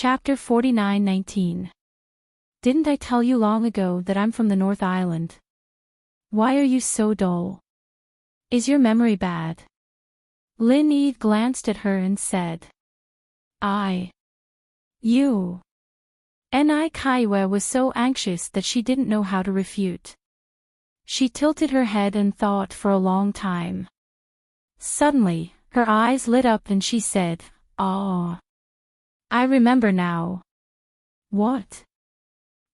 Chapter 49:19. Didn't I tell you long ago that I'm from the North Island? Why are you so dull? Is your memory bad? Lin Yi glanced at her and said. You. Ni Kaiwe was so anxious that she didn't know how to refute. She tilted her head and thought for a long time. Suddenly, her eyes lit up and she said, "Ah. I remember now." "What?"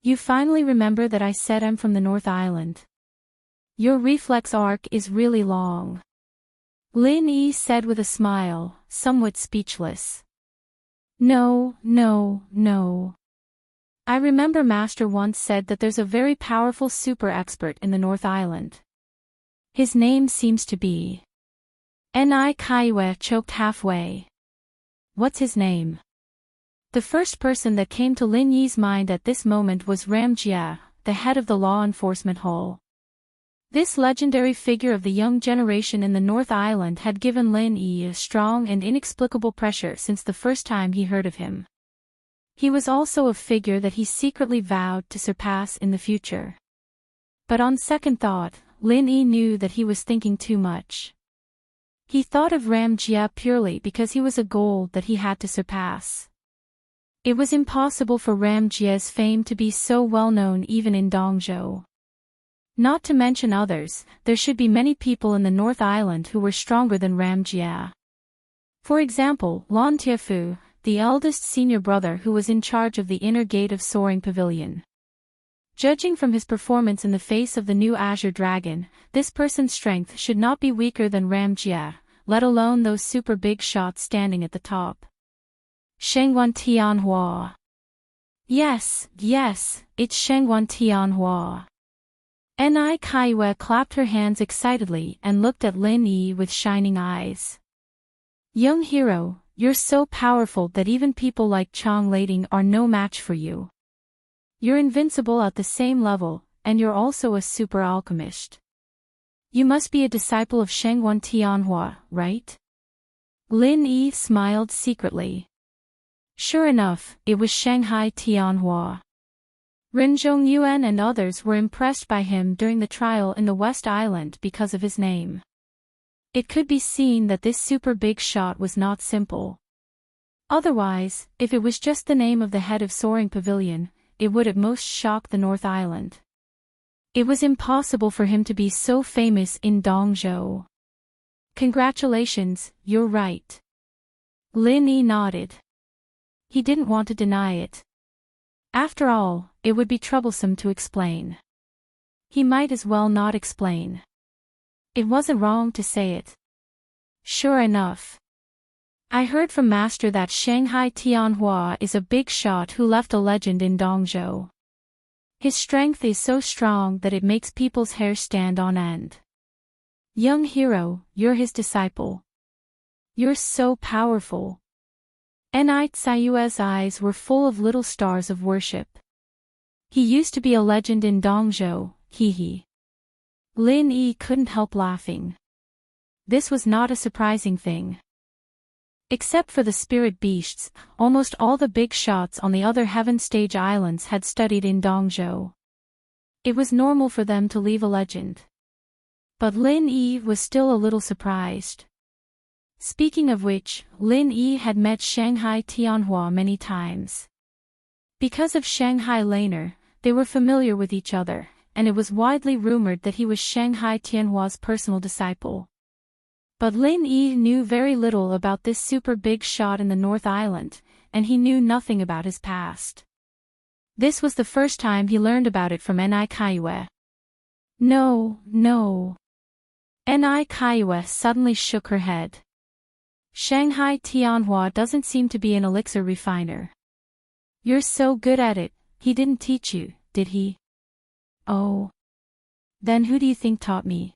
"You finally remember that I said I'm from the North Island. Your reflex arc is really long." Lin Yi said with a smile, somewhat speechless. No. I remember Master once said that there's a very powerful super expert in the North Island. His name seems to be... Ni Kaiwe choked halfway. What's his name? The first person that came to Lin Yi's mind at this moment was Ram Jia, the head of the law enforcement hall. This legendary figure of the young generation in the North Island had given Lin Yi a strong and inexplicable pressure since the first time he heard of him. He was also a figure that he secretly vowed to surpass in the future. But on second thought, Lin Yi knew that he was thinking too much. He thought of Ram Jia purely because he was a goal that he had to surpass. It was impossible for Ram Jia's fame to be so well known even in Dongzhou. Not to mention others, there should be many people in the North Island who were stronger than Ram Jia. For example, Lan Tiefu, the eldest senior brother who was in charge of the inner gate of Soaring Pavilion. Judging from his performance in the face of the new Azure Dragon, this person's strength should not be weaker than Ram Jia, let alone those super big shots standing at the top. Shengguan Tianhua. Yes, it's Shengguan Tianhua. Ni Kaiwe clapped her hands excitedly and looked at Lin Yi with shining eyes. Young hero, you're so powerful that even people like Chang Lading are no match for you. You're invincible at the same level, and you're also a super alchemist. You must be a disciple of Shengguan Tianhua, right? Lin Yi smiled secretly. Sure enough, it was Shanghai Tianhua. Renzhong Yuan and others were impressed by him during the trial in the West Island because of his name. It could be seen that this super big shot was not simple. Otherwise, if it was just the name of the head of Soaring Pavilion, it would at most shock the North Island. It was impossible for him to be so famous in Dongzhou. Congratulations, you're right. Lin Yi nodded. He didn't want to deny it. After all, it would be troublesome to explain. He might as well not explain. It wasn't wrong to say it. Sure enough. I heard from Master that Shanghai Tianhua is a big shot who left a legend in Dongzhou. His strength is so strong that it makes people's hair stand on end. Young hero, you're his disciple. You're so powerful. Ni Tsayue's eyes were full of little stars of worship. He used to be a legend in Dongzhou, hee. Lin Yi couldn't help laughing. This was not a surprising thing. Except for the spirit beasts, almost all the big shots on the other Heaven Stage Islands had studied in Dongzhou. It was normal for them to leave a legend. But Lin Yi was still a little surprised. Speaking of which, Lin Yi had met Shanghai Tianhua many times. Because of Shanghai Laner, they were familiar with each other, and it was widely rumored that he was Shanghai Tianhua's personal disciple. But Lin Yi knew very little about this super big shot in the North Island, and he knew nothing about his past. This was the first time he learned about it from Ni Kaiwe. No. Ni Kaiwe suddenly shook her head. Shanghai Tianhua doesn't seem to be an elixir refiner. You're so good at it, he didn't teach you, did he? Oh. Then who do you think taught me?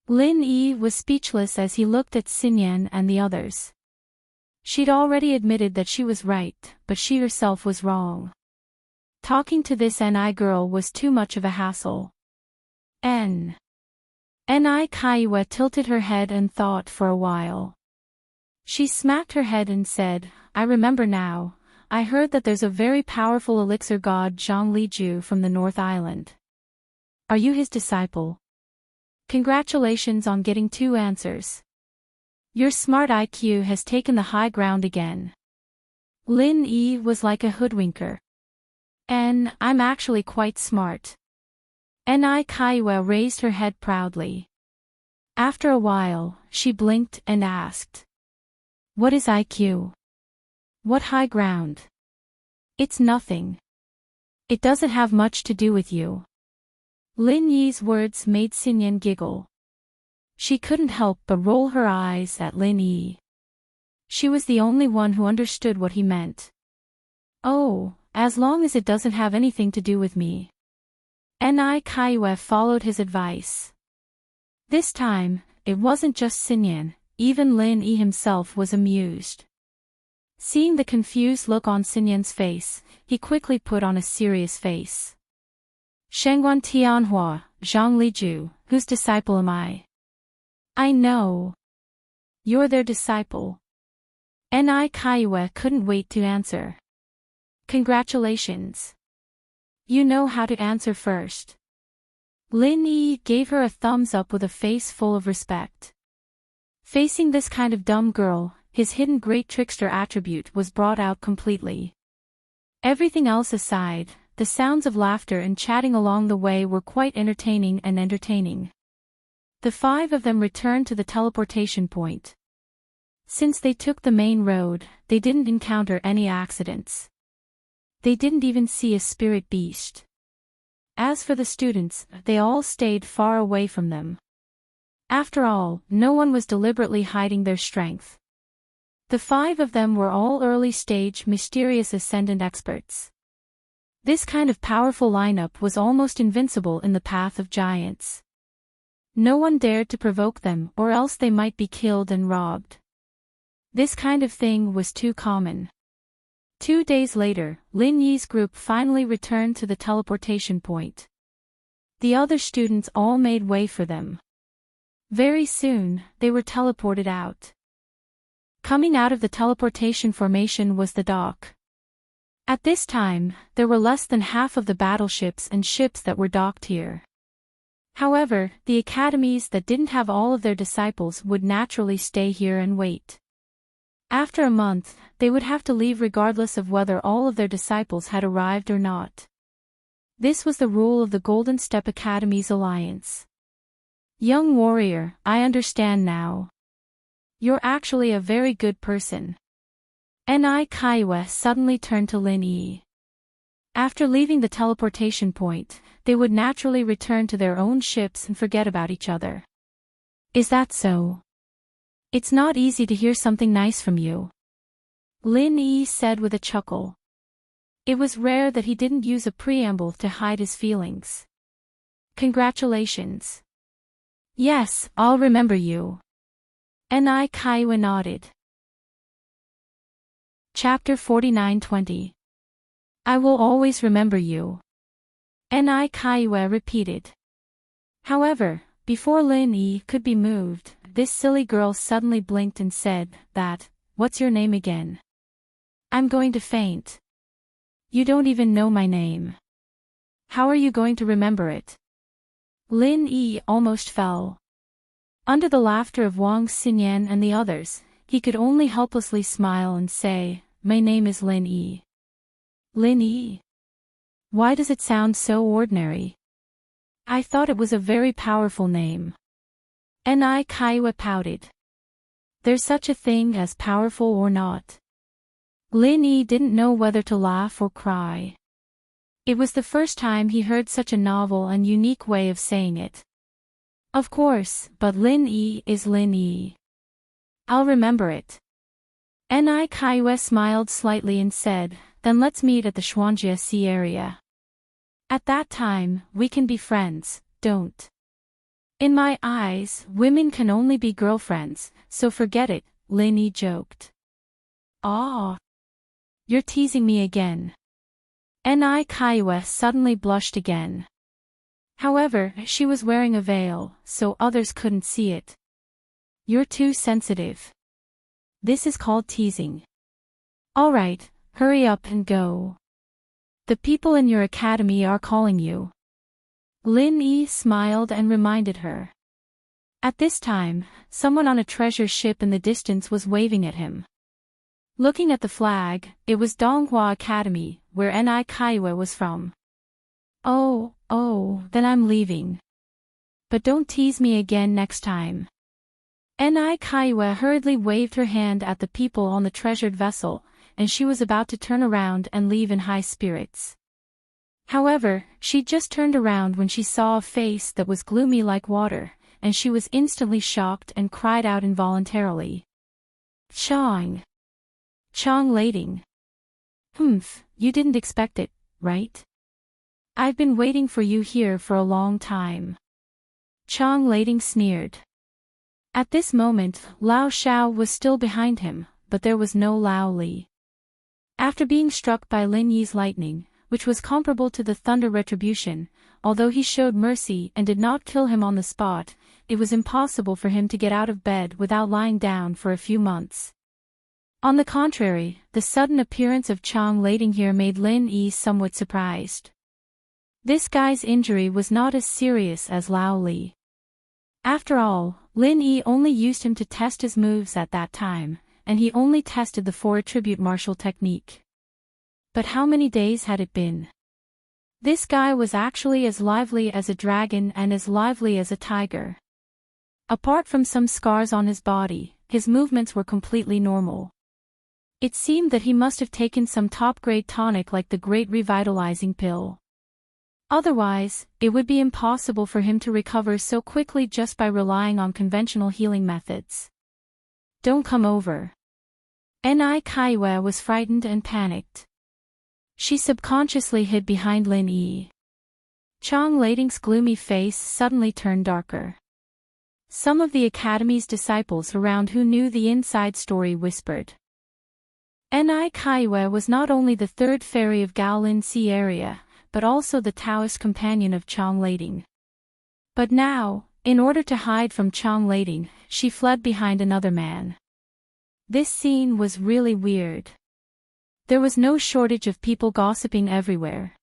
Lin Yi was speechless as he looked at Xinyan and the others. She'd already admitted that she was right, but she herself was wrong. Talking to this Ni girl was too much of a hassle. Ni Kaiwe tilted her head and thought for a while. She smacked her head and said, I remember now, I heard that there's a very powerful elixir god Zhang Liju from the North Island. Are you his disciple? Congratulations on getting 2 answers. Your smart IQ has taken the high ground again. Lin Yi was like a hoodwinker. And I'm actually quite smart. Ni Kaiwa raised her head proudly. After a while, she blinked and asked. What is IQ? What high ground? It's nothing. It doesn't have much to do with you. Lin Yi's words made Xinyan giggle. She couldn't help but roll her eyes at Lin Yi. She was the only one who understood what he meant. Oh, as long as it doesn't have anything to do with me. Ni Kaiwa followed his advice. This time, it wasn't just Xinyan, even Lin Yi himself was amused. Seeing the confused look on Xinyan's face, he quickly put on a serious face. Shengguan Tianhua, Zhang Liju, whose disciple am I? I know. You're their disciple. Ni Kaiwa couldn't wait to answer. Congratulations. You know how to answer first. Lin Yi gave her a thumbs up with a face full of respect. Facing this kind of dumb girl, his hidden great trickster attribute was brought out completely. Everything else aside, the sounds of laughter and chatting along the way were quite entertaining. The 5 of them returned to the teleportation point. Since they took the main road, they didn't encounter any accidents. They didn't even see a spirit beast. As for the students, they all stayed far away from them. After all, no one was deliberately hiding their strength. The 5 of them were all early-stage mysterious ascendant experts. This kind of powerful lineup was almost invincible in the path of giants. No one dared to provoke them or else they might be killed and robbed. This kind of thing was too common. 2 days later, Lin Yi's group finally returned to the teleportation point. The other students all made way for them. Very soon, they were teleported out. Coming out of the teleportation formation was the dock. At this time, there were less than half of the battleships and ships that were docked here. However, the academies that didn't have all of their disciples would naturally stay here and wait. After a month, they would have to leave regardless of whether all of their disciples had arrived or not. This was the rule of the Golden Step Academy's alliance. Young warrior, I understand now. You're actually a very good person. Ni Kaiwa suddenly turned to Lin Yi. After leaving the teleportation point, they would naturally return to their own ships and forget about each other. Is that so? It's not easy to hear something nice from you. Lin Yi said with a chuckle. It was rare that he didn't use a preamble to hide his feelings. Congratulations. Yes, I'll remember you. Ni Kaiwa nodded. Chapter 49-20. I will always remember you. Ni Kaiwa repeated. However, before Lin Yi could be moved, this silly girl suddenly blinked and said, what's your name again? I'm going to faint. You don't even know my name. How are you going to remember it? Lin Yi almost fell. Under the laughter of Wang Xinyan and the others, he could only helplessly smile and say, my name is Lin Yi. Lin Yi? Why does it sound so ordinary? I thought it was a very powerful name. Ni Kaiwa pouted. There's such a thing as powerful or not. Lin Yi didn't know whether to laugh or cry. It was the first time he heard such a novel and unique way of saying it. Of course, but Lin Yi is Lin Yi. I'll remember it. Ni Kaiwa smiled slightly and said, then let's meet at the Xuanjia Sea area. At that time, we can be friends, don't. In my eyes, women can only be girlfriends, so forget it, Lin Yi joked. Aw. You're teasing me again. Ni Kaiwa suddenly blushed again. However, she was wearing a veil, so others couldn't see it. You're too sensitive. This is called teasing. Alright, Hurry up and go. The people in your academy are calling you. Lin Yi smiled and reminded her. At this time, someone on a treasure ship in the distance was waving at him. Looking at the flag, it was Donghua Academy, where Ni Kaiwa was from. Oh, then I'm leaving. But don't tease me again next time. Ni Kaiwa hurriedly waved her hand at the people on the treasured vessel, and she was about to turn around and leave in high spirits. However, she just turned around when she saw a face that was gloomy like water, and she was instantly shocked and cried out involuntarily. Chang Lading. You didn't expect it, right? I've been waiting for you here for a long time. Chang Lading sneered. At this moment, Lao Shao was still behind him, but there was no Lao Li. After being struck by Lin Yi's lightning, which was comparable to the thunder retribution, although he showed mercy and did not kill him on the spot, it was impossible for him to get out of bed without lying down for a few months. On the contrary, the sudden appearance of Chang Lading here made Lin Yi somewhat surprised. This guy's injury was not as serious as Lao Li. After all, Lin Yi only used him to test his moves at that time, and he only tested the 4 attribute martial technique. But how many days had it been? This guy was actually as lively as a dragon and as lively as a tiger. Apart from some scars on his body, his movements were completely normal. It seemed that he must have taken some top-grade tonic like the Great Revitalizing Pill. Otherwise, it would be impossible for him to recover so quickly just by relying on conventional healing methods. Don't come over. Ni Kaiwa was frightened and panicked. She subconsciously hid behind Lin Yi. Chang Lading's gloomy face suddenly turned darker. Some of the academy's disciples around who knew the inside story whispered. Ni Kaiwa was not only the 3rd fairy of Gaolin Sea area, but also the Taoist companion of Chang Lading. But now, in order to hide from Chang Lading, she fled behind another man. This scene was really weird. There was no shortage of people gossiping everywhere.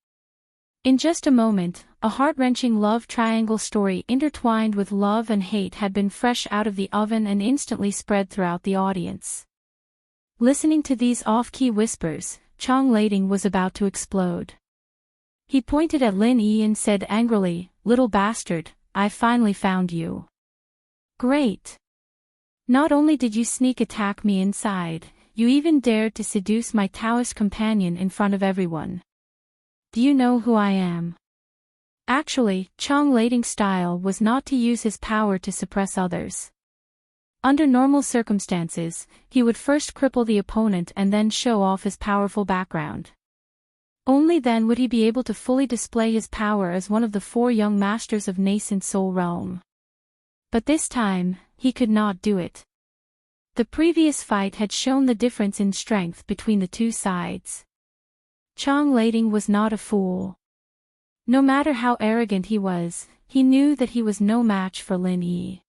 In just a moment, a heart-wrenching love triangle story intertwined with love and hate had been fresh out of the oven and instantly spread throughout the audience. Listening to these off-key whispers, Chang Lading was about to explode. He pointed at Lin Yi and said angrily, "Little bastard, I finally found you. Great. Not only did you sneak attack me inside, you even dared to seduce my Taoist companion in front of everyone. Do you know who I am?" Actually, Chang Lading's style was not to use his power to suppress others. Under normal circumstances, he would first cripple the opponent and then show off his powerful background. Only then would he be able to fully display his power as one of the 4 young masters of nascent soul realm. But this time, he could not do it. The previous fight had shown the difference in strength between the 2 sides. Chang Lading was not a fool. No matter how arrogant he was, he knew that he was no match for Lin Yi.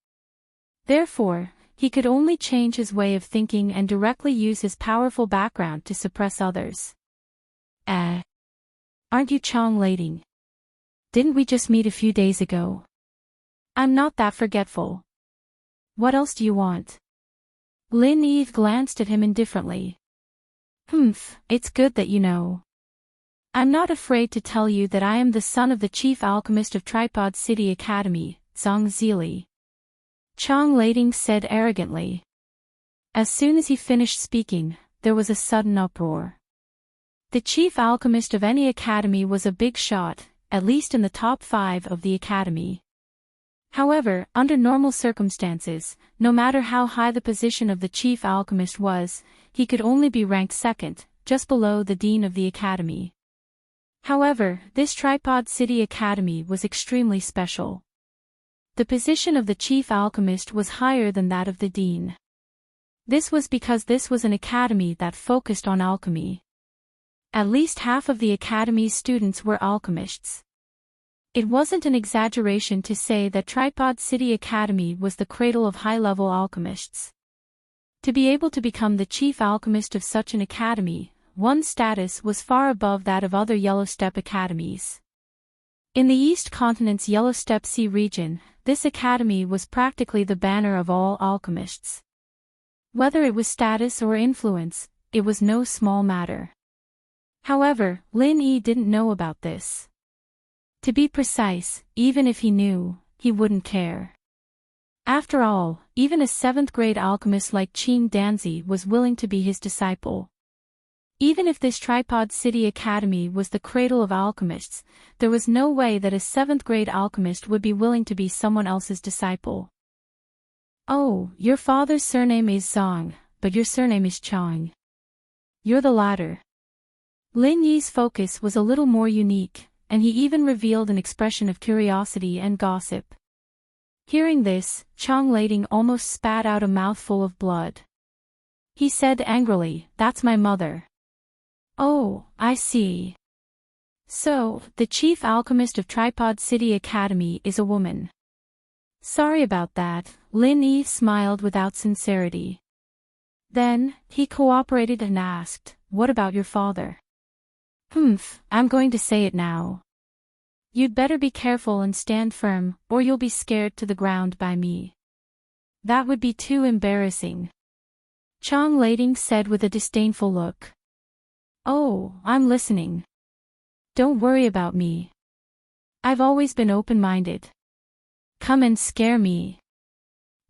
Therefore, he could only change his way of thinking and directly use his powerful background to suppress others. Aren't you Chang Lading? Didn't we just meet a few days ago? I'm not that forgetful. What else do you want? Lin Yi glanced at him indifferently. It's good that you know. I'm not afraid to tell you that I am the son of the chief alchemist of Tripod City Academy, Zhang Zili. Chang Lading said arrogantly. As soon as he finished speaking, there was a sudden uproar. The chief alchemist of any academy was a big shot, at least in the top 5 of the academy. However, under normal circumstances, no matter how high the position of the chief alchemist was, he could only be ranked 2nd, just below the dean of the academy. However, this Tripod City Academy was extremely special. The position of the chief alchemist was higher than that of the dean. This was because this was an academy that focused on alchemy. At least half of the academy's students were alchemists. It wasn't an exaggeration to say that Tripod City Academy was the cradle of high-level alchemists. To be able to become the chief alchemist of such an academy, one's status was far above that of other Yellow Steppe academies. In the East Continent's Yellow Steppe Sea region, this academy was practically the banner of all alchemists. Whether it was status or influence, it was no small matter. However, Lin Yi didn't know about this. To be precise, even if he knew, he wouldn't care. After all, even a 7th-grade alchemist like Qing Danzi was willing to be his disciple. Even if this Tripod City Academy was the cradle of alchemists, there was no way that a 7th-grade alchemist would be willing to be someone else's disciple. Oh, your father's surname is Zhang, but your surname is Chang. You're the latter. Lin Yi's focus was a little more unique, and he even revealed an expression of curiosity and gossip. Hearing this, Chang Lading almost spat out a mouthful of blood. He said angrily, "That's my mother." Oh, I see. So, the chief alchemist of Tripod City Academy is a woman. Sorry about that, Lin Yi smiled without sincerity. Then, he cooperated and asked, "What about your father?" I'm going to say it now. You'd better be careful and stand firm, or you'll be scared to the ground by me. That would be too embarrassing. Chang Lading said with a disdainful look. Oh, I'm listening. Don't worry about me. I've always been open-minded. Come and scare me.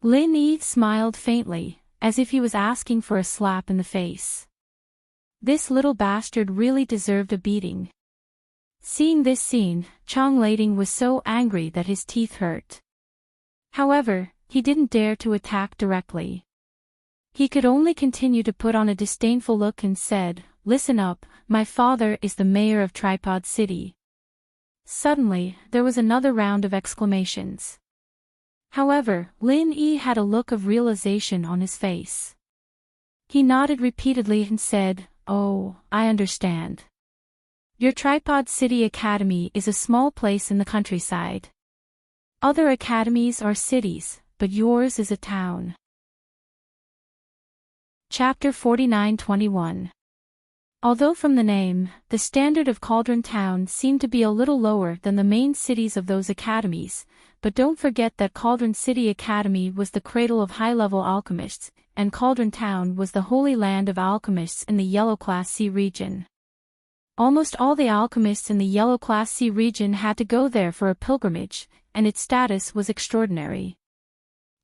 Lin Yi smiled faintly, as if he was asking for a slap in the face. This little bastard really deserved a beating. Seeing this scene, Chang Lading was so angry that his teeth hurt. However, he didn't dare to attack directly. He could only continue to put on a disdainful look and said, "Listen up, my father is the mayor of Tripod City." Suddenly, there was another round of exclamations. However, Lin Yi had a look of realization on his face. He nodded repeatedly and said, "Oh, I understand. Your Tripod City Academy is a small place in the countryside. Other academies are cities, but yours is a town." Chapter 49-21. Although from the name, the standard of Cauldron Town seemed to be a little lower than the main cities of those academies, but don't forget that Cauldron City Academy was the cradle of high-level alchemists, and Cauldron Town was the holy land of alchemists in the Yellow Class C region. Almost all the alchemists in the Yellow Class C region had to go there for a pilgrimage, and its status was extraordinary.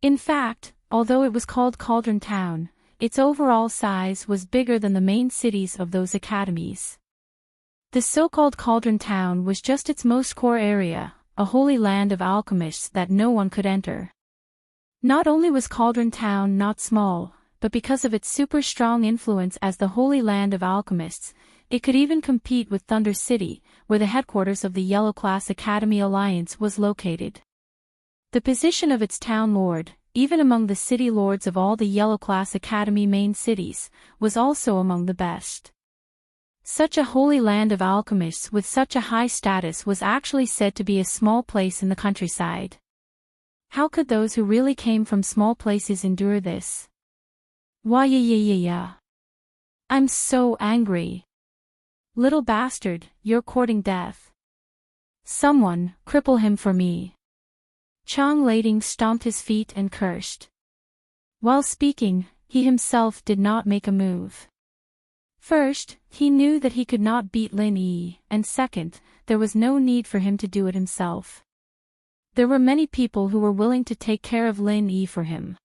In fact, although it was called Cauldron Town, its overall size was bigger than the main cities of those academies. The so-called Cauldron Town was just its most core area, a holy land of alchemists that no one could enter. Not only was Cauldron Town not small, but because of its super strong influence as the holy land of alchemists, it could even compete with Thunder City, where the headquarters of the Yellow Class Academy Alliance was located. The position of its town lord, even among the city lords of all the Yellow Class Academy main cities, was also among the best. Such a holy land of alchemists with such a high status was actually said to be a small place in the countryside. How could those who really came from small places endure this? Why. I'm so angry. Little bastard, you're courting death. Someone, cripple him for me. Chang Lading stomped his feet and cursed. While speaking, he himself did not make a move. First, he knew that he could not beat Lin Yi, and second, there was no need for him to do it himself. There were many people who were willing to take care of Lin Yi for him.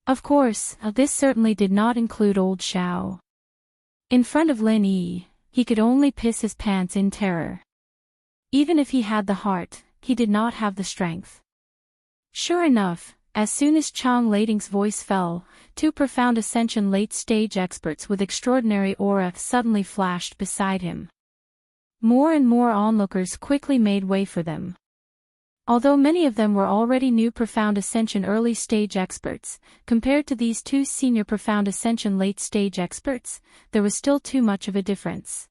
Of course, this certainly did not include old Xiao. In front of Lin Yi, he could only piss his pants in terror. Even if he had the heart, he did not have the strength. Sure enough, as soon as Chang Lading's voice fell, two profound ascension late-stage experts with extraordinary aura suddenly flashed beside him. More and more onlookers quickly made way for them. Although many of them were already new profound ascension early-stage experts, compared to these two senior profound ascension late-stage experts, there was still too much of a difference.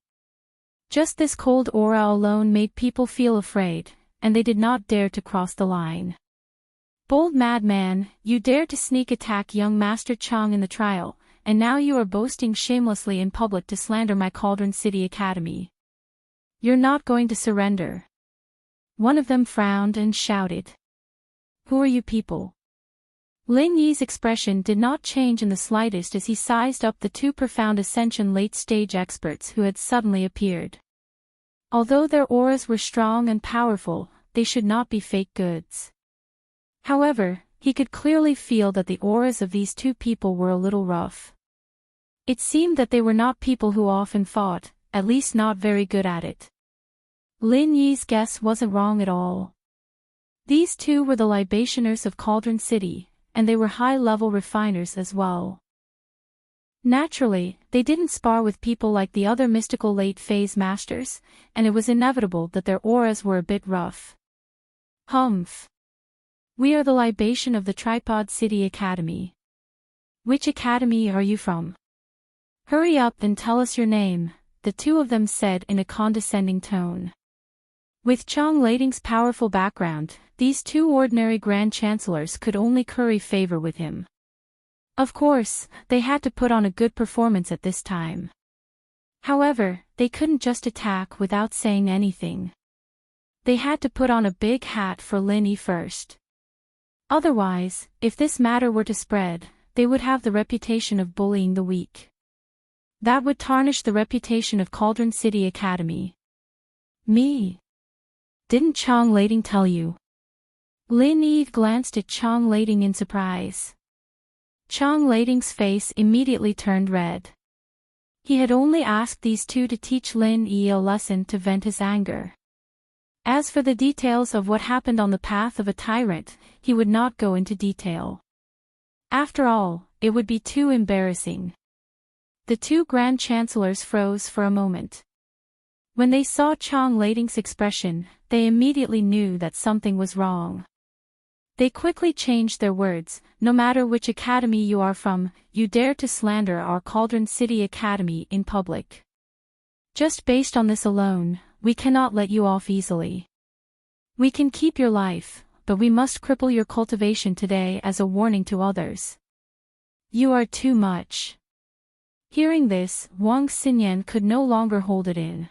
Just this cold aura alone made people feel afraid, and they did not dare to cross the line. "Bold madman, you dare to sneak attack young Master Chang in the trial, and now you are boasting shamelessly in public to slander my Cauldron City Academy. You're not going to surrender. One of them frowned and shouted. Who are you people? Lin Yi's expression did not change in the slightest as he sized up the two profound ascension late-stage experts who had suddenly appeared. Although their auras were strong and powerful, they should not be fake goods. However, he could clearly feel that the auras of these two people were a little rough. It seemed that they were not people who often fought, at least not very good at it. Lin Yi's guess wasn't wrong at all. These two were the libationers of Cauldron City, and they were high-level refiners as well. Naturally, they didn't spar with people like the other mystical late-phase masters, and it was inevitable that their auras were a bit rough. Humph. We are the libation of the Tripod City Academy. Which academy are you from? Hurry up and tell us your name, the two of them said in a condescending tone. With Chang Lading's powerful background, these two ordinary Grand Chancellors could only curry favor with him. Of course, they had to put on a good performance at this time. However, they couldn't just attack without saying anything. They had to put on a big hat for Lin Yi first. Otherwise, if this matter were to spread, they would have the reputation of bullying the weak. That would tarnish the reputation of Cauldron City Academy. Me? Didn't Chang Lading tell you? Lin Yi glanced at Chang Lading in surprise. Chang Lading's face immediately turned red. He had only asked these two to teach Lin Yi a lesson to vent his anger. As for the details of what happened on the path of a tyrant, he would not go into detail. After all, it would be too embarrassing. The two Grand Chancellors froze for a moment. When they saw Chang Lading's expression, they immediately knew that something was wrong. They quickly changed their words. No matter which academy you are from, you dare to slander our Cauldron City Academy in public. Just based on this alone, we cannot let you off easily. We can keep your life, but we must cripple your cultivation today as a warning to others. You are too much. Hearing this, Wang Xinyan could no longer hold it in.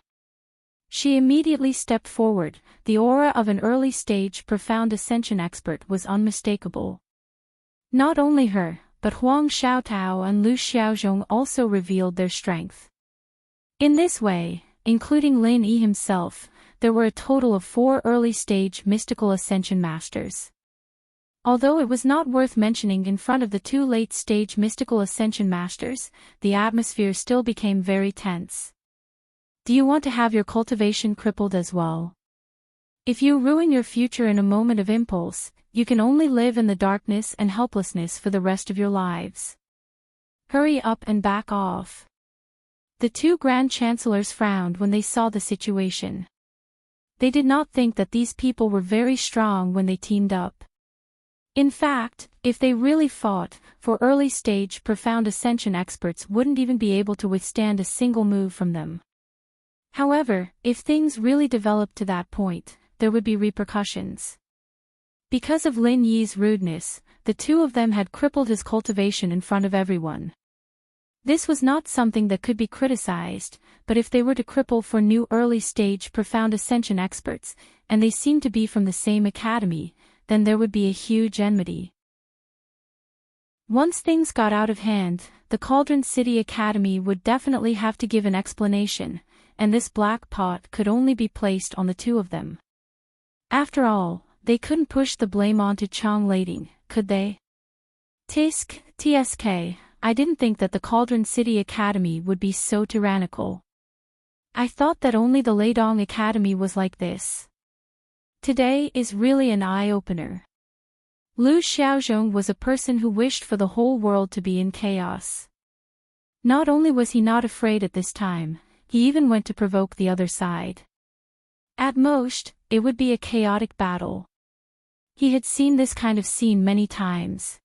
She immediately stepped forward. The aura of an early-stage profound ascension expert was unmistakable. Not only her, but Huang Xiaotao and Lu Xiaozhong also revealed their strength. In this way, including Lin Yi himself, there were a total of 4 early-stage mystical ascension masters. Although it was not worth mentioning in front of the 2 late-stage mystical ascension masters, the atmosphere still became very tense. Do you want to have your cultivation crippled as well? If you ruin your future in a moment of impulse, you can only live in the darkness and helplessness for the rest of your lives. Hurry up and back off. The 2 Grand Chancellors frowned when they saw the situation. They did not think that these people were very strong when they teamed up. In fact, if they really fought, for early-stage profound ascension experts wouldn't even be able to withstand a single move from them. However, if things really developed to that point, there would be repercussions. Because of Lin Yi's rudeness, the 2 of them had crippled his cultivation in front of everyone. This was not something that could be criticized, but if they were to cripple for new early-stage profound ascension experts, and they seemed to be from the same academy, then there would be a huge enmity. Once things got out of hand, the Cauldron City Academy would definitely have to give an explanation, and this black pot could only be placed on the 2 of them. After all, they couldn't push the blame onto Chang Lading, could they? TSK, I didn't think that the Cauldron City Academy would be so tyrannical. I thought that only the Leidong Academy was like this. Today is really an eye-opener. Lu Xiaozhong was a person who wished for the whole world to be in chaos. Not only was he not afraid at this time, he even went to provoke the other side. At most, it would be a chaotic battle. He had seen this kind of scene many times.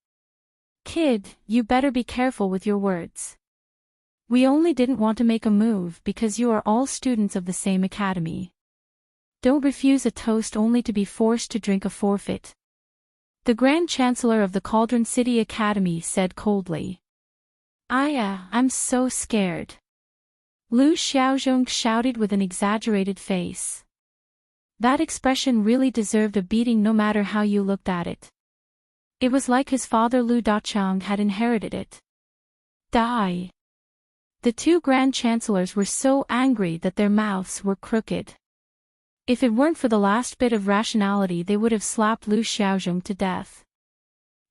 Kid, you better be careful with your words. We only didn't want to make a move because you are all students of the same academy. Don't refuse a toast only to be forced to drink a forfeit. The Grand Chancellor of the Cauldron City Academy said coldly. I'm so scared. Lu Xiaozhong shouted with an exaggerated face. That expression really deserved a beating no matter how you looked at it. It was like his father Lu Dachang had inherited it. Die. The two grand chancellors were so angry that their mouths were crooked. If it weren't for the last bit of rationality, they would have slapped Lu Xiaozhong to death.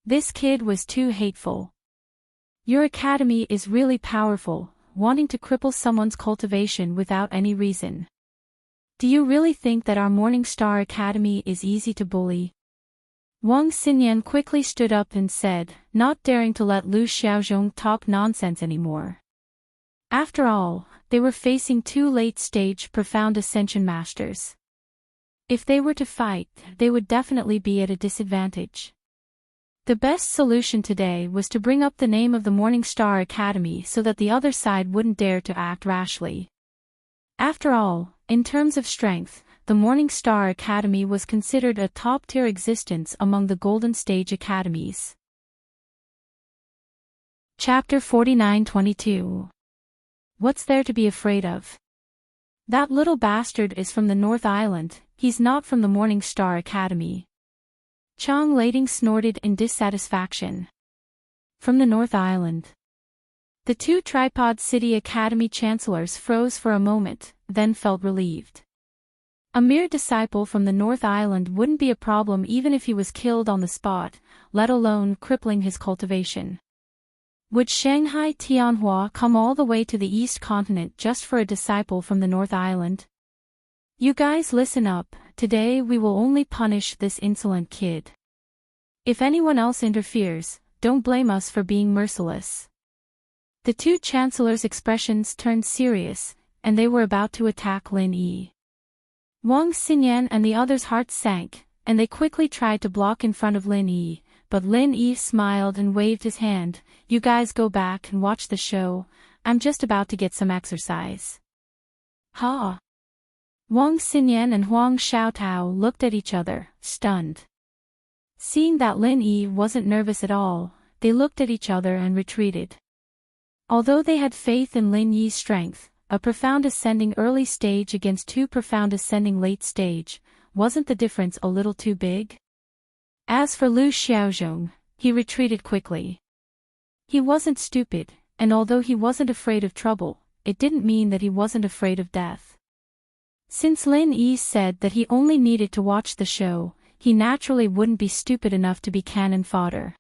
This kid was too hateful. Your academy is really powerful, wanting to cripple someone's cultivation without any reason. Do you really think that our Morning Star Academy is easy to bully? Wang Xinyan quickly stood up and said, not daring to let Lu Xiaozhong talk nonsense anymore. After all, they were facing two late-stage profound ascension masters. If they were to fight, they would definitely be at a disadvantage. The best solution today was to bring up the name of the Morning Star Academy so that the other side wouldn't dare to act rashly. After all, in terms of strength, the Morning Star Academy was considered a top-tier existence among the Golden Stage Academies. Chapter 49-22. What's there to be afraid of? That little bastard is from the North Island, he's not from the Morning Star Academy. Chang Lading snorted in dissatisfaction. From the North Island. The two Tripod City Academy chancellors froze for a moment, then felt relieved. A mere disciple from the North Island wouldn't be a problem even if he was killed on the spot, let alone crippling his cultivation. Would Shanghai Tianhua come all the way to the East Continent just for a disciple from the North Island? You guys listen up, today we will only punish this insolent kid. If anyone else interferes, don't blame us for being merciless. The two chancellors' expressions turned serious, and they were about to attack Lin Yi. Wang Xinyan and the others' hearts sank, and they quickly tried to block in front of Lin Yi, but Lin Yi smiled and waved his hand. You guys go back and watch the show, I'm just about to get some exercise. Ha! Wang Xinyan and Huang Xiaotao looked at each other, stunned. Seeing that Lin Yi wasn't nervous at all, they looked at each other and retreated. Although they had faith in Lin Yi's strength, a profound ascending early stage against two profound ascending late stage, wasn't the difference a little too big? As for Lu Xiaozhong, he retreated quickly. He wasn't stupid, and although he wasn't afraid of trouble, it didn't mean that he wasn't afraid of death. Since Lin Yi said that he only needed to watch the show, he naturally wouldn't be stupid enough to be cannon fodder.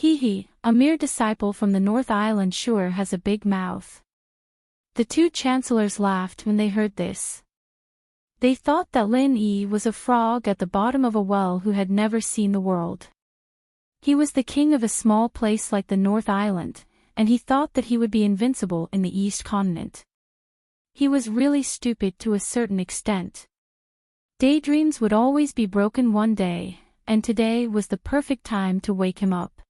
A mere disciple from the North Island sure has a big mouth. The two chancellors laughed when they heard this. They thought that Lin Yi was a frog at the bottom of a well who had never seen the world. He was the king of a small place like the North Island, and he thought that he would be invincible in the East Continent. He was really stupid to a certain extent. Daydreams would always be broken one day, and today was the perfect time to wake him up.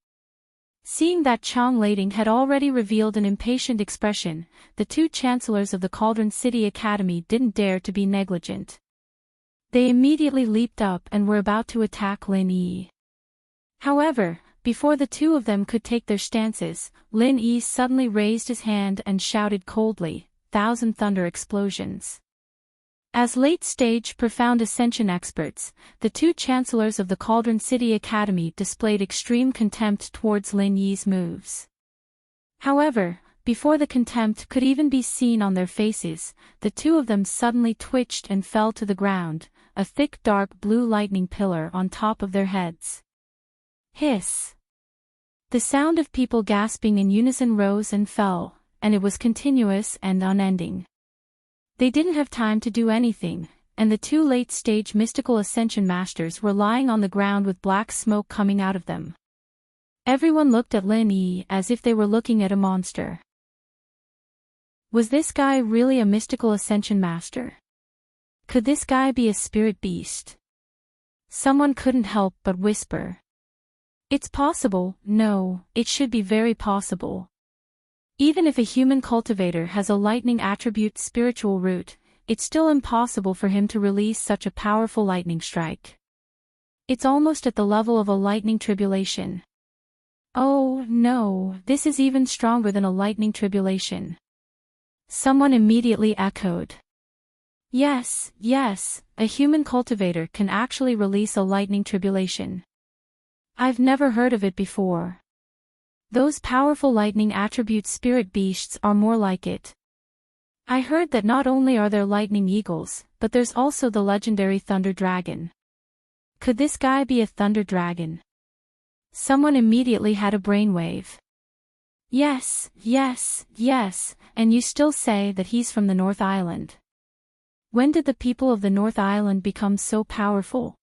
Seeing that Chang Lading had already revealed an impatient expression, the two chancellors of the Cauldron City Academy didn't dare to be negligent. They immediately leaped up and were about to attack Lin Yi. However, before the two of them could take their stances, Lin Yi suddenly raised his hand and shouted coldly, "Thousand thunder explosions." As late-stage profound ascension experts, the two chancellors of the Cauldron City Academy displayed extreme contempt towards Lin Yi's moves. However, before the contempt could even be seen on their faces, the two of them suddenly twitched and fell to the ground, a thick dark blue lightning pillar on top of their heads. Hiss! The sound of people gasping in unison rose and fell, and it was continuous and unending. They didn't have time to do anything, and the two late-stage mystical ascension masters were lying on the ground with black smoke coming out of them. Everyone looked at Lin Yi as if they were looking at a monster. Was this guy really a mystical ascension master? Could this guy be a spirit beast? Someone couldn't help but whisper. It's possible, no, it should be very possible. Even if a human cultivator has a lightning attribute spiritual root, it's still impossible for him to release such a powerful lightning strike. It's almost at the level of a lightning tribulation. Oh, no, this is even stronger than a lightning tribulation. Someone immediately echoed. Yes, yes, a human cultivator can actually release a lightning tribulation. I've never heard of it before. Those powerful lightning attribute spirit beasts are more like it. I heard that not only are there lightning eagles, but there's also the legendary thunder dragon. Could this guy be a thunder dragon? Someone immediately had a brainwave. Yes, yes, yes, and you still say that he's from the North Island. When did the people of the North Island become so powerful?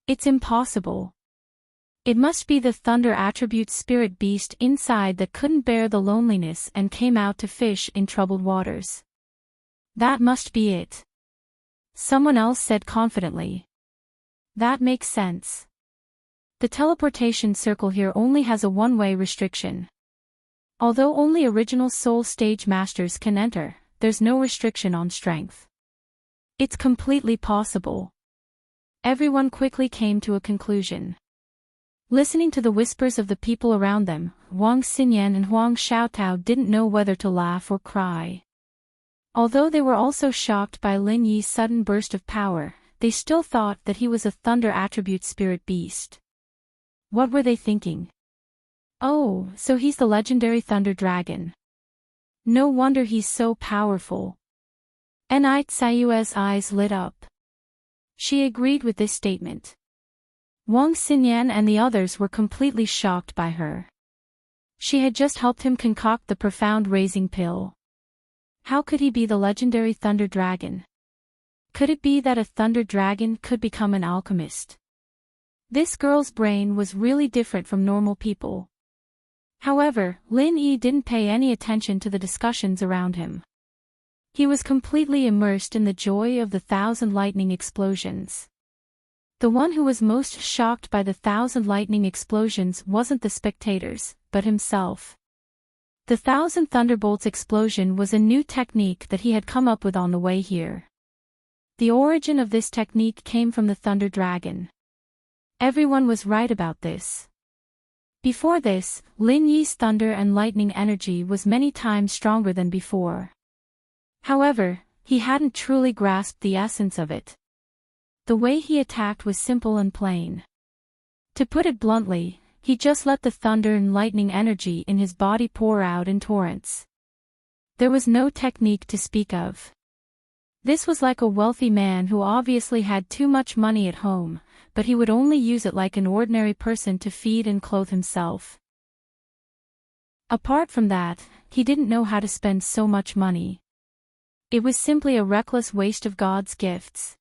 It's impossible. It must be the thunder attribute spirit beast inside that couldn't bear the loneliness and came out to fish in troubled waters. That must be it. Someone else said confidently. That makes sense. The teleportation circle here only has a one-way restriction. Although only original soul stage masters can enter, there's no restriction on strength. It's completely possible. Everyone quickly came to a conclusion. Listening to the whispers of the people around them, Wang Xinyan and Huang Xiaotao didn't know whether to laugh or cry. Although they were also shocked by Lin Yi's sudden burst of power, they still thought that he was a thunder attribute spirit beast. What were they thinking? Oh, so he's the legendary thunder dragon. No wonder he's so powerful. Enrich Sayue's eyes lit up. She agreed with this statement. Wang Xinyan and the others were completely shocked by her. She had just helped him concoct the profound raising pill. How could he be the legendary thunder dragon? Could it be that a thunder dragon could become an alchemist? This girl's brain was really different from normal people. However, Lin Yi didn't pay any attention to the discussions around him. He was completely immersed in the joy of the 1,000 lightning explosions. The one who was most shocked by the 1,000 lightning explosions wasn't the spectators, but himself. The 1,000 thunderbolts explosion was a new technique that he had come up with on the way here. The origin of this technique came from the thunder dragon. Everyone was right about this. Before this, Lin Yi's thunder and lightning energy was many times stronger than before. However, he hadn't truly grasped the essence of it. The way he attacked was simple and plain. To put it bluntly, he just let the thunder and lightning energy in his body pour out in torrents. There was no technique to speak of. This was like a wealthy man who obviously had too much money at home, but he would only use it like an ordinary person to feed and clothe himself. Apart from that, he didn't know how to spend so much money. It was simply a reckless waste of God's gifts.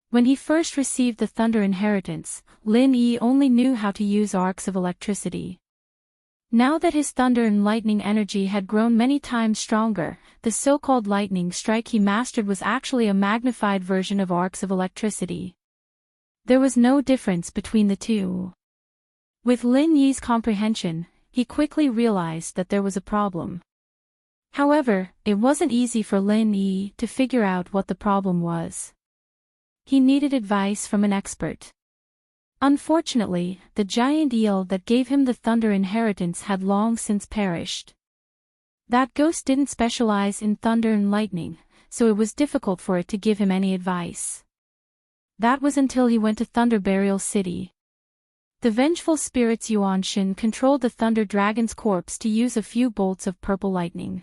When he first received the thunder inheritance, Lin Yi only knew how to use arcs of electricity. Now that his thunder and lightning energy had grown many times stronger, the so-called lightning strike he mastered was actually a magnified version of arcs of electricity. There was no difference between the two. With Lin Yi's comprehension, he quickly realized that there was a problem. However, it wasn't easy for Lin Yi to figure out what the problem was. He needed advice from an expert. Unfortunately, the giant eel that gave him the thunder inheritance had long since perished. That ghost didn't specialize in thunder and lightning, so it was difficult for it to give him any advice. That was until he went to Thunder Burial City. The vengeful spirits Yuanshin controlled the thunder dragon's corpse to use a few bolts of purple lightning.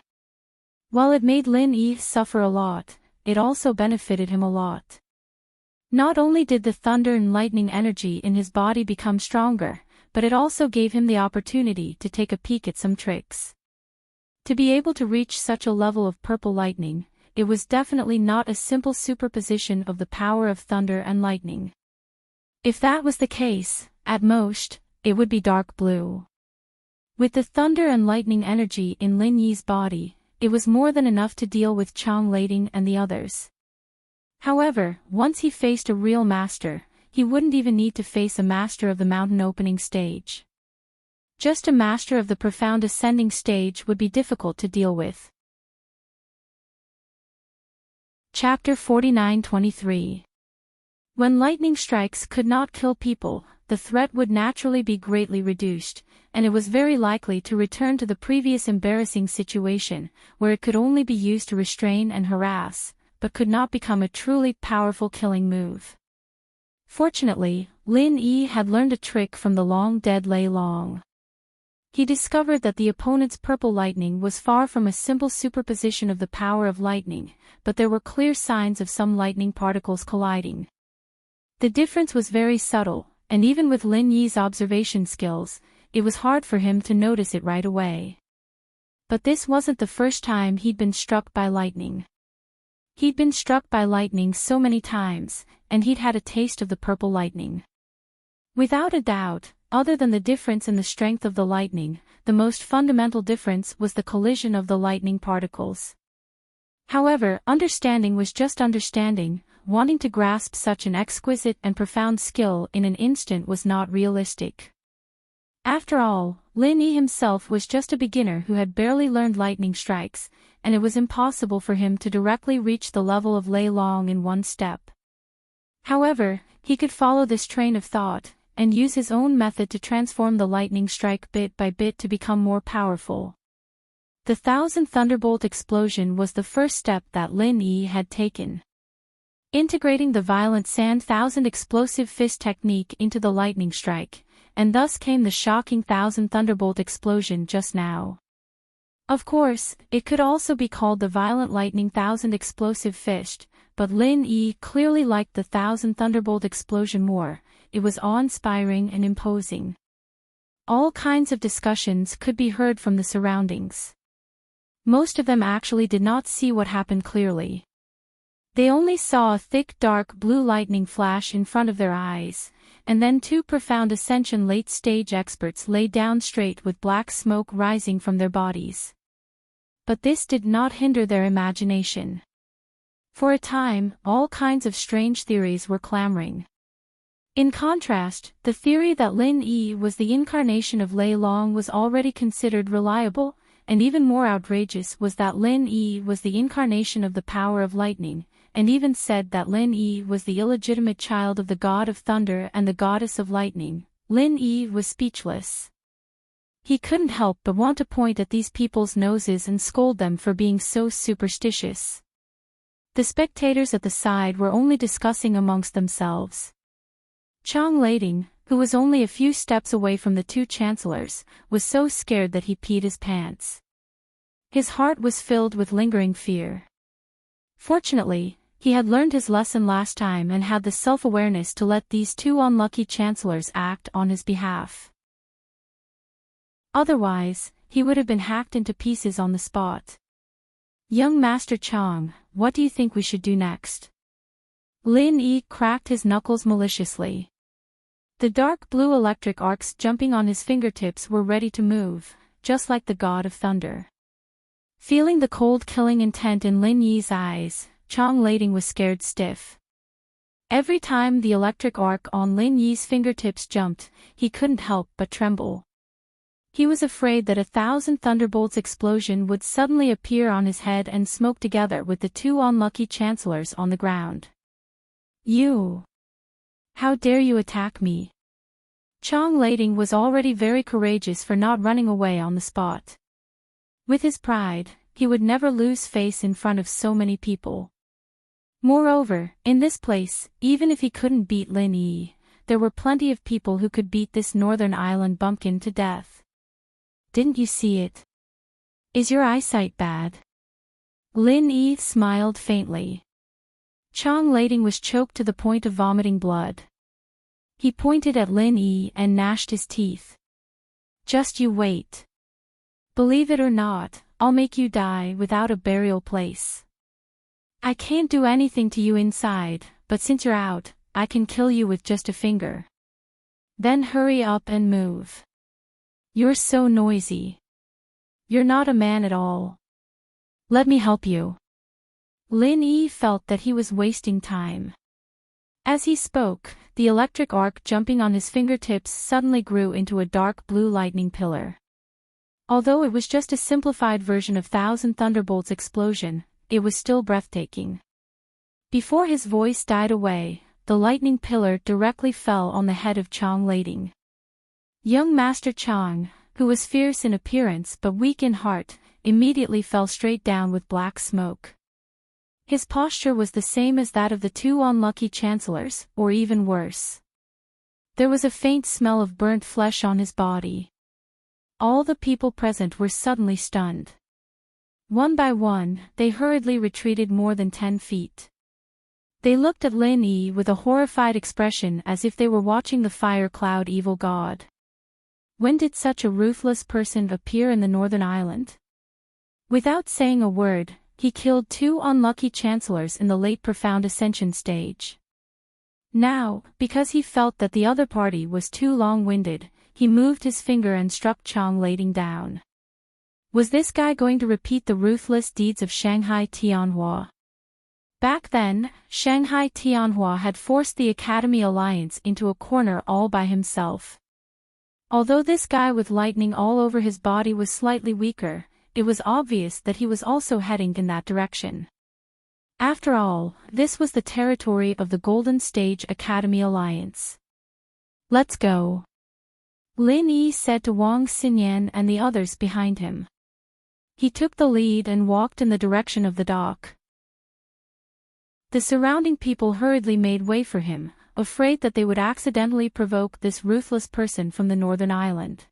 While it made Lin Yi suffer a lot, it also benefited him a lot. Not only did the thunder and lightning energy in his body become stronger, but it also gave him the opportunity to take a peek at some tricks. To be able to reach such a level of purple lightning, it was definitely not a simple superposition of the power of thunder and lightning. If that was the case, at most, it would be dark blue. With the thunder and lightning energy in Lin Yi's body, it was more than enough to deal with Chang Lading and the others. However, once he faced a real master, he wouldn't even need to face a master of the mountain opening stage. Just a master of the profound ascending stage would be difficult to deal with. Chapter 49-23. When lightning strikes could not kill people, the threat would naturally be greatly reduced, and it was very likely to return to the previous embarrassing situation, where it could only be used to restrain and harass, but could not become a truly powerful killing move. Fortunately, Lin Yi had learned a trick from the long-dead Lei Long. He discovered that the opponent's purple lightning was far from a simple superposition of the power of lightning, but there were clear signs of some lightning particles colliding. The difference was very subtle, and even with Lin Yi's observation skills, it was hard for him to notice it right away. But this wasn't the first time he'd been struck by lightning. He'd been struck by lightning so many times, and he'd had a taste of the purple lightning. Without a doubt, other than the difference in the strength of the lightning, the most fundamental difference was the collision of the lightning particles. However, understanding was just understanding. Wanting to grasp such an exquisite and profound skill in an instant was not realistic. After all, Lin Yi himself was just a beginner who had barely learned lightning strikes, and it was impossible for him to directly reach the level of Lei Long in one step. However, he could follow this train of thought, and use his own method to transform the lightning strike bit by bit to become more powerful. The Thousand Thunderbolt explosion was the first step that Lin Yi had taken. Integrating the violent Sand Thousand explosive fist technique into the lightning strike, and thus came the shocking Thousand Thunderbolt explosion just now. Of course, it could also be called the Violent Lightning Thousand explosive fist, but Lin Yi clearly liked the Thousand Thunderbolt explosion more. It was awe-inspiring and imposing. All kinds of discussions could be heard from the surroundings. Most of them actually did not see what happened clearly. They only saw a thick dark blue lightning flash in front of their eyes, and then two profound Ascension late-stage experts lay down straight with black smoke rising from their bodies. But this did not hinder their imagination. For a time, all kinds of strange theories were clamoring. In contrast, the theory that Lin Yi was the incarnation of Lei Long was already considered reliable, and even more outrageous was that Lin Yi was the incarnation of the power of lightning, and even said that Lin Yi was the illegitimate child of the god of thunder and the goddess of lightning. Lin Yi was speechless. He couldn't help but want to point at these people's noses and scold them for being so superstitious. The spectators at the side were only discussing amongst themselves. Chang Lading, who was only a few steps away from the two chancellors, was so scared that he peed his pants. His heart was filled with lingering fear. Fortunately, he had learned his lesson last time and had the self-awareness to let these two unlucky chancellors act on his behalf. Otherwise, he would have been hacked into pieces on the spot. Young Master Chang, what do you think we should do next? Lin Yi cracked his knuckles maliciously. The dark blue electric arcs jumping on his fingertips were ready to move, just like the god of thunder. Feeling the cold killing intent in Lin Yi's eyes, Chang Lading was scared stiff. Every time the electric arc on Lin Yi's fingertips jumped, he couldn't help but tremble. He was afraid that a thousand thunderbolts explosion would suddenly appear on his head and smoke together with the two unlucky chancellors on the ground. You! How dare you attack me? Chang Lading was already very courageous for not running away on the spot. With his pride, he would never lose face in front of so many people. Moreover, in this place, even if he couldn't beat Lin Yi, there were plenty of people who could beat this northern island bumpkin to death. Didn't you see it? Is your eyesight bad? Lin Yi smiled faintly. Chang Lading was choked to the point of vomiting blood. He pointed at Lin Yi and gnashed his teeth. Just you wait. Believe it or not, I'll make you die without a burial place. I can't do anything to you inside, but since you're out, I can kill you with just a finger. Then hurry up and move. You're so noisy. You're not a man at all. Let me help you. Lin Yi felt that he was wasting time. As he spoke, the electric arc jumping on his fingertips suddenly grew into a dark blue lightning pillar. Although it was just a simplified version of Thousand Thunderbolts explosion, it was still breathtaking. Before his voice died away, the lightning pillar directly fell on the head of Chang Lading. Young Master Chang, who was fierce in appearance but weak in heart, immediately fell straight down with black smoke. His posture was the same as that of the two unlucky chancellors, or even worse. There was a faint smell of burnt flesh on his body. All the people present were suddenly stunned. One by one, they hurriedly retreated more than 10 feet. They looked at Lin Yi with a horrified expression as if they were watching the fire cloud evil god. When did such a ruthless person appear in the northern island? Without saying a word, he killed 2 unlucky chancellors in the late profound ascension stage. Now, because he felt that the other party was too long-winded, he moved his finger and struck Chang Lading down. Was this guy going to repeat the ruthless deeds of Shanghai Tianhua? Back then, Shanghai Tianhua had forced the Academy Alliance into a corner all by himself. Although this guy with lightning all over his body was slightly weaker, it was obvious that he was also heading in that direction. After all, this was the territory of the Golden Stage Academy Alliance. Let's go. Lin Yi said to Wang Xinyan and the others behind him. He took the lead and walked in the direction of the dock. The surrounding people hurriedly made way for him, afraid that they would accidentally provoke this ruthless person from the northern island.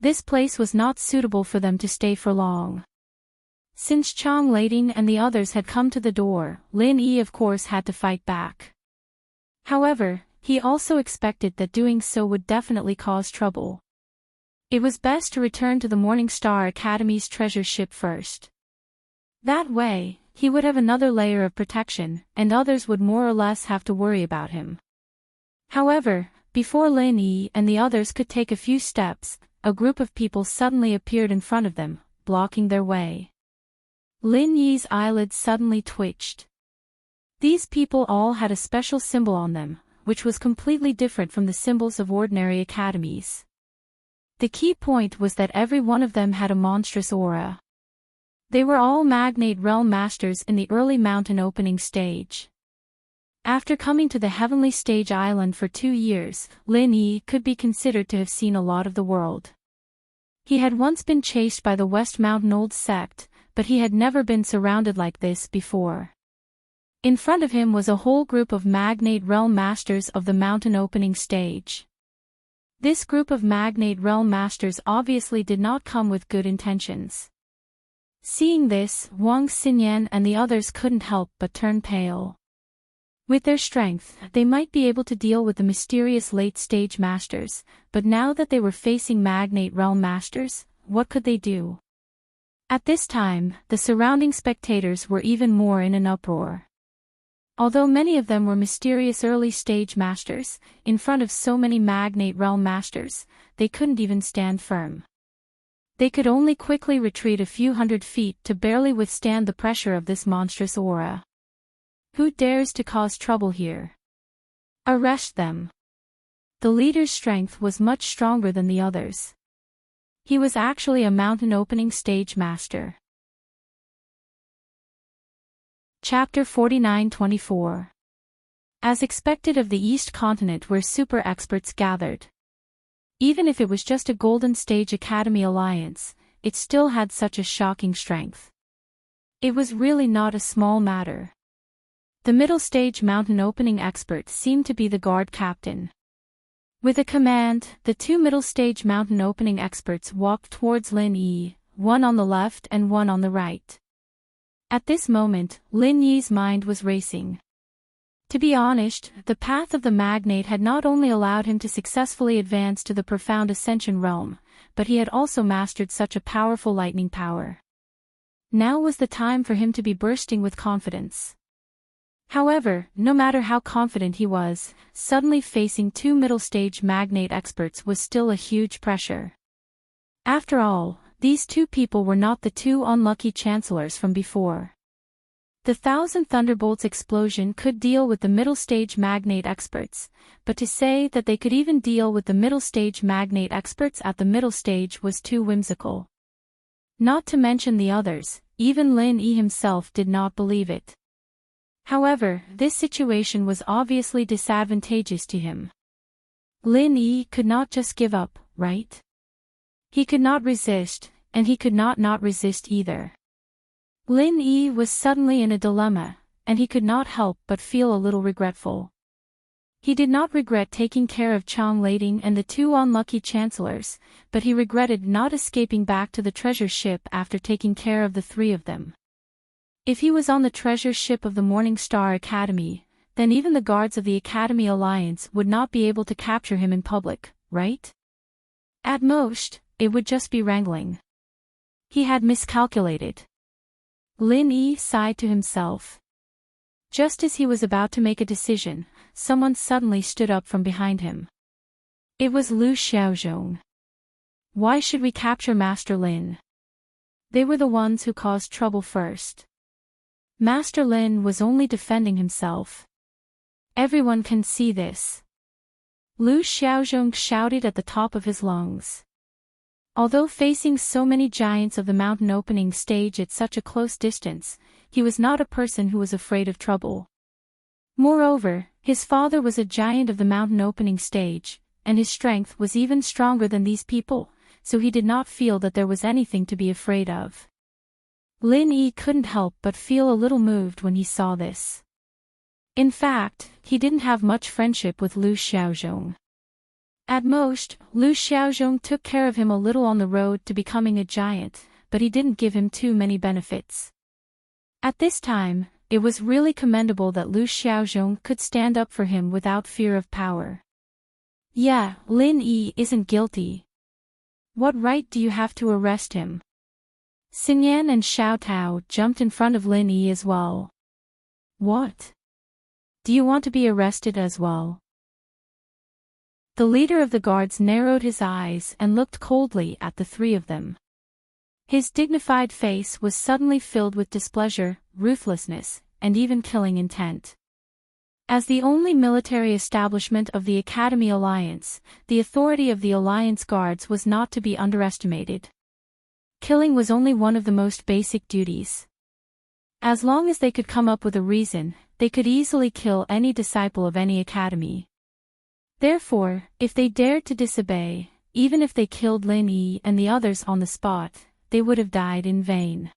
This place was not suitable for them to stay for long. Since Chang Lading and the others had come to the door, Lin Yi of course had to fight back. However, he also expected that doing so would definitely cause trouble. It was best to return to the Morning Star Academy's treasure ship first. That way, he would have another layer of protection, and others would more or less have to worry about him. However, before Lin Yi and the others could take a few steps, a group of people suddenly appeared in front of them, blocking their way. Lin Yi's eyelids suddenly twitched. These people all had a special symbol on them, which was completely different from the symbols of ordinary academies. The key point was that every one of them had a monstrous aura. They were all Magnate Realm Masters in the early mountain opening stage. After coming to the Heavenly Stage Island for 2 years, Lin Yi could be considered to have seen a lot of the world. He had once been chased by the West Mountain Old Sect, but he had never been surrounded like this before. In front of him was a whole group of Magnate Realm Masters of the mountain opening stage. This group of Magnate Realm Masters obviously did not come with good intentions. Seeing this, Wang Xinyan and the others couldn't help but turn pale. With their strength, they might be able to deal with the mysterious late-stage masters, but now that they were facing Magnate Realm Masters, what could they do? At this time, the surrounding spectators were even more in an uproar. Although many of them were mysterious early-stage masters, in front of so many Magnate Realm Masters, they couldn't even stand firm. They could only quickly retreat a few hundred feet to barely withstand the pressure of this monstrous aura. Who dares to cause trouble here? Arrest them. The leader's strength was much stronger than the others. He was actually a mountain opening stage master. Chapter 49-24. As expected of the East Continent where super experts gathered. Even if it was just a Golden Stage Academy alliance, it still had such a shocking strength. It was really not a small matter. The middle stage mountain opening expert seemed to be the guard captain. With a command, the 2 middle stage mountain opening experts walked towards Lin Yi, one on the left and one on the right. At this moment, Lin Yi's mind was racing. To be honest, the path of the magnate had not only allowed him to successfully advance to the profound ascension realm, but he had also mastered such a powerful lightning power. Now was the time for him to be bursting with confidence. However, no matter how confident he was, suddenly facing 2 middle-stage magnate experts was still a huge pressure. After all, these 2 people were not the 2 unlucky chancellors from before. The 1,000 Thunderbolts explosion could deal with the middle-stage magnate experts, but to say that they could even deal with the middle-stage magnate experts at the middle stage was too whimsical. Not to mention the others, even Lin Yi himself did not believe it. However, this situation was obviously disadvantageous to him. Lin Yi could not just give up, right? He could not resist, and he could not resist either. Lin Yi was suddenly in a dilemma, and he could not help but feel a little regretful. He did not regret taking care of Chang Lading and the two unlucky chancellors, but he regretted not escaping back to the treasure ship after taking care of the three of them. If he was on the treasure ship of the Morning Star Academy, then even the guards of the Academy Alliance would not be able to capture him in public, right? At most, it would just be wrangling. He had miscalculated. Lin Yi sighed to himself. Just as he was about to make a decision, someone suddenly stood up from behind him. It was Lu Xiaozhong. Why should we capture Master Lin? They were the ones who caused trouble first. Master Lin was only defending himself. Everyone can see this. Lu Xiaozhong shouted at the top of his lungs. Although facing so many giants of the mountain opening stage at such a close distance, he was not a person who was afraid of trouble. Moreover, his father was a giant of the mountain opening stage, and his strength was even stronger than these people, so he did not feel that there was anything to be afraid of. Lin Yi couldn't help but feel a little moved when he saw this. In fact, he didn't have much friendship with Lu Xiaozhong. At most, Lu Xiaozhong took care of him a little on the road to becoming a giant, but he didn't give him too many benefits. At this time, it was really commendable that Lu Xiaozhong could stand up for him without fear of power. Yeah, Lin Yi isn't guilty. What right do you have to arrest him? Xingyan and Xiao Tao jumped in front of Lin Yi as well. What? Do you want to be arrested as well? The leader of the guards narrowed his eyes and looked coldly at the three of them. His dignified face was suddenly filled with displeasure, ruthlessness, and even killing intent. As the only military establishment of the Academy Alliance, the authority of the Alliance Guards was not to be underestimated. Killing was only one of the most basic duties. As long as they could come up with a reason, they could easily kill any disciple of any academy. Therefore, if they dared to disobey, even if they killed Lin Yi and the others on the spot, they would have died in vain.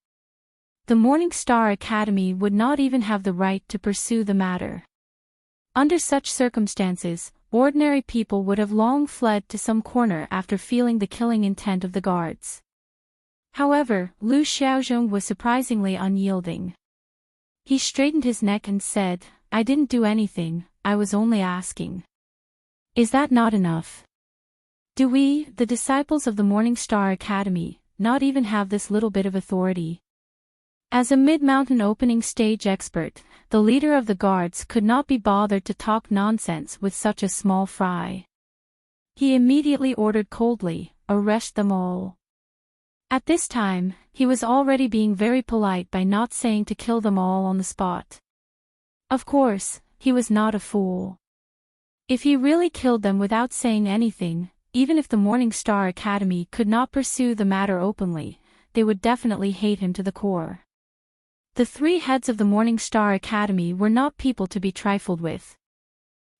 The Morning Star Academy would not even have the right to pursue the matter. Under such circumstances, ordinary people would have long fled to some corner after feeling the killing intent of the guards. However, Lu Xiaozhong was surprisingly unyielding. He straightened his neck and said, "I didn't do anything, I was only asking. Is that not enough? Do we, the disciples of the Morning Star Academy, not even have this little bit of authority?" As a mid-mountain opening stage expert, the leader of the guards could not be bothered to talk nonsense with such a small fry. He immediately ordered coldly, "Arrest them all." At this time, he was already being very polite by not saying to kill them all on the spot. Of course, he was not a fool. If he really killed them without saying anything, even if the Morning Star Academy could not pursue the matter openly, they would definitely hate him to the core. The three heads of the Morning Star Academy were not people to be trifled with.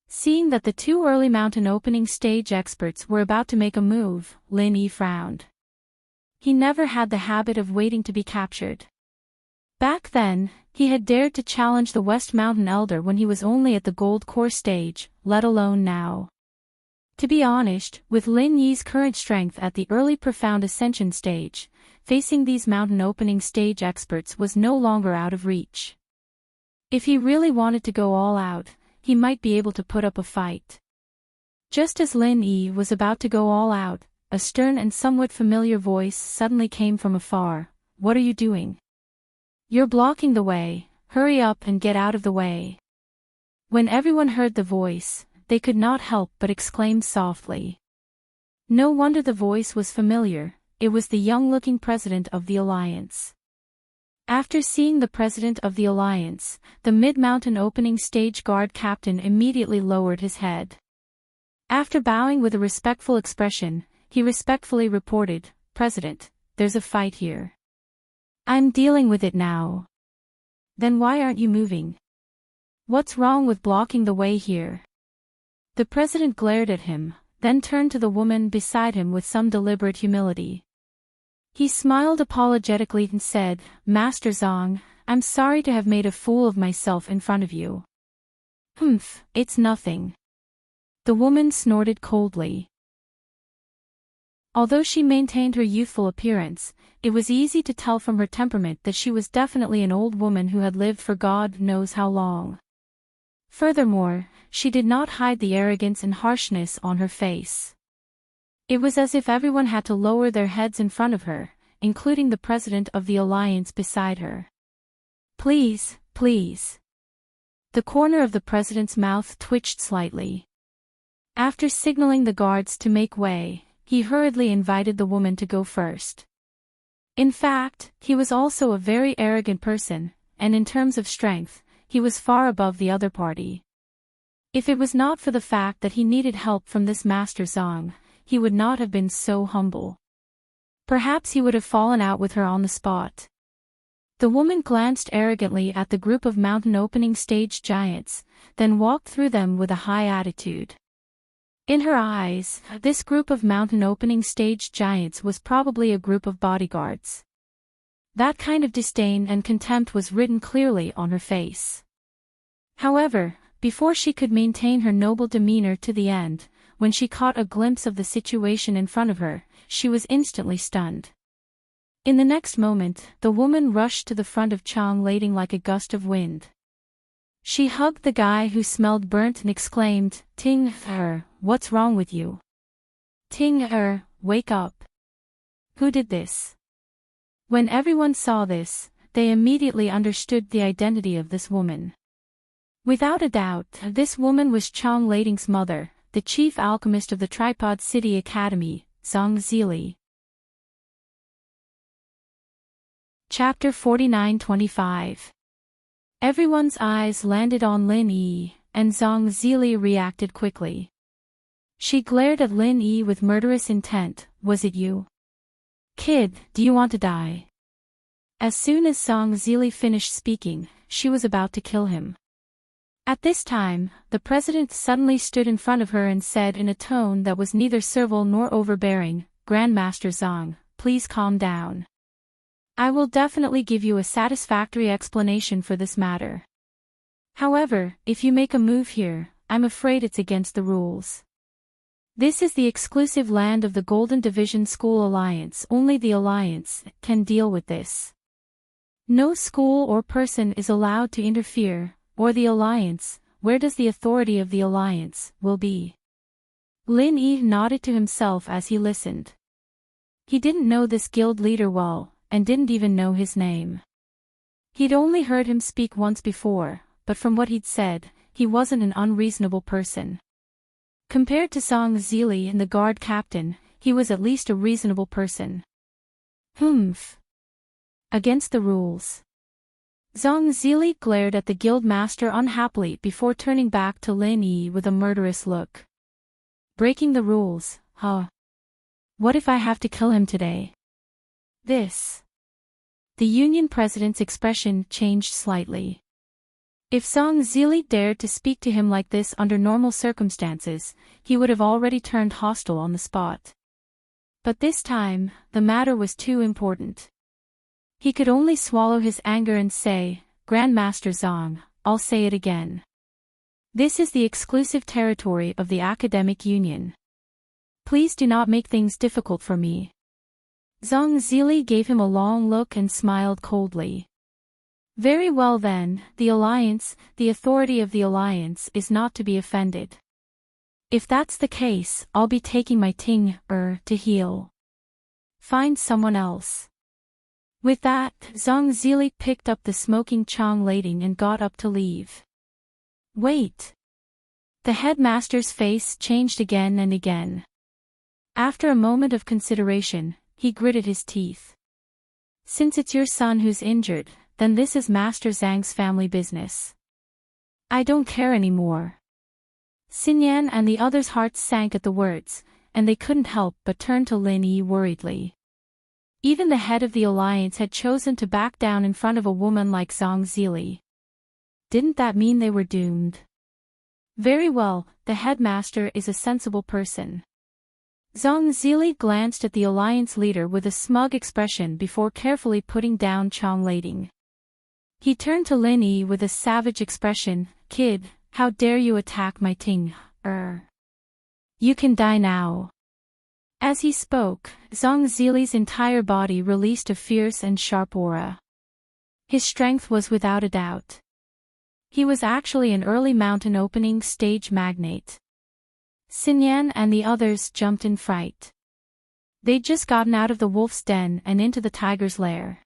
Seeing that the two early mountain opening stage experts were about to make a move, Lin Yi frowned. He never had the habit of waiting to be captured. Back then, he had dared to challenge the West Mountain Elder when he was only at the Gold Core stage, let alone now. To be honest, with Lin Yi's current strength at the early Profound Ascension stage, facing these mountain opening stage experts was no longer out of reach. If he really wanted to go all out, he might be able to put up a fight. Just as Lin Yi was about to go all out, a stern and somewhat familiar voice suddenly came from afar. "What are you doing? You're blocking the way, hurry up and get out of the way." When everyone heard the voice, they could not help but exclaim softly. No wonder the voice was familiar, it was the young-looking president of the Alliance. After seeing the president of the Alliance, the mid-mountain opening stage guard captain immediately lowered his head. After bowing with a respectful expression, he respectfully reported, "President, there's a fight here. I'm dealing with it now." "Then why aren't you moving? What's wrong with blocking the way here?" The president glared at him, then turned to the woman beside him with some deliberate humility. He smiled apologetically and said, "Master Zong, I'm sorry to have made a fool of myself in front of you." "Humph, it's nothing." The woman snorted coldly. Although she maintained her youthful appearance, it was easy to tell from her temperament that she was definitely an old woman who had lived for God knows how long. Furthermore, she did not hide the arrogance and harshness on her face. It was as if everyone had to lower their heads in front of her, including the president of the alliance beside her. "Please, please." The corner of the president's mouth twitched slightly. After signaling the guards to make way, he hurriedly invited the woman to go first. In fact, he was also a very arrogant person, and in terms of strength, he was far above the other party. If it was not for the fact that he needed help from this Master Zong, he would not have been so humble. Perhaps he would have fallen out with her on the spot. The woman glanced arrogantly at the group of mountain opening stage giants, then walked through them with a high attitude. In her eyes, this group of mountain opening stage giants was probably a group of bodyguards. That kind of disdain and contempt was written clearly on her face. However, before she could maintain her noble demeanor to the end, when she caught a glimpse of the situation in front of her, she was instantly stunned. In the next moment, the woman rushed to the front of Chang Lading like a gust of wind. She hugged the guy who smelled burnt and exclaimed, "Ting Er, what's wrong with you? Ting Er, wake up. Who did this?" When everyone saw this, they immediately understood the identity of this woman. Without a doubt, this woman was Chang Lading's mother, the chief alchemist of the Tripod City Academy, Zong Zili. Chapter 49-25. Everyone's eyes landed on Lin Yi, and Zong Zili reacted quickly. She glared at Lin Yi with murderous intent. "Was it you? Kid, do you want to die?" As soon as Zong Zili finished speaking, she was about to kill him. At this time, the president suddenly stood in front of her and said in a tone that was neither servile nor overbearing, "Grandmaster Zong, please calm down. I will definitely give you a satisfactory explanation for this matter. However, if you make a move here, I'm afraid it's against the rules. This is the exclusive land of the Golden Division School Alliance. Only the Alliance can deal with this. No school or person is allowed to interfere, or the Alliance, where does the authority of the Alliance, will be." Lin Yi nodded to himself as he listened. He didn't know this guild leader well, and didn't even know his name. He'd only heard him speak once before, but from what he'd said, he wasn't an unreasonable person. Compared to Zong Zili and the guard captain, he was at least a reasonable person. Humph. Against the rules. Zong Zili glared at the guild master unhappily before turning back to Lin Yi with a murderous look. Breaking the rules, huh? What if I have to kill him today? This. The union president's expression changed slightly. If Zong Zili dared to speak to him like this under normal circumstances, he would have already turned hostile on the spot. But this time, the matter was too important. He could only swallow his anger and say, "Grandmaster Zong, I'll say it again. This is the exclusive territory of the academic union. Please do not make things difficult for me." Zong Zili gave him a long look and smiled coldly. "Very well then, the Alliance, the authority of the Alliance is not to be offended. If that's the case, I'll be taking my Ting Er to heal. Find someone else." With that, Zong Zili picked up the smoking Chang Lading and got up to leave. Wait. The headmaster's face changed again and again. After a moment of consideration, he gritted his teeth. "Since it's your son who's injured, then this is Master Zhang's family business. I don't care anymore." Xinyan and the others' hearts sank at the words, and they couldn't help but turn to Lin Yi worriedly. Even the head of the alliance had chosen to back down in front of a woman like Zong Zili. Didn't that mean they were doomed? Very well, the headmaster is a sensible person. Zhang Zili glanced at the alliance leader with a smug expression before carefully putting down Chong Lading. He turned to Lin Yi with a savage expression, "Kid, how dare you attack my Ting? You can die now." As he spoke, Zhang Zili's entire body released a fierce and sharp aura. His strength was without a doubt. He was actually an early mountain opening stage magnate. Xinyan and the others jumped in fright. They'd just gotten out of the wolf's den and into the tiger's lair.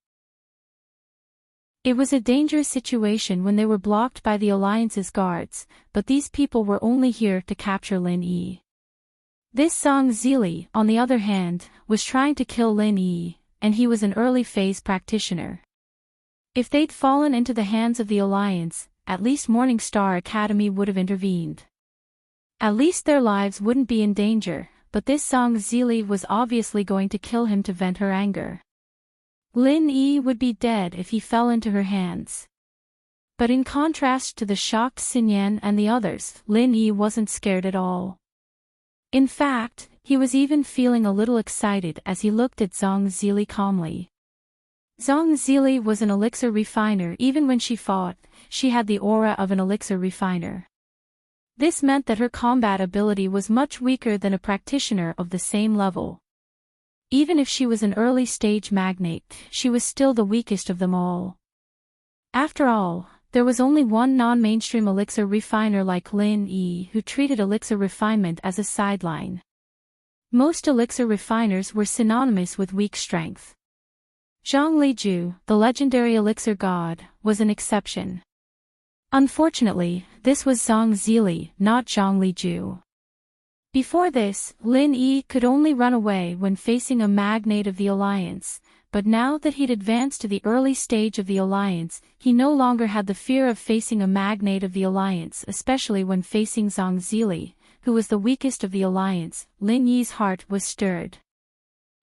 It was a dangerous situation when they were blocked by the Alliance's guards, but these people were only here to capture Lin Yi. This Zhang Zili, on the other hand, was trying to kill Lin Yi, and he was an early phase practitioner. If they'd fallen into the hands of the Alliance, at least Morning Star Academy would have intervened. At least their lives wouldn't be in danger, but this Zhang Zili was obviously going to kill him to vent her anger. Lin Yi would be dead if he fell into her hands. But in contrast to the shocked Xinyan and the others, Lin Yi wasn't scared at all. In fact, he was even feeling a little excited as he looked at Zhang Zili calmly. Zhang Zili was an elixir refiner. Even when she fought, she had the aura of an elixir refiner. This meant that her combat ability was much weaker than a practitioner of the same level. Even if she was an early-stage magnate, she was still the weakest of them all. After all, there was only one non-mainstream elixir refiner like Lin Yi who treated elixir refinement as a sideline. Most elixir refiners were synonymous with weak strength. Zhang Liju, the legendary elixir god, was an exception. Unfortunately, this was Zhang Zili, not Zhang Liju. Before this, Lin Yi could only run away when facing a magnate of the Alliance, but now that he'd advanced to the early stage of the Alliance, he no longer had the fear of facing a magnate of the Alliance, especially when facing Zhang Zili, who was the weakest of the Alliance. Lin Yi's heart was stirred.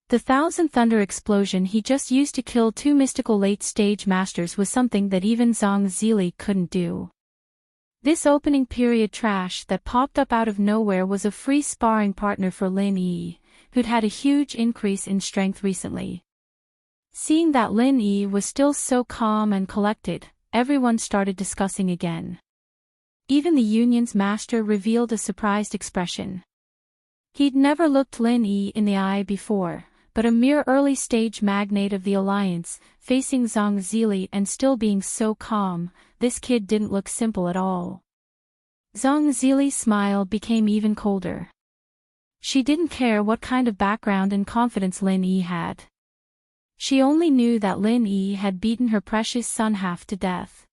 The Thousand Thunder explosion he just used to kill two mystical late-stage masters was something that even Zhang Zili couldn't do. This opening period trash that popped up out of nowhere was a free sparring partner for Lin Yi, who'd had a huge increase in strength recently. Seeing that Lin Yi was still so calm and collected, everyone started discussing again. Even the Union's master revealed a surprised expression. He'd never looked Lin Yi in the eye before, but a mere early-stage magnate of the Alliance, facing Zhang Zili and still being so calm, this kid didn't look simple at all. Zhang Zili's smile became even colder. She didn't care what kind of background and confidence Lin Yi had. She only knew that Lin Yi had beaten her precious son half to death.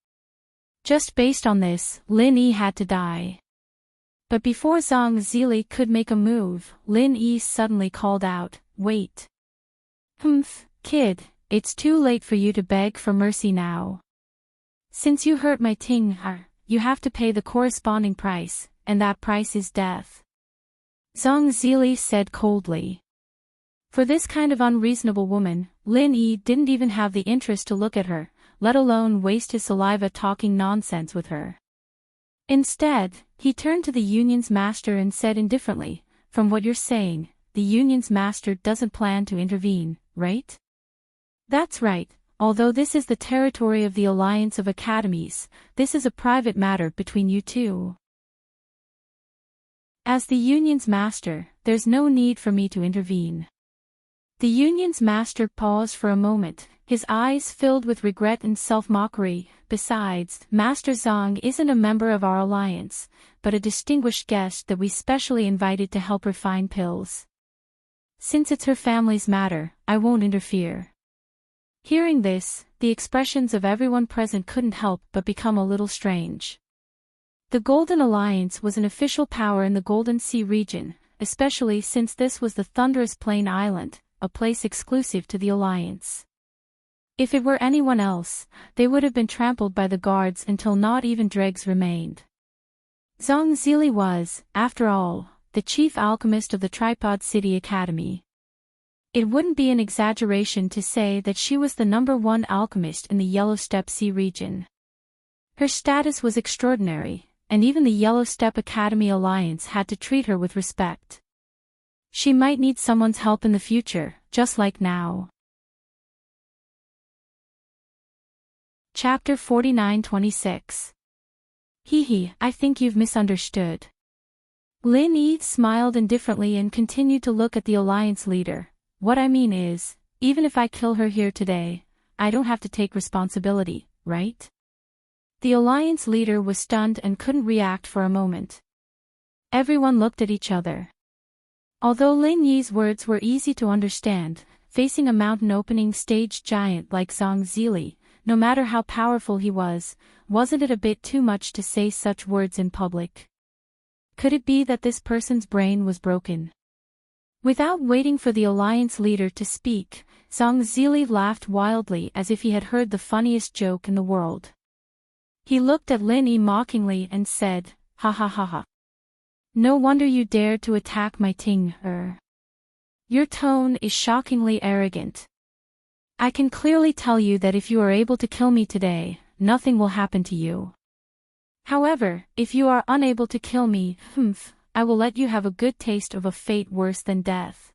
Just based on this, Lin Yi had to die. But before Zhang Zili could make a move, Lin Yi suddenly called out, "Wait. Kid, it's too late for you to beg for mercy now. Since you hurt my Ting, you have to pay the corresponding price, and that price is death." Zhang Zili said coldly. For this kind of unreasonable woman, Lin Yi didn't even have the interest to look at her, let alone waste his saliva talking nonsense with her. Instead, he turned to the Union's master and said indifferently, "From what you're saying, the Union's master doesn't plan to intervene, right?" "That's right. Although this is the territory of the Alliance of Academies, this is a private matter between you two. As the Union's master, there's no need for me to intervene." The Union's master paused for a moment, his eyes filled with regret and self-mockery. "Besides, Master Zhang isn't a member of our alliance, but a distinguished guest that we specially invited to help refine pills. Since it's her family's matter, I won't interfere." Hearing this, the expressions of everyone present couldn't help but become a little strange. The Golden Alliance was an official power in the Golden Sea region, especially since this was the Thunderous Plain Island, a place exclusive to the Alliance. If it were anyone else, they would have been trampled by the guards until not even dregs remained. Zhang Zili was, after all, the chief alchemist of the Tripod City Academy. It wouldn't be an exaggeration to say that she was the #1 alchemist in the Yellow Steppe Sea region. Her status was extraordinary, and even the Yellow Steppe Academy Alliance had to treat her with respect. She might need someone's help in the future, just like now. Chapter 49-26. Hee, I think you've misunderstood. Lin Yi smiled indifferently and continued to look at the alliance leader. What I mean is, even if I kill her here today, I don't have to take responsibility, right? The alliance leader was stunned and couldn't react for a moment. Everyone looked at each other. Although Lin Yi's words were easy to understand, facing a mountain opening stage giant like Zhang Zili, no matter how powerful he was, wasn't it a bit too much to say such words in public? Could it be that this person's brain was broken? Without waiting for the alliance leader to speak, Zhang Zili laughed wildly as if he had heard the funniest joke in the world. He looked at Lin Yi mockingly and said, "Ha ha ha ha. No wonder you dared to attack my Ting. Your tone is shockingly arrogant. I can clearly tell you that if you are able to kill me today, nothing will happen to you. However, if you are unable to kill me, I will let you have a good taste of a fate worse than death."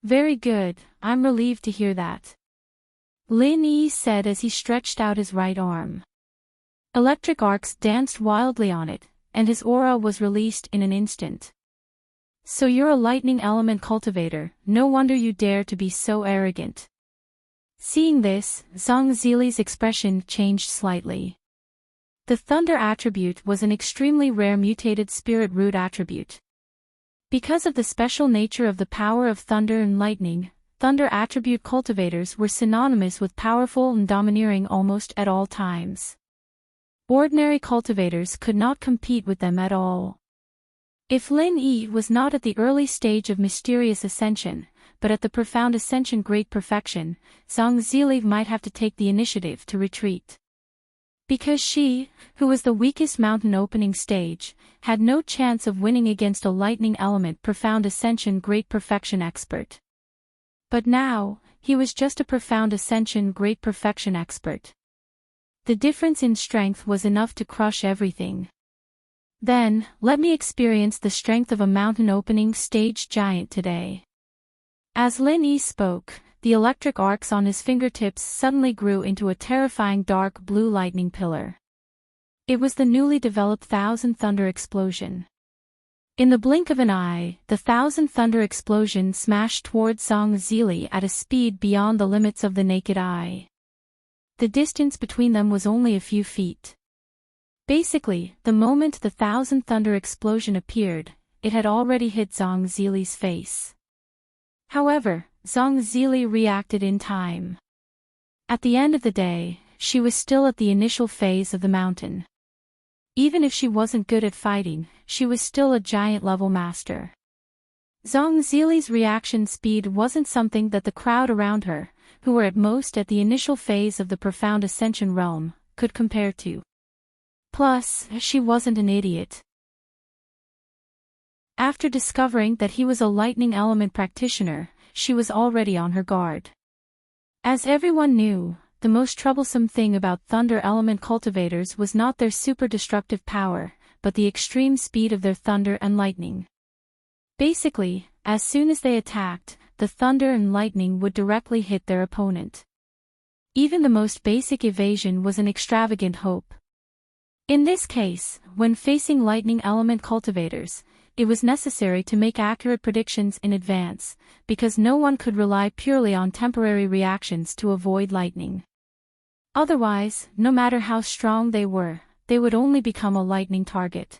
"Very good, I'm relieved to hear that," Lin Yi said as he stretched out his right arm. Electric arcs danced wildly on it, and his aura was released in an instant. "So you're a lightning element cultivator, no wonder you dare to be so arrogant." Seeing this, Zhang Zili's expression changed slightly. The thunder attribute was an extremely rare mutated spirit root attribute. Because of the special nature of the power of thunder and lightning, thunder attribute cultivators were synonymous with powerful and domineering almost at all times. Ordinary cultivators could not compete with them at all. If Lin Yi was not at the early stage of mysterious ascension, but at the profound ascension great perfection, Zhang Zili might have to take the initiative to retreat. Because she, who was the weakest mountain opening stage, had no chance of winning against a lightning element profound ascension great perfection expert. But now, he was just a profound ascension great perfection expert. The difference in strength was enough to crush everything. Then, let me experience the strength of a mountain opening stage giant today. As Lin Yi spoke, the electric arcs on his fingertips suddenly grew into a terrifying dark blue lightning pillar. It was the newly developed Thousand Thunder Explosion. In the blink of an eye, the Thousand Thunder Explosion smashed towards Zhang Zili at a speed beyond the limits of the naked eye. The distance between them was only a few feet. Basically, the moment the Thousand Thunder Explosion appeared, it had already hit Zhang Zili's face. However, Zhang Zili reacted in time. At the end of the day, she was still at the initial phase of the mountain. Even if she wasn't good at fighting, she was still a giant-level master. Zhang Zili's reaction speed wasn't something that the crowd around her, who were at most at the initial phase of the profound ascension realm, could compare to. Plus, she wasn't an idiot. After discovering that he was a lightning element practitioner, she was already on her guard. As everyone knew, the most troublesome thing about thunder element cultivators was not their super destructive power, but the extreme speed of their thunder and lightning. Basically, as soon as they attacked, the thunder and lightning would directly hit their opponent. Even the most basic evasion was an extravagant hope. In this case, when facing lightning element cultivators, it was necessary to make accurate predictions in advance, because no one could rely purely on temporary reactions to avoid lightning. Otherwise, no matter how strong they would only become a lightning target.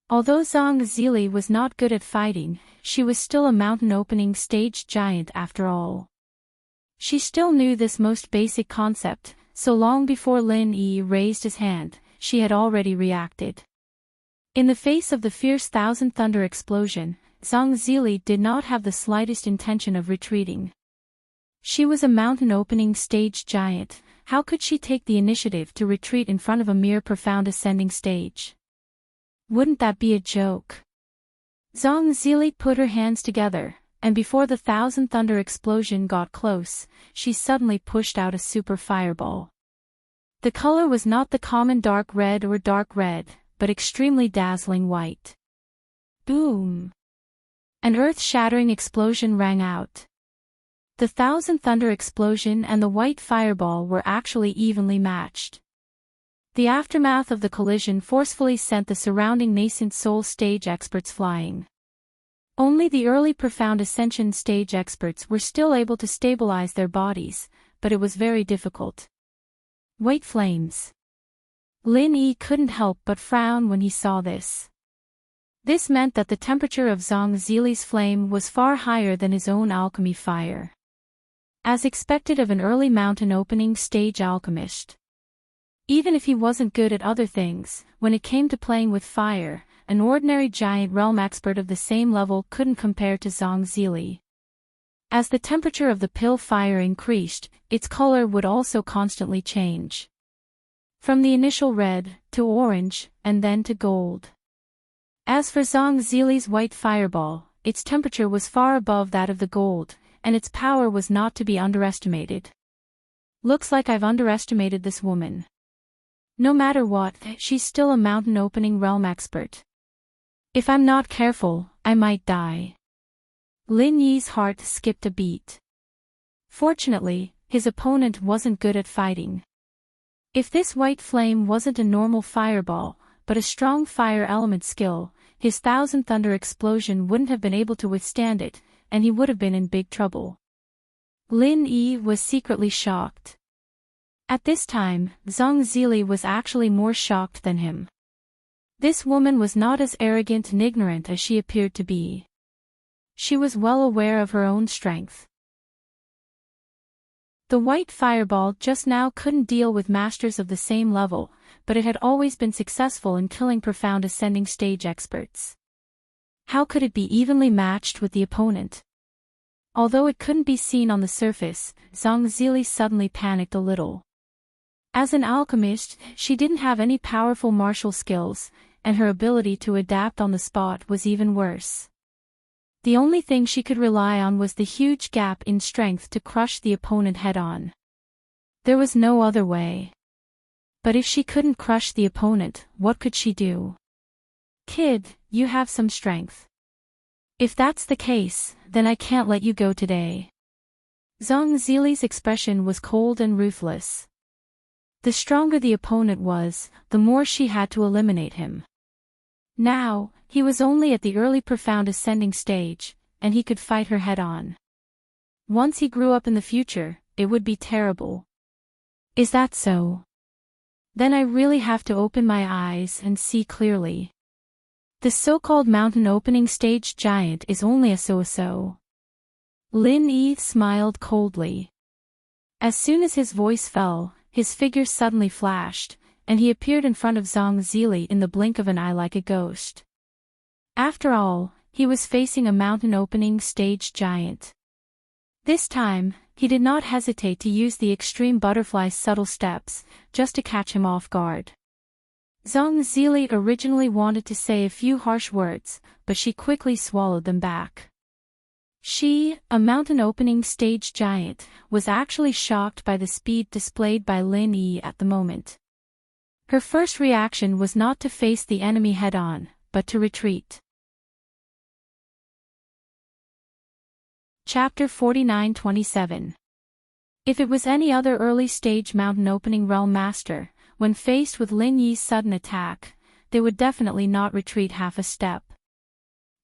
Although Zhang Zili was not good at fighting, she was still a mountain opening stage giant after all. She still knew this most basic concept, so long before Lin Yi raised his hand, she had already reacted. In the face of the fierce Thousand Thunder Explosion, Zhang Zili did not have the slightest intention of retreating. She was a mountain opening stage giant, how could she take the initiative to retreat in front of a mere profound ascending stage? Wouldn't that be a joke? Zhang Zili put her hands together, and before the Thousand Thunder Explosion got close, she suddenly pushed out a super fireball. The color was not the common dark red, but extremely dazzling white. Boom! An earth-shattering explosion rang out. The Thousand Thunder explosion and the white fireball were actually evenly matched. The aftermath of the collision forcefully sent the surrounding nascent soul stage experts flying. Only the early profound ascension stage experts were still able to stabilize their bodies, but it was very difficult. White flames. Lin Yi couldn't help but frown when he saw this. This meant that the temperature of Zhang Zili's flame was far higher than his own alchemy fire. As expected of an early mountain opening stage alchemist. Even if he wasn't good at other things, when it came to playing with fire, an ordinary giant realm expert of the same level couldn't compare to Zhang Zili. As the temperature of the pill fire increased, its color would also constantly change. From the initial red, to orange, and then to gold. As for Zhang Zili's white fireball, its temperature was far above that of the gold, and its power was not to be underestimated. Looks like I've underestimated this woman. No matter what, she's still a mountain opening realm expert. If I'm not careful, I might die. Lin Yi's heart skipped a beat. Fortunately, his opponent wasn't good at fighting. If this white flame wasn't a normal fireball, but a strong fire element skill, his Thousand Thunder explosion wouldn't have been able to withstand it, and he would have been in big trouble. Lin Yi was secretly shocked. At this time, Zhang Zili was actually more shocked than him. This woman was not as arrogant and ignorant as she appeared to be. She was well aware of her own strength. The white fireball just now couldn't deal with masters of the same level, but it had always been successful in killing profound ascending stage experts. How could it be evenly matched with the opponent? Although it couldn't be seen on the surface, Zhang Zili suddenly panicked a little. As an alchemist, she didn't have any powerful martial skills, and her ability to adapt on the spot was even worse. The only thing she could rely on was the huge gap in strength to crush the opponent head-on. There was no other way. But if she couldn't crush the opponent, what could she do? Kid, you have some strength. If that's the case, then I can't let you go today. Zhang Zili's expression was cold and ruthless. The stronger the opponent was, the more she had to eliminate him. Now, he was only at the early profound ascending stage, and he could fight her head-on. Once he grew up in the future, it would be terrible. Is that so? Then I really have to open my eyes and see clearly. The so-called mountain opening stage giant is only a so-so. Lin Yi smiled coldly. As soon as his voice fell, his figure suddenly flashed, and he appeared in front of Zhang Zili in the blink of an eye like a ghost. After all, he was facing a mountain opening stage giant. This time, he did not hesitate to use the extreme butterfly's subtle steps, just to catch him off guard. Zhang Zili originally wanted to say a few harsh words, but she quickly swallowed them back. She, a mountain opening stage giant, was actually shocked by the speed displayed by Lin Yi at the moment. Her first reaction was not to face the enemy head-on, but to retreat. Chapter 49-27. If it was any other early-stage mountain opening realm master, when faced with Lin Yi's sudden attack, they would definitely not retreat half a step.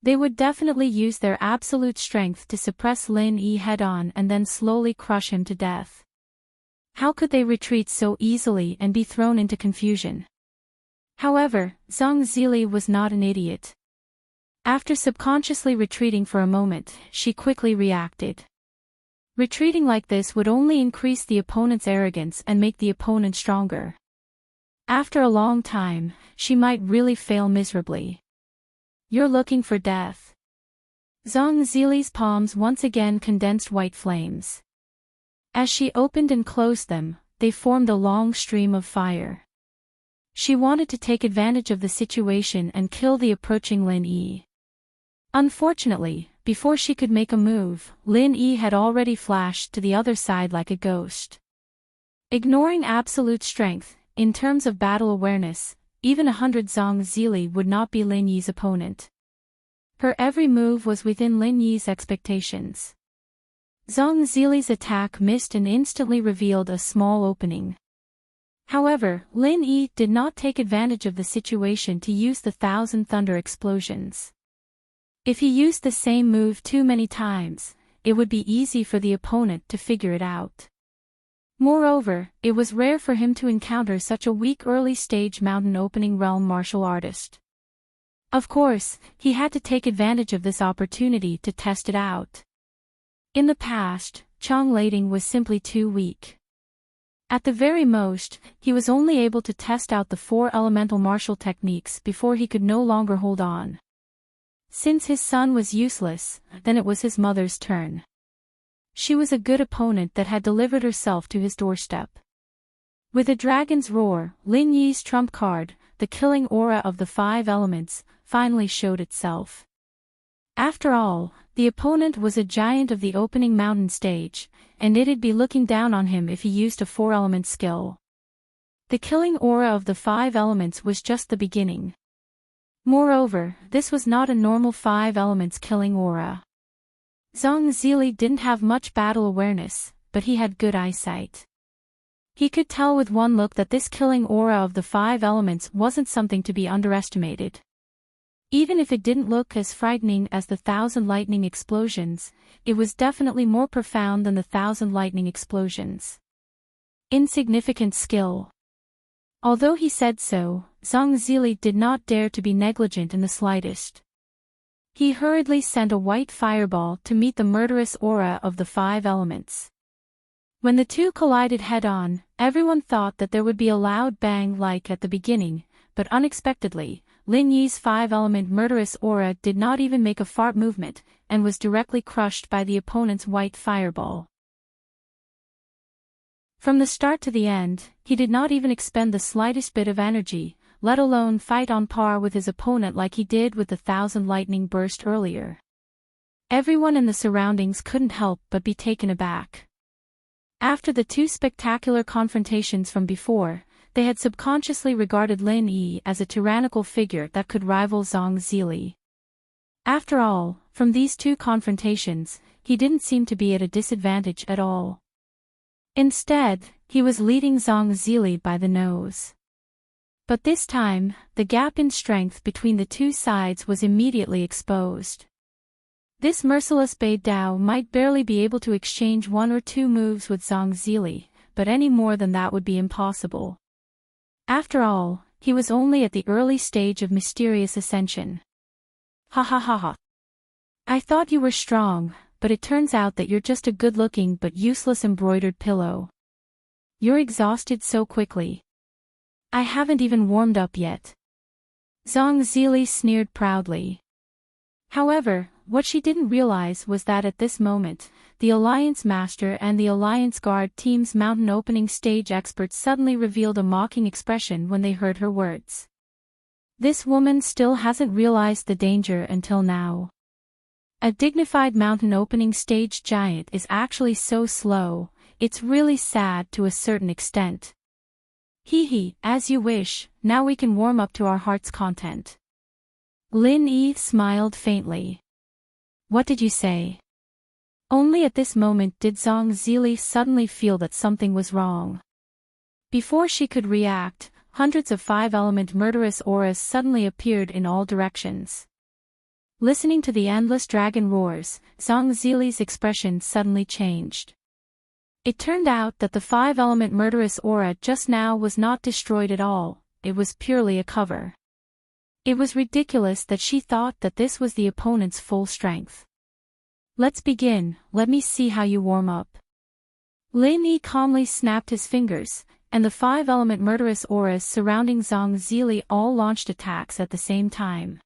They would definitely use their absolute strength to suppress Lin Yi head-on and then slowly crush him to death. How could they retreat so easily and be thrown into confusion? However, Zhang Zili was not an idiot. After subconsciously retreating for a moment, she quickly reacted. Retreating like this would only increase the opponent's arrogance and make the opponent stronger. After a long time, she might really fail miserably. You're looking for death. Zhang Zili's palms once again condensed white flames. As she opened and closed them, they formed a long stream of fire. She wanted to take advantage of the situation and kill the approaching Lin Yi. Unfortunately, before she could make a move, Lin Yi had already flashed to the other side like a ghost. Ignoring absolute strength, in terms of battle awareness, even 100 Zhang Zili would not be Lin Yi's opponent. Her every move was within Lin Yi's expectations. Zhang Zili's attack missed and instantly revealed a small opening. However, Lin Yi did not take advantage of the situation to use the Thousand Thunder explosions. If he used the same move too many times, it would be easy for the opponent to figure it out. Moreover, it was rare for him to encounter such a weak early-stage mountain opening realm martial artist. Of course, he had to take advantage of this opportunity to test it out. In the past, Chang Lading was simply too weak. At the very most, he was only able to test out the 4 elemental martial techniques before he could no longer hold on. Since his son was useless, then it was his mother's turn. She was a good opponent that had delivered herself to his doorstep. With a dragon's roar, Lin Yi's trump card, the killing aura of the 5 elements, finally showed itself. After all, the opponent was a giant of the opening mountain stage, and it'd be looking down on him if he used a 4-element skill. The killing aura of the 5 elements was just the beginning. Moreover, this was not a normal 5 elements killing aura. Zhang Zili didn't have much battle awareness, but he had good eyesight. He could tell with one look that this killing aura of the 5 elements wasn't something to be underestimated. Even if it didn't look as frightening as the 1,000 lightning explosions, it was definitely more profound than the 1,000 lightning explosions. Insignificant skill. Although he said so, Zhang Zili did not dare to be negligent in the slightest. He hurriedly sent a white fireball to meet the murderous aura of the 5 elements. When the two collided head-on, everyone thought that there would be a loud bang like at the beginning, but unexpectedly, Lin Yi's 5-element murderous aura did not even make a fart movement, and was directly crushed by the opponent's white fireball. From the start to the end, he did not even expend the slightest bit of energy, let alone fight on par with his opponent like he did with the 1,000 lightning burst earlier. Everyone in the surroundings couldn't help but be taken aback. After the 2 spectacular confrontations from before, they had subconsciously regarded Lin Yi as a tyrannical figure that could rival Zhang Zili. After all, from these 2 confrontations, he didn't seem to be at a disadvantage at all. Instead, he was leading Zhang Zili by the nose. But this time, the gap in strength between the 2 sides was immediately exposed. This merciless Bei Dao might barely be able to exchange 1 or 2 moves with Zhang Zili, but any more than that would be impossible. After all, he was only at the early stage of mysterious ascension. Ha ha ha ha. I thought you were strong, but it turns out that you're just a good-looking but useless embroidered pillow. You're exhausted so quickly. I haven't even warmed up yet. Zhang Zili sneered proudly. However, what she didn't realize was that at this moment, the Alliance Master and the Alliance Guard team's mountain opening stage experts suddenly revealed a mocking expression when they heard her words. This woman still hasn't realized the danger until now. A dignified mountain opening stage giant is actually so slow, it's really sad to a certain extent. Hee hee, as you wish, now we can warm up to our heart's content. Lin Yi smiled faintly. What did you say? Only at this moment did Zhang Zili suddenly feel that something was wrong. Before she could react, hundreds of 5-element murderous auras suddenly appeared in all directions. Listening to the endless dragon roars, Zhang Zili's expression suddenly changed. It turned out that the 5-element murderous aura just now was not destroyed at all, it was purely a cover. It was ridiculous that she thought that this was the opponent's full strength. Let's begin, let me see how you warm up. Lin Yi calmly snapped his fingers, and the 5-element murderous auras surrounding Zhang Zili all launched attacks at the same time.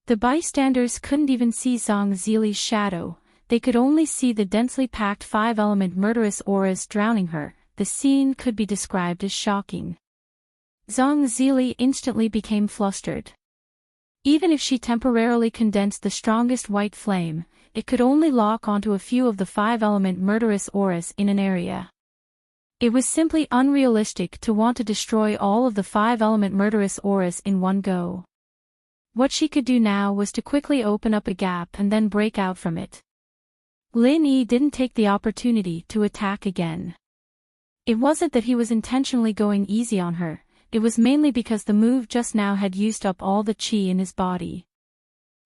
The bystanders couldn't even see Zhang Zili's shadow, they could only see the densely packed 5-element murderous auras drowning her. The scene could be described as shocking. Zhang Zili instantly became flustered. Even if she temporarily condensed the strongest white flame, it could only lock onto a few of the 5-element murderous auras in an area. It was simply unrealistic to want to destroy all of the 5-element murderous auras in one go. What she could do now was to quickly open up a gap and then break out from it. Lin Yi didn't take the opportunity to attack again. It wasn't that he was intentionally going easy on her, it was mainly because the move just now had used up all the qi in his body.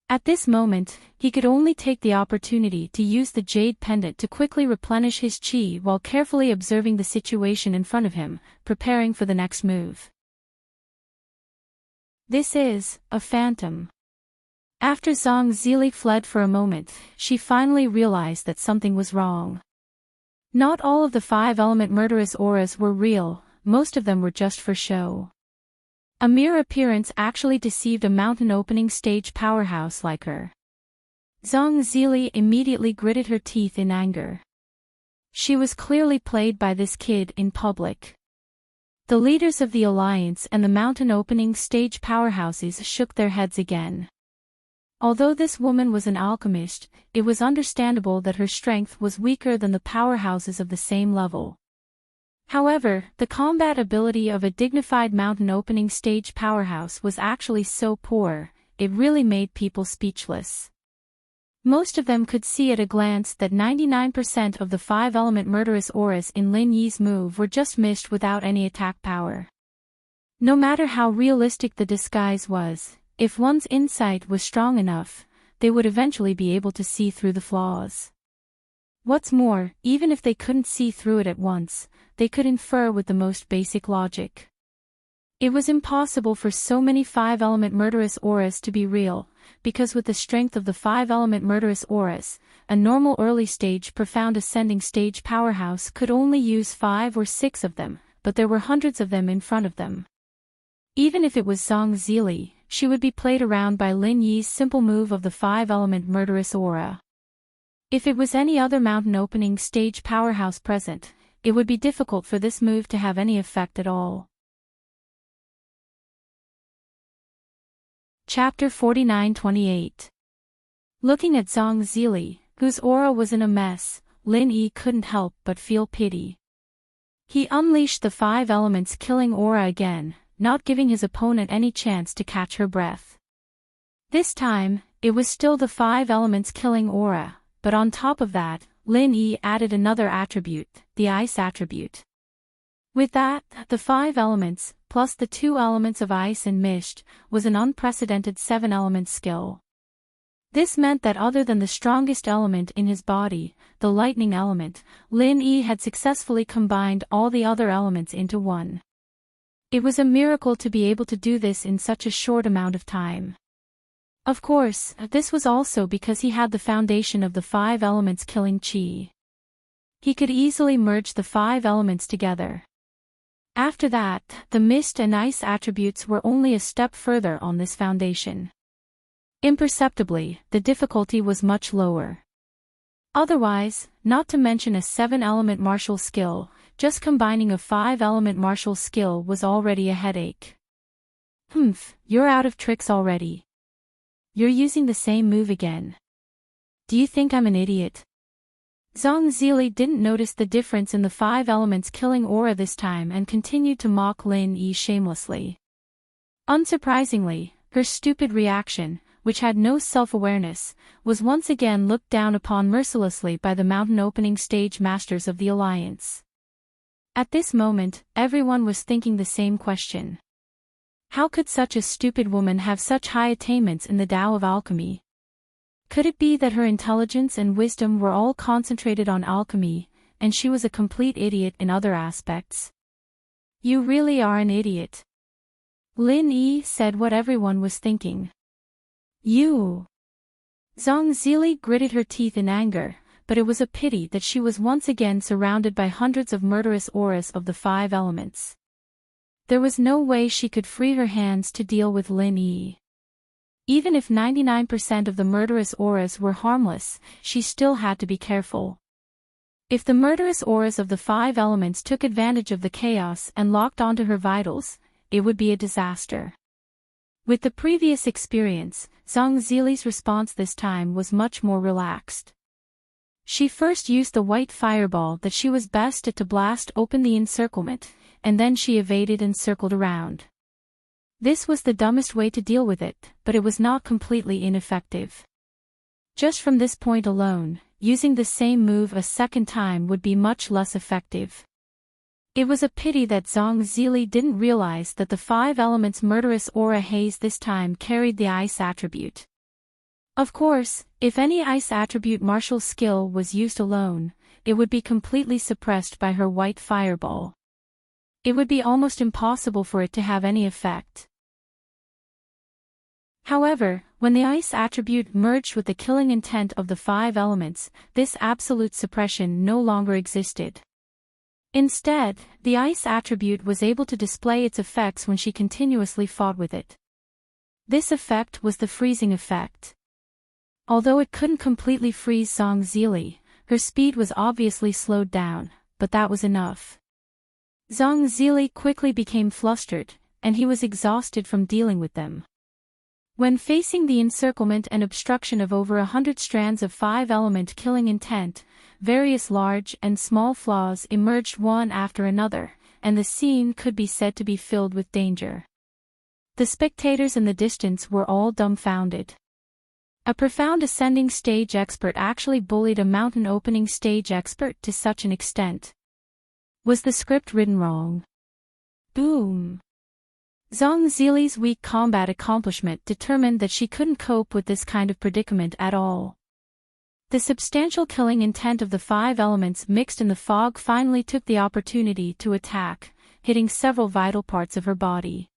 At this moment, he could only take the opportunity to use the jade pendant to quickly replenish his qi while carefully observing the situation in front of him, preparing for the next move. This is a phantom. After Zhang Zili fled for a moment, she finally realized that something was wrong. Not all of the 5-element murderous auras were real, most of them were just for show. A mere appearance actually deceived a mountain opening stage powerhouse like her. Zhang Zili immediately gritted her teeth in anger. She was clearly played by this kid in public. The leaders of the Alliance and the mountain opening stage powerhouses shook their heads again. Although this woman was an alchemist, it was understandable that her strength was weaker than the powerhouses of the same level. However, the combat ability of a dignified mountain opening stage powerhouse was actually so poor, it really made people speechless. Most of them could see at a glance that 99% of the 5-element murderous auras in Lin Yi's move were just missed without any attack power. No matter how realistic the disguise was, if one's insight was strong enough, they would eventually be able to see through the flaws. What's more, even if they couldn't see through it at once, they could infer with the most basic logic. It was impossible for so many 5-element murderous auras to be real, because with the strength of the 5-element murderous auras, a normal early-stage profound ascending stage powerhouse could only use 5 or 6 of them, but there were hundreds of them in front of them. Even if it was Zhang Zili, she would be played around by Lin Yi's simple move of the 5-element murderous aura. If it was any other mountain opening stage powerhouse present, it would be difficult for this move to have any effect at all. Chapter 49-28. Looking at Zhang Zili, whose aura was in a mess, Lin Yi couldn't help but feel pity. He unleashed the 5 elements killing aura again, not giving his opponent any chance to catch her breath. This time, it was still the 5 elements killing aura, but on top of that, Lin Yi added another attribute, the ice attribute. With that, the 5 elements, plus the 2 elements of ice and mist, was an unprecedented 7-element skill. This meant that other than the strongest element in his body, the lightning element, Lin Yi had successfully combined all the other elements into one. It was a miracle to be able to do this in such a short amount of time. Of course, this was also because he had the foundation of the 5 elements killing qi. He could easily merge the 5 elements together. After that, the mist and ice attributes were only a step further on this foundation. Imperceptibly, the difficulty was much lower. Otherwise, not to mention a 7-element martial skill, just combining a 5-element martial skill was already a headache. You're out of tricks already. You're using the same move again. Do you think I'm an idiot? Zhang Zili didn't notice the difference in the 5 elements killing aura this time and continued to mock Lin Yi shamelessly. Unsurprisingly, her stupid reaction, which had no self-awareness, was once again looked down upon mercilessly by the mountain opening stage masters of the Alliance. At this moment, everyone was thinking the same question. How could such a stupid woman have such high attainments in the Tao of alchemy? Could it be that her intelligence and wisdom were all concentrated on alchemy, and she was a complete idiot in other aspects? You really are an idiot. Lin Yi said what everyone was thinking. You. Zhang Zili gritted her teeth in anger, but it was a pity that she was once again surrounded by hundreds of murderous auras of the 5 elements. There was no way she could free her hands to deal with Lin Yi. Even if 99% of the murderous auras were harmless, she still had to be careful. If the murderous auras of the 5 elements took advantage of the chaos and locked onto her vitals, it would be a disaster. With the previous experience, Zhang Zili's response this time was much more relaxed. She first used the white fireball that she was best at to blast open the encirclement, and then she evaded and circled around. This was the dumbest way to deal with it, but it was not completely ineffective. Just from this point alone, using the same move a second time would be much less effective. It was a pity that Zhang Zili didn't realize that the 5 elements murderous aura haze this time carried the ice attribute. Of course, if any ice attribute martial skill was used alone, it would be completely suppressed by her white fireball. It would be almost impossible for it to have any effect. However, when the ice attribute merged with the killing intent of the 5 elements, this absolute suppression no longer existed. Instead, the ice attribute was able to display its effects when she continuously fought with it. This effect was the freezing effect. Although it couldn't completely freeze Zhang Zili, her speed was obviously slowed down, but that was enough. Zhang Zili quickly became flustered, and he was exhausted from dealing with them. When facing the encirclement and obstruction of over 100 strands of 5-element killing intent, various large and small flaws emerged one after another, and the scene could be said to be filled with danger. The spectators in the distance were all dumbfounded. A profound ascending stage expert actually bullied a mountain opening stage expert to such an extent. Was the script written wrong? Boom! Zhang Zili's weak combat accomplishment determined that she couldn't cope with this kind of predicament at all. The substantial killing intent of the 5 elements mixed in the fog finally took the opportunity to attack, hitting several vital parts of her body.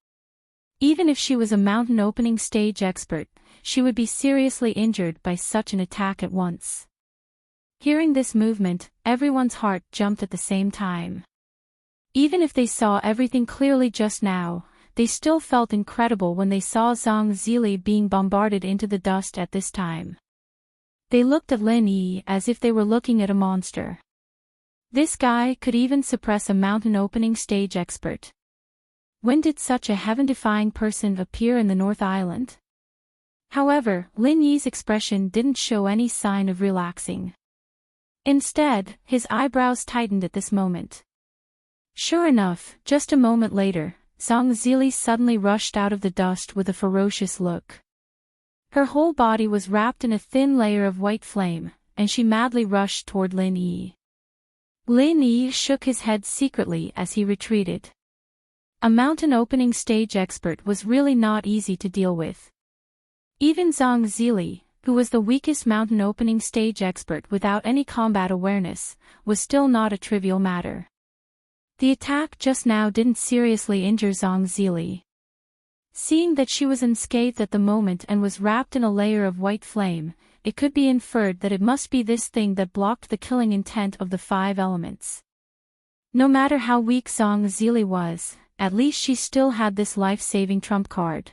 Even if she was a mountain opening stage expert, she would be seriously injured by such an attack at once. Hearing this movement, everyone's heart jumped at the same time. Even if they saw everything clearly just now, they still felt incredible when they saw Zhang Zili being bombarded into the dust at this time. They looked at Lin Yi as if they were looking at a monster. This guy could even suppress a mountain opening stage expert. When did such a heaven-defying person appear in the North Island? However, Lin Yi's expression didn't show any sign of relaxing. Instead, his eyebrows tightened at this moment. Sure enough, just a moment later, Zhang Zili suddenly rushed out of the dust with a ferocious look. Her whole body was wrapped in a thin layer of white flame, and she madly rushed toward Lin Yi. Lin Yi shook his head secretly as he retreated. A mountain opening stage expert was really not easy to deal with. Even Zhang Zili, who was the weakest mountain opening stage expert without any combat awareness, was still not a trivial matter. The attack just now didn't seriously injure Zhang Zili. Seeing that she was unscathed at the moment and was wrapped in a layer of white flame, it could be inferred that it must be this thing that blocked the killing intent of the 5 elements. No matter how weak Zhang Zili was, at least she still had this life-saving trump card.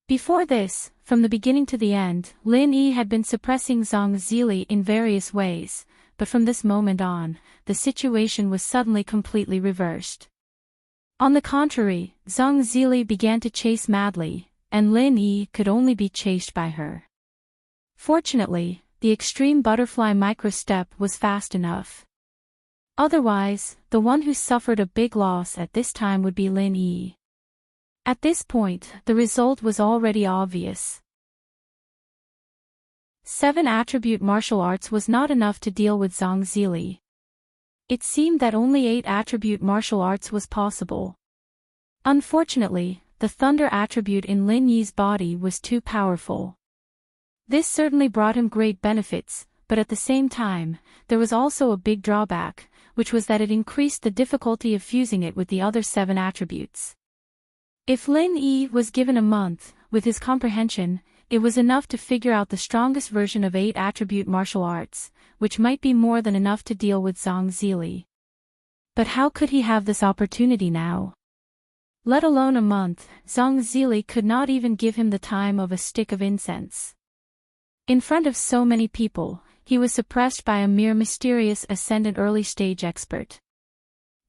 Before this, from the beginning to the end, Lin Yi had been suppressing Zhang Zili in various ways, but from this moment on, the situation was suddenly completely reversed. On the contrary, Zhang Zili began to chase madly, and Lin Yi could only be chased by her. Fortunately, the extreme butterfly micro-step was fast enough. Otherwise, the one who suffered a big loss at this time would be Lin Yi. At this point, the result was already obvious. 7 attribute martial arts was not enough to deal with Zhang Zili. It seemed that only 8 attribute martial arts was possible. Unfortunately, the thunder attribute in Lin Yi's body was too powerful. This certainly brought him great benefits, but at the same time, there was also a big drawback, which was that it increased the difficulty of fusing it with the other 7 attributes. If Lin Yi was given a month, with his comprehension, it was enough to figure out the strongest version of 8 attribute martial arts, which might be more than enough to deal with Zhang Zili. But how could he have this opportunity now? Let alone a month, Zhang Zili could not even give him the time of a stick of incense. In front of so many people, he was suppressed by a mere mysterious ascendant early stage expert.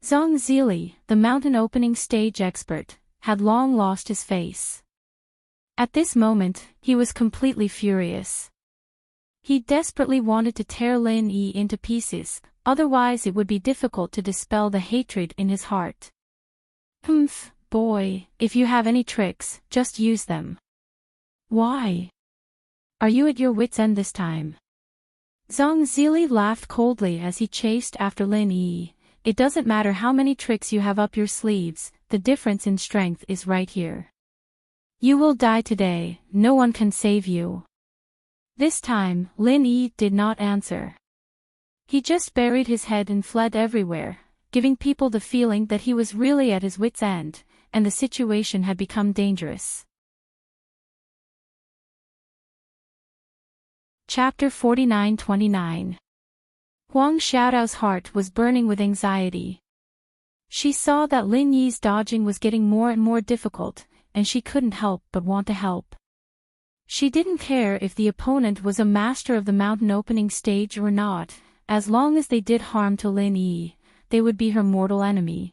Zhang Zili, the mountain opening stage expert, had long lost his face. At this moment, he was completely furious. He desperately wanted to tear Lin Yi into pieces, otherwise it would be difficult to dispel the hatred in his heart. Boy, if you have any tricks, just use them. Why? Are you at your wit's end this time? Zhang Zili laughed coldly as he chased after Lin Yi. It doesn't matter how many tricks you have up your sleeves, the difference in strength is right here. You will die today, no one can save you. This time, Lin Yi did not answer. He just buried his head and fled everywhere, giving people the feeling that he was really at his wit's end, and the situation had become dangerous. Chapter 49-29. Huang Xiaodao's heart was burning with anxiety. She saw that Lin Yi's dodging was getting more and more difficult, and she couldn't help but want to help. She didn't care if the opponent was a master of the mountain opening stage or not, as long as they did harm to Lin Yi, they would be her mortal enemy.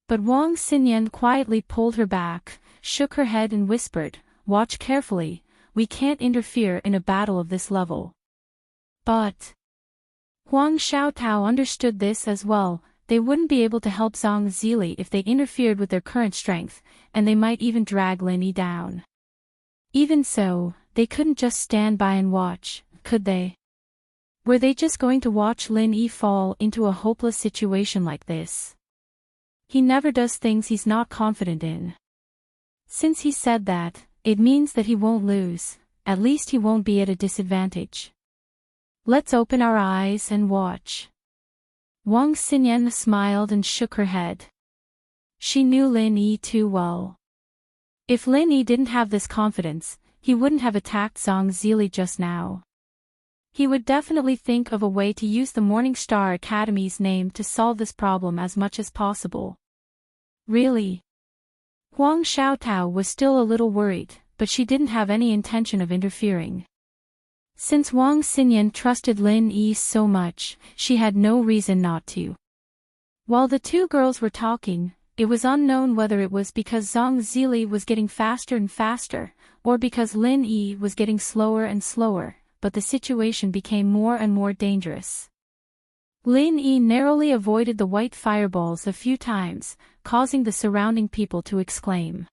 But Wang Xinyan quietly pulled her back, shook her head and whispered, "Watch carefully, we can't interfere in a battle of this level." But Huang Xiaotao understood this as well. They wouldn't be able to help Zhang Zili if they interfered with their current strength, and they might even drag Lin Yi down. Even so, they couldn't just stand by and watch, could they? Were they just going to watch Lin Yi fall into a hopeless situation like this? He never does things he's not confident in. Since he said that, it means that he won't lose, at least he won't be at a disadvantage. Let's open our eyes and watch. Wang Xinyan smiled and shook her head. She knew Lin Yi too well. If Lin Yi didn't have this confidence, he wouldn't have attacked Zhang Zili just now. He would definitely think of a way to use the Morning Star Academy's name to solve this problem as much as possible. Really? Huang Xiaotao was still a little worried, but she didn't have any intention of interfering. Since Wang Xinyan trusted Lin Yi so much, she had no reason not to. While the two girls were talking, it was unknown whether it was because Zhang Zili was getting faster and faster, or because Lin Yi was getting slower and slower, but the situation became more and more dangerous. Lin Yi narrowly avoided the white fireballs a few times, causing the surrounding people to exclaim.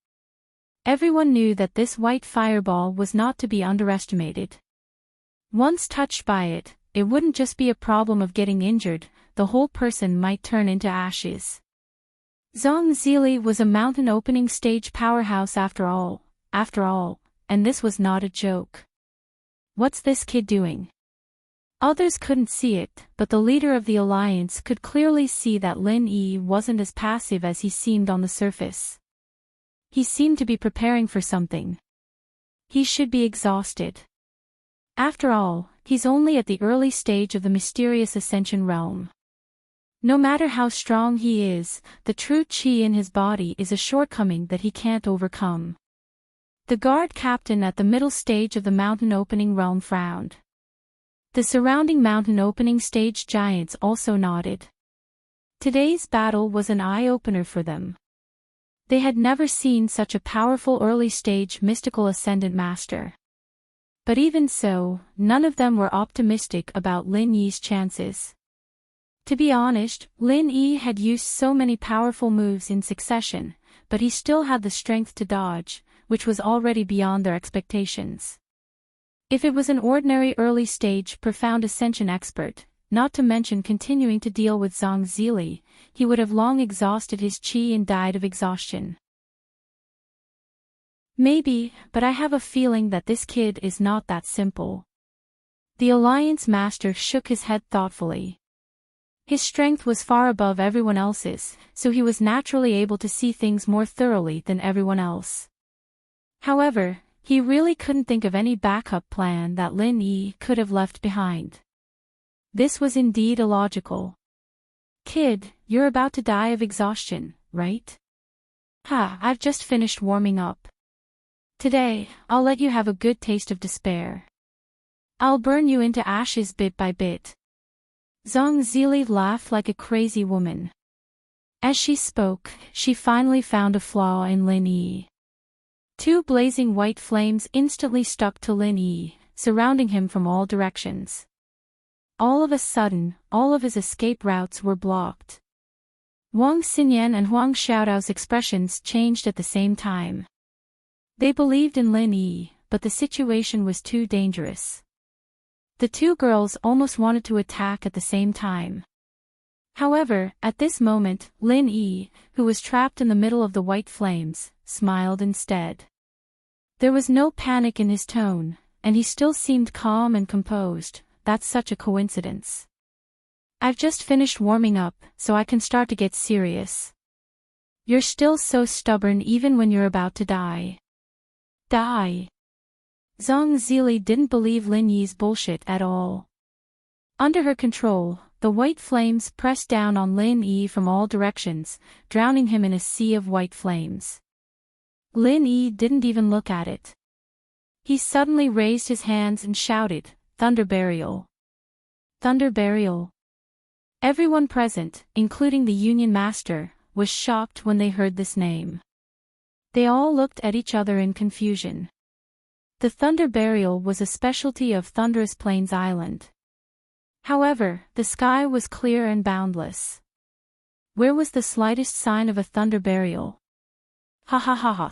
Everyone knew that this white fireball was not to be underestimated. Once touched by it, it wouldn't just be a problem of getting injured, the whole person might turn into ashes. Zhang Zili was a mountain opening stage powerhouse after all, and this was not a joke. What's this kid doing? Others couldn't see it, but the leader of the alliance could clearly see that Lin Yi wasn't as passive as he seemed on the surface. He seemed to be preparing for something. He should be exhausted. After all, he's only at the early stage of the mysterious Ascension realm. No matter how strong he is, the true qi in his body is a shortcoming that he can't overcome. The guard captain at the middle stage of the mountain opening realm frowned. The surrounding mountain opening stage giants also nodded. Today's battle was an eye-opener for them. They had never seen such a powerful early-stage mystical ascendant master. But even so, none of them were optimistic about Lin Yi's chances. To be honest, Lin Yi had used so many powerful moves in succession, but he still had the strength to dodge, which was already beyond their expectations. If it was an ordinary early-stage profound ascension expert, not to mention continuing to deal with Zhang Zili, he would have long exhausted his qi and died of exhaustion. Maybe, but I have a feeling that this kid is not that simple. The Alliance Master shook his head thoughtfully. His strength was far above everyone else's, so he was naturally able to see things more thoroughly than everyone else. However, he really couldn't think of any backup plan that Lin Yi could have left behind. This was indeed illogical. Kid, you're about to die of exhaustion, right? I've just finished warming up. Today, I'll let you have a good taste of despair. I'll burn you into ashes bit by bit. Zhang Zili laughed like a crazy woman. As she spoke, she finally found a flaw in Lin Yi. Two blazing white flames instantly stuck to Lin Yi, surrounding him from all directions. All of a sudden, all of his escape routes were blocked. Wang Xinyan and Huang Xiaodao's expressions changed at the same time. They believed in Lin Yi, but the situation was too dangerous. The two girls almost wanted to attack at the same time. However, at this moment, Lin Yi, who was trapped in the middle of the white flames, smiled instead. There was no panic in his tone, and he still seemed calm and composed. That's such a coincidence. I've just finished warming up, so I can start to get serious. You're still so stubborn even when you're about to die. Die. Zhang Zili didn't believe Lin Yi's bullshit at all. Under her control, the white flames pressed down on Lin Yi from all directions, drowning him in a sea of white flames. Lin Yi didn't even look at it. He suddenly raised his hands and shouted, "Thunder Burial! Thunder Burial!" Everyone present, including the Union Master, was shocked when they heard this name. They all looked at each other in confusion. The Thunder Burial was a specialty of Thunderous Plains Island. However, the sky was clear and boundless. Where was the slightest sign of a thunder burial? Ha ha ha ha.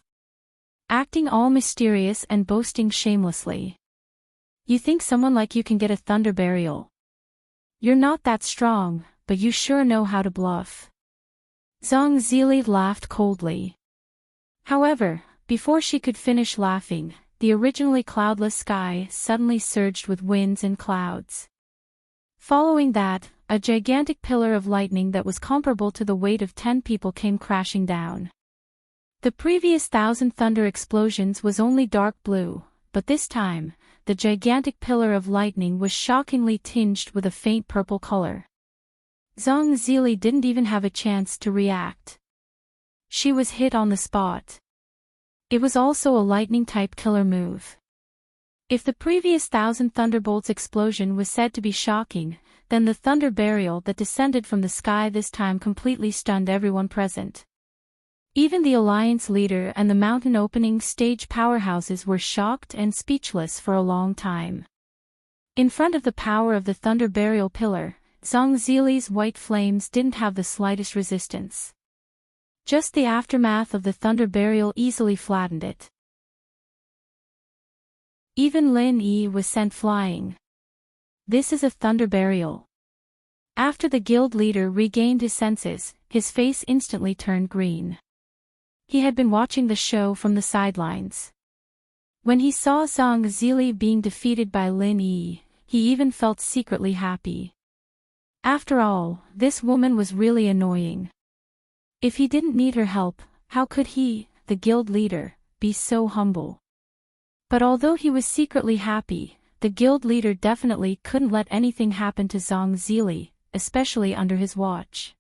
Acting all mysterious and boasting shamelessly. You think someone like you can get a thunder burial? You're not that strong, but you sure know how to bluff. Zhang Zili laughed coldly. However, before she could finish laughing, the originally cloudless sky suddenly surged with winds and clouds. Following that, a gigantic pillar of lightning that was comparable to the weight of 10 people came crashing down. The previous 1,000 thunder explosions was only dark blue, but this time, the gigantic pillar of lightning was shockingly tinged with a faint purple color. Zhang Zili didn't even have a chance to react. She was hit on the spot. It was also a lightning-type killer move. If the previous 1,000 thunderbolts explosion was said to be shocking, then the thunder burial that descended from the sky this time completely stunned everyone present. Even the alliance leader and the mountain opening stage powerhouses were shocked and speechless for a long time. In front of the power of the thunder burial pillar, Zhang Zili's white flames didn't have the slightest resistance. Just the aftermath of the thunder burial easily flattened it. Even Lin Yi was sent flying. This is a thunder burial. After the guild leader regained his senses, his face instantly turned green. He had been watching the show from the sidelines. When he saw Zhang Zili being defeated by Lin Yi, he even felt secretly happy. After all, this woman was really annoying. If he didn't need her help, how could he, the guild leader, be so humble? But although he was secretly happy, the guild leader definitely couldn't let anything happen to Zhang Zili, especially under his watch.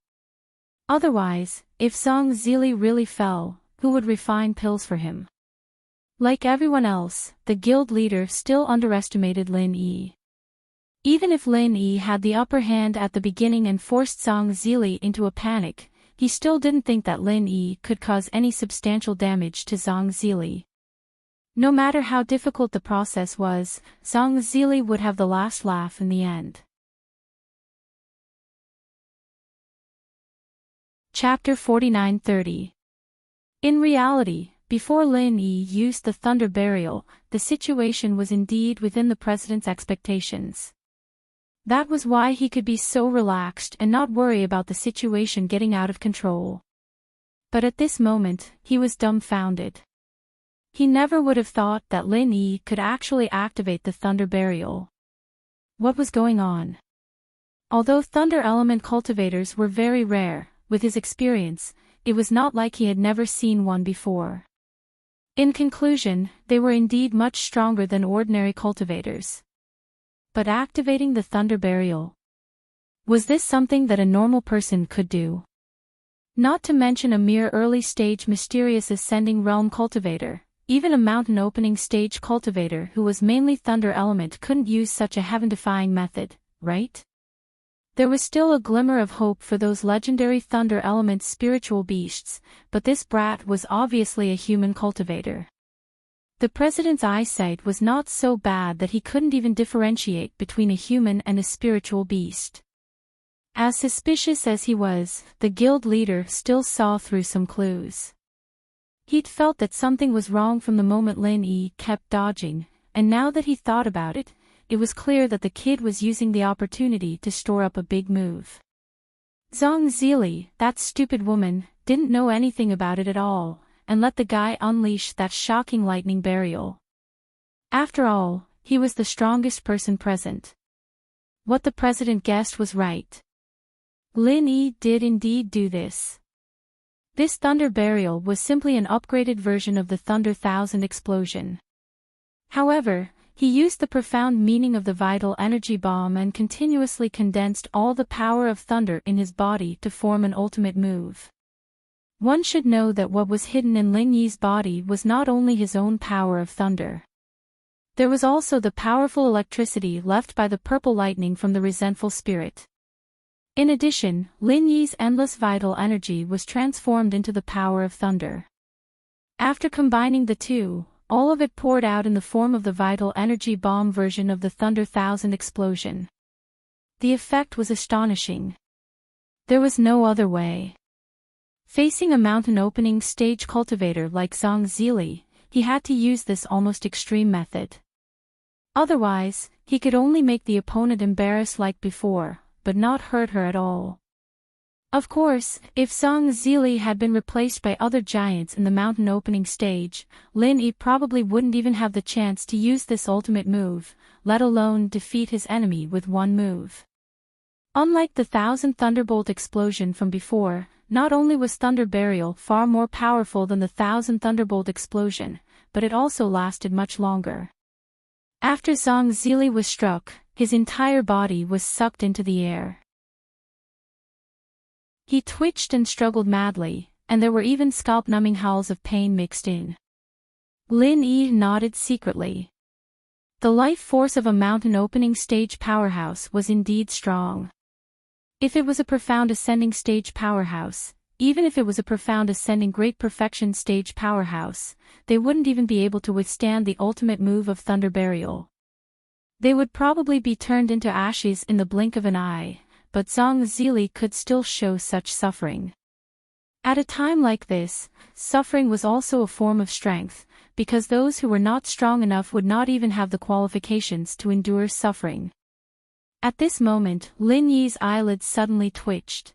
Otherwise, if Zhang Zili really fell, who would refine pills for him? Like everyone else, the guild leader still underestimated Lin Yi. Even if Lin Yi had the upper hand at the beginning and forced Zhang Zili into a panic, he still didn't think that Lin Yi could cause any substantial damage to Zhang Zili. No matter how difficult the process was, Zhang Zili would have the last laugh in the end. Chapter 49-30. In reality, before Lin Yi used the thunder burial, the situation was indeed within the president's expectations. That was why he could be so relaxed and not worry about the situation getting out of control. But at this moment, he was dumbfounded. He never would have thought that Lin Yi could actually activate the thunder burial. What was going on? Although thunder element cultivators were very rare, with his experience, it was not like he had never seen one before. In conclusion, they were indeed much stronger than ordinary cultivators. But activating the thunder burial, was this something that a normal person could do? Not to mention a mere early-stage mysterious ascending realm cultivator, even a mountain opening stage cultivator who was mainly thunder element couldn't use such a heaven-defying method, right? There was still a glimmer of hope for those legendary thunder element spiritual beasts, but this brat was obviously a human cultivator. The president's eyesight was not so bad that he couldn't even differentiate between a human and a spiritual beast. As suspicious as he was, the guild leader still saw through some clues. He'd felt that something was wrong from the moment Lin Yi kept dodging, and now that he thought about it, it was clear that the kid was using the opportunity to store up a big move. Zhang Zili, that stupid woman, didn't know anything about it at all, and let the guy unleash that shocking lightning burial. After all, he was the strongest person present. What the president guessed was right. Lin Yi did indeed do this. This thunder burial was simply an upgraded version of the Thunder Thousand explosion. However, he used the profound meaning of the vital energy bomb and continuously condensed all the power of thunder in his body to form an ultimate move. One should know that what was hidden in Lin Yi's body was not only his own power of thunder. There was also the powerful electricity left by the purple lightning from the resentful spirit. In addition, Lin Yi's endless vital energy was transformed into the power of thunder. After combining the two, all of it poured out in the form of the vital energy bomb version of the Thunder Thousand explosion. The effect was astonishing. There was no other way. Facing a mountain opening stage cultivator like Zhang Zili, he had to use this almost extreme method. Otherwise, he could only make the opponent embarrassed like before, but not hurt her at all. Of course, if Zhang Zili had been replaced by other giants in the mountain opening stage, Lin Yi probably wouldn't even have the chance to use this ultimate move, let alone defeat his enemy with one move. Unlike the Thousand Thunderbolt explosion from before, not only was Thunder Burial far more powerful than the Thousand Thunderbolt explosion, but it also lasted much longer. After Zhang Zili was struck, his entire body was sucked into the air. He twitched and struggled madly, and there were even scalp-numbing howls of pain mixed in. Lin Yi nodded secretly. The life force of a mountain opening stage powerhouse was indeed strong. If it was a profound ascending stage powerhouse, even if it was a profound ascending great perfection stage powerhouse, they wouldn't even be able to withstand the ultimate move of Thunder Burial. They would probably be turned into ashes in the blink of an eye, but Zhang Zili could still show such suffering. At a time like this, suffering was also a form of strength, because those who were not strong enough would not even have the qualifications to endure suffering. At this moment, Lin Yi's eyelids suddenly twitched.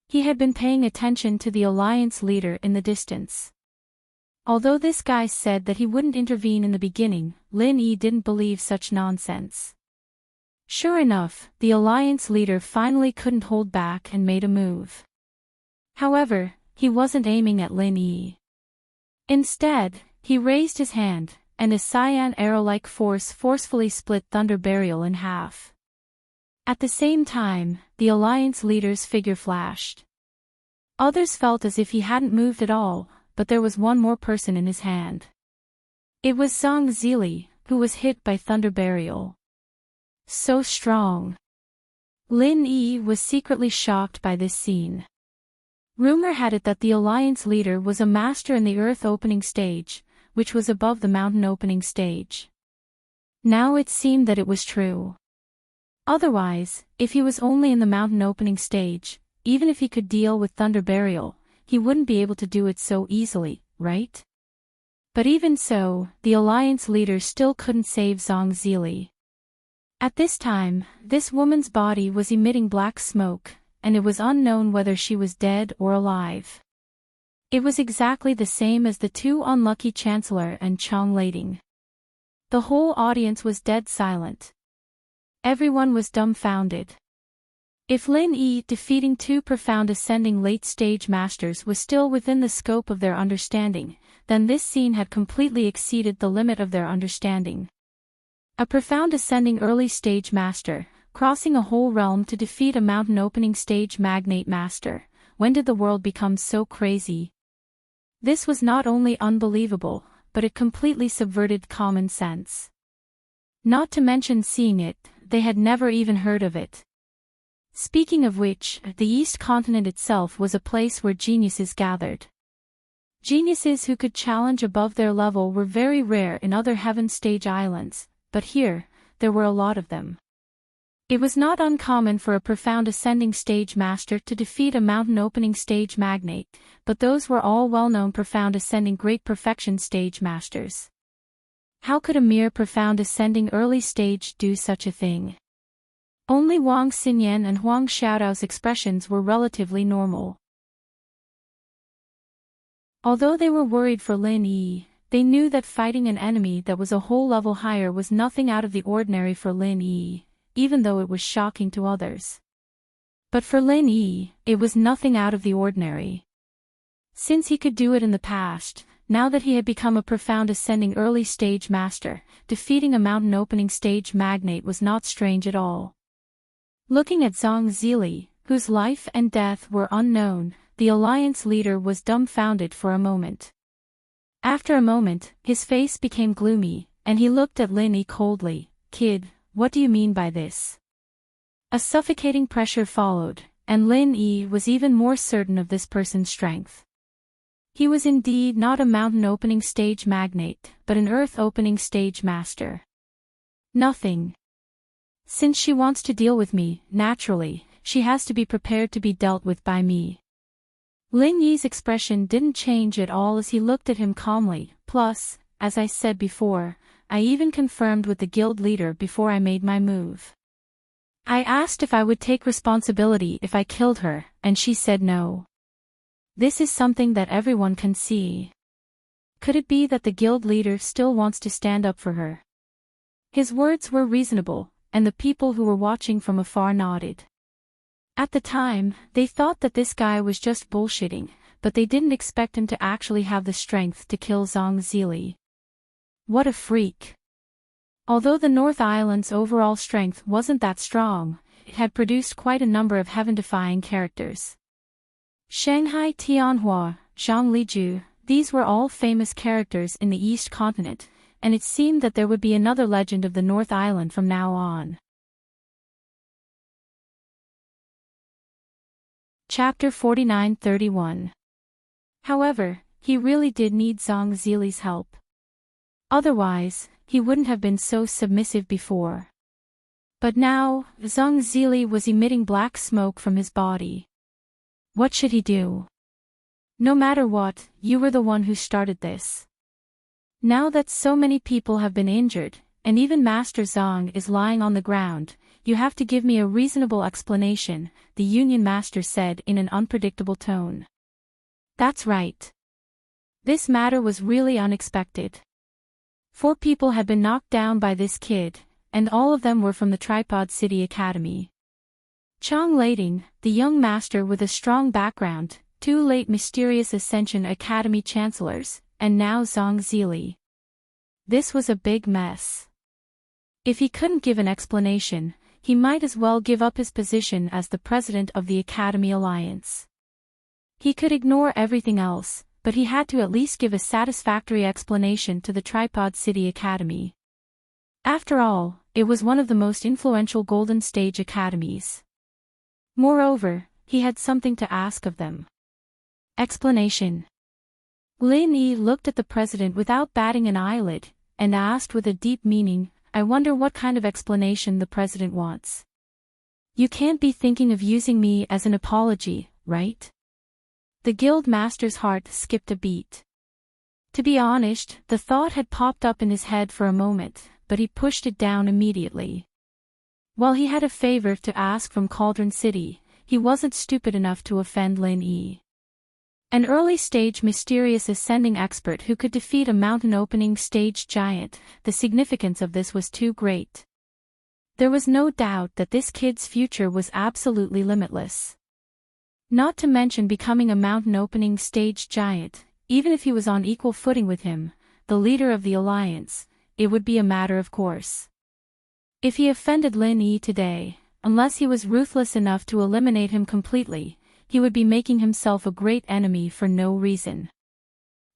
He had been paying attention to the alliance leader in the distance. Although this guy said that he wouldn't intervene in the beginning, Lin Yi didn't believe such nonsense. Sure enough, the alliance leader finally couldn't hold back and made a move. However, he wasn't aiming at Lin Yi. Instead, he raised his hand, and a cyan arrow-like force forcefully split Thunder Burial in half. At the same time, the alliance leader's figure flashed. Others felt as if he hadn't moved at all, but there was one more person in his hand. It was Zhang Zili, who was hit by Thunder Burial. So strong. Lin Yi was secretly shocked by this scene. Rumor had it that the alliance leader was a master in the earth opening stage, which was above the mountain opening stage. Now it seemed that it was true. Otherwise, if he was only in the mountain opening stage, even if he could deal with Thunder Burial, he wouldn't be able to do it so easily, right? But even so, the alliance leader still couldn't save Zhang Zili. At this time, this woman's body was emitting black smoke, and it was unknown whether she was dead or alive. It was exactly the same as the two unlucky Chancellor and Chong Lading. The whole audience was dead silent. Everyone was dumbfounded. If Lin Yi defeating two profound ascending late-stage masters was still within the scope of their understanding, then this scene had completely exceeded the limit of their understanding. A profound ascending early-stage master, crossing a whole realm to defeat a mountain opening stage magnate master. When did the world become so crazy? This was not only unbelievable, but it completely subverted common sense. Not to mention seeing it, they had never even heard of it. Speaking of which, the East Continent itself was a place where geniuses gathered. Geniuses who could challenge above their level were very rare in other heaven stage islands, but here, there were a lot of them. It was not uncommon for a profound ascending stage master to defeat a mountain opening stage magnate, but those were all well-known profound ascending great perfection stage masters. How could a mere profound ascending early stage do such a thing? Only Wang Xinyan and Huang Xiaodao's expressions were relatively normal. Although they were worried for Lin Yi, they knew that fighting an enemy that was a whole level higher was nothing out of the ordinary for Lin Yi, even though it was shocking to others. But for Lin Yi, it was nothing out of the ordinary. Since he could do it in the past, now that he had become a profound ascending early stage master, defeating a mountain opening stage magnate was not strange at all. Looking at Zhang Zili, whose life and death were unknown, the alliance leader was dumbfounded for a moment. After a moment, his face became gloomy, and he looked at Lin Yi coldly. "Kid, what do you mean by this?" A suffocating pressure followed, and Lin Yi was even more certain of this person's strength. He was indeed not a mountain-opening stage magnate, but an earth-opening stage master. Nothing. Since she wants to deal with me, naturally, she has to be prepared to be dealt with by me. Lin Yi's expression didn't change at all as he looked at him calmly. Plus, as I said before, I even confirmed with the guild leader before I made my move. I asked if I would take responsibility if I killed her, and she said no. This is something that everyone can see. Could it be that the guild leader still wants to stand up for her? His words were reasonable, and the people who were watching from afar nodded. At the time, they thought that this guy was just bullshitting, but they didn't expect him to actually have the strength to kill Zhang Zili. What a freak. Although the North Island's overall strength wasn't that strong, it had produced quite a number of heaven-defying characters. Shanghai Tianhua, Zhang Liju, these were all famous characters in the East Continent, and it seemed that there would be another legend of the North Island from now on. Chapter 49-31. However, he really did need Zhang Zili's help. Otherwise, he wouldn't have been so submissive before. But now, Zhang Zili was emitting black smoke from his body. What should he do? No matter what, you were the one who started this. Now that so many people have been injured, and even Master Zhang is lying on the ground, you have to give me a reasonable explanation, the Union Master said in an unpredictable tone. That's right. This matter was really unexpected. 4 people had been knocked down by this kid, and all of them were from the Tripod City Academy. Chang Lading, the young master with a strong background, 2 late Mysterious Ascension Academy chancellors, and now Zhang Zili. This was a big mess. If he couldn't give an explanation, he might as well give up his position as the president of the Academy Alliance. He could ignore everything else, but he had to at least give a satisfactory explanation to the Tripod City Academy. After all, it was one of the most influential Golden Stage academies. Moreover, he had something to ask of them. Explanation. Lin Yi looked at the president without batting an eyelid, and asked with a deep meaning, I wonder what kind of explanation the president wants. You can't be thinking of using me as an apology, right? The guild master's heart skipped a beat. To be honest, the thought had popped up in his head for a moment, but he pushed it down immediately. While he had a favor to ask from Cauldron City, he wasn't stupid enough to offend Lin Yi. An early-stage mysterious ascending expert who could defeat a mountain-opening stage giant, the significance of this was too great. There was no doubt that this kid's future was absolutely limitless. Not to mention becoming a mountain-opening stage giant, even if he was on equal footing with him, the leader of the Alliance, it would be a matter of course. If he offended Lin Yi today, unless he was ruthless enough to eliminate him completely, he would be making himself a great enemy for no reason.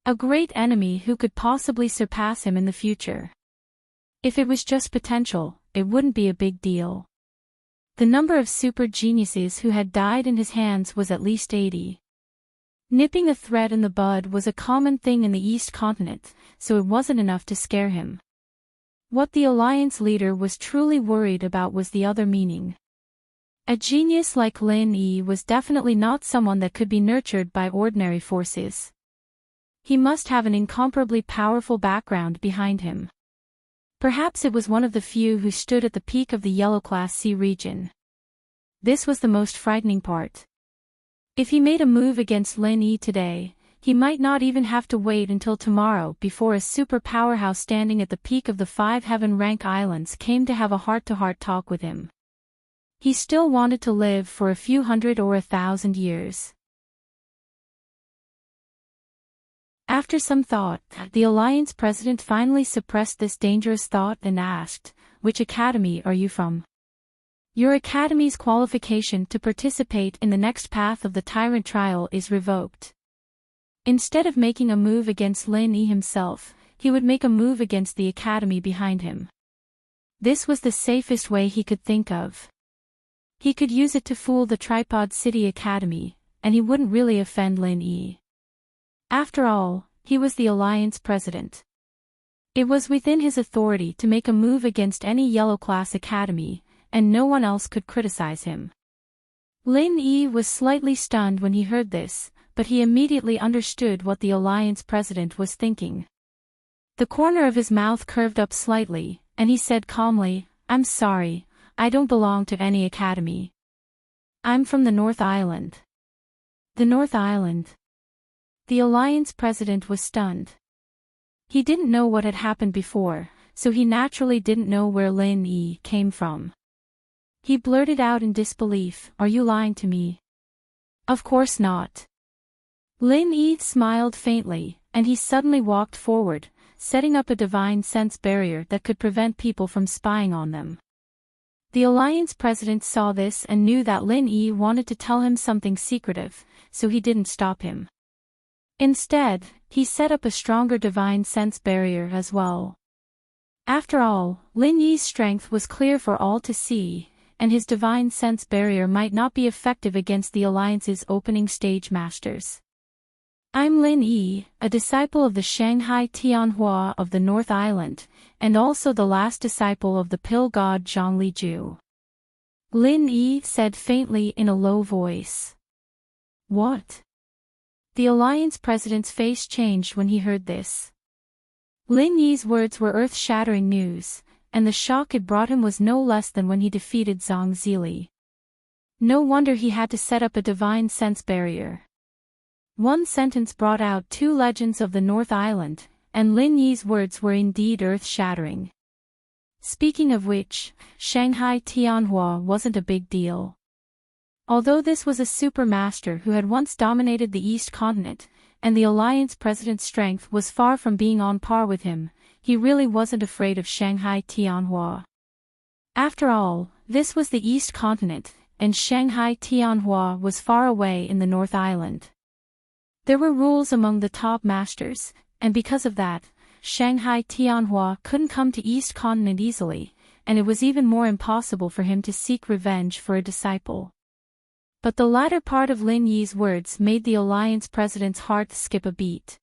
A great enemy who could possibly surpass him in the future. If it was just potential, it wouldn't be a big deal. The number of super geniuses who had died in his hands was at least 80. Nipping a threat in the bud was a common thing in the East Continent, so it wasn't enough to scare him. What the Alliance leader was truly worried about was the other meaning. A genius like Lin Yi was definitely not someone that could be nurtured by ordinary forces. He must have an incomparably powerful background behind him. Perhaps it was one of the few who stood at the peak of the Yellow Class C region. This was the most frightening part. If he made a move against Lin Yi today, he might not even have to wait until tomorrow before a super powerhouse standing at the peak of the 5 heaven rank islands came to have a heart-to-heart talk with him. He still wanted to live for a few hundred or 1,000 years. After some thought, the Alliance president finally suppressed this dangerous thought and asked, "Which academy are you from?" "Your academy's qualification to participate in the next path of the Tyrant trial is revoked." Instead of making a move against Lin Yi himself, he would make a move against the academy behind him. This was the safest way he could think of. He could use it to fool the Tripod City Academy, and he wouldn't really offend Lin Yi. After all, he was the Alliance president. It was within his authority to make a move against any Yellow Class Academy, and no one else could criticize him. Lin Yi was slightly stunned when he heard this, but he immediately understood what the Alliance president was thinking. The corner of his mouth curved up slightly, and he said calmly, "I'm sorry, I don't belong to any academy. I'm from the North Island." The North Island. The Alliance president was stunned. He didn't know what had happened before, so he naturally didn't know where Lin Yi came from. He blurted out in disbelief, "Are you lying to me?" "Of course not." Lin Yi smiled faintly, and he suddenly walked forward, setting up a divine sense barrier that could prevent people from spying on them. The Alliance president saw this and knew that Lin Yi wanted to tell him something secretive, so he didn't stop him. Instead, he set up a stronger divine sense barrier as well. After all, Lin Yi's strength was clear for all to see, and his divine sense barrier might not be effective against the Alliance's opening stage masters. "I'm Lin Yi, a disciple of the Shanghai Tianhua of the North Island, and also the last disciple of the pill god Zhongli Ju," Lin Yi said faintly in a low voice. "What?" The Alliance president's face changed when he heard this. Lin Yi's words were earth-shattering news, and the shock it brought him was no less than when he defeated Zhang Zili. No wonder he had to set up a divine sense barrier. One sentence brought out 2 legends of the North Island, and Lin Yi's words were indeed earth-shattering. Speaking of which, Shanghai Tianhua wasn't a big deal. Although this was a supermaster who had once dominated the East continent, and the Alliance president's strength was far from being on par with him, he really wasn't afraid of Shanghai Tianhua. After all, this was the East continent, and Shanghai Tianhua was far away in the North Island. There were rules among the top masters, and because of that, Shanghai Tianhua couldn't come to East continent easily, and it was even more impossible for him to seek revenge for a disciple. But the latter part of Lin Yi's words made the Alliance president's heart skip a beat.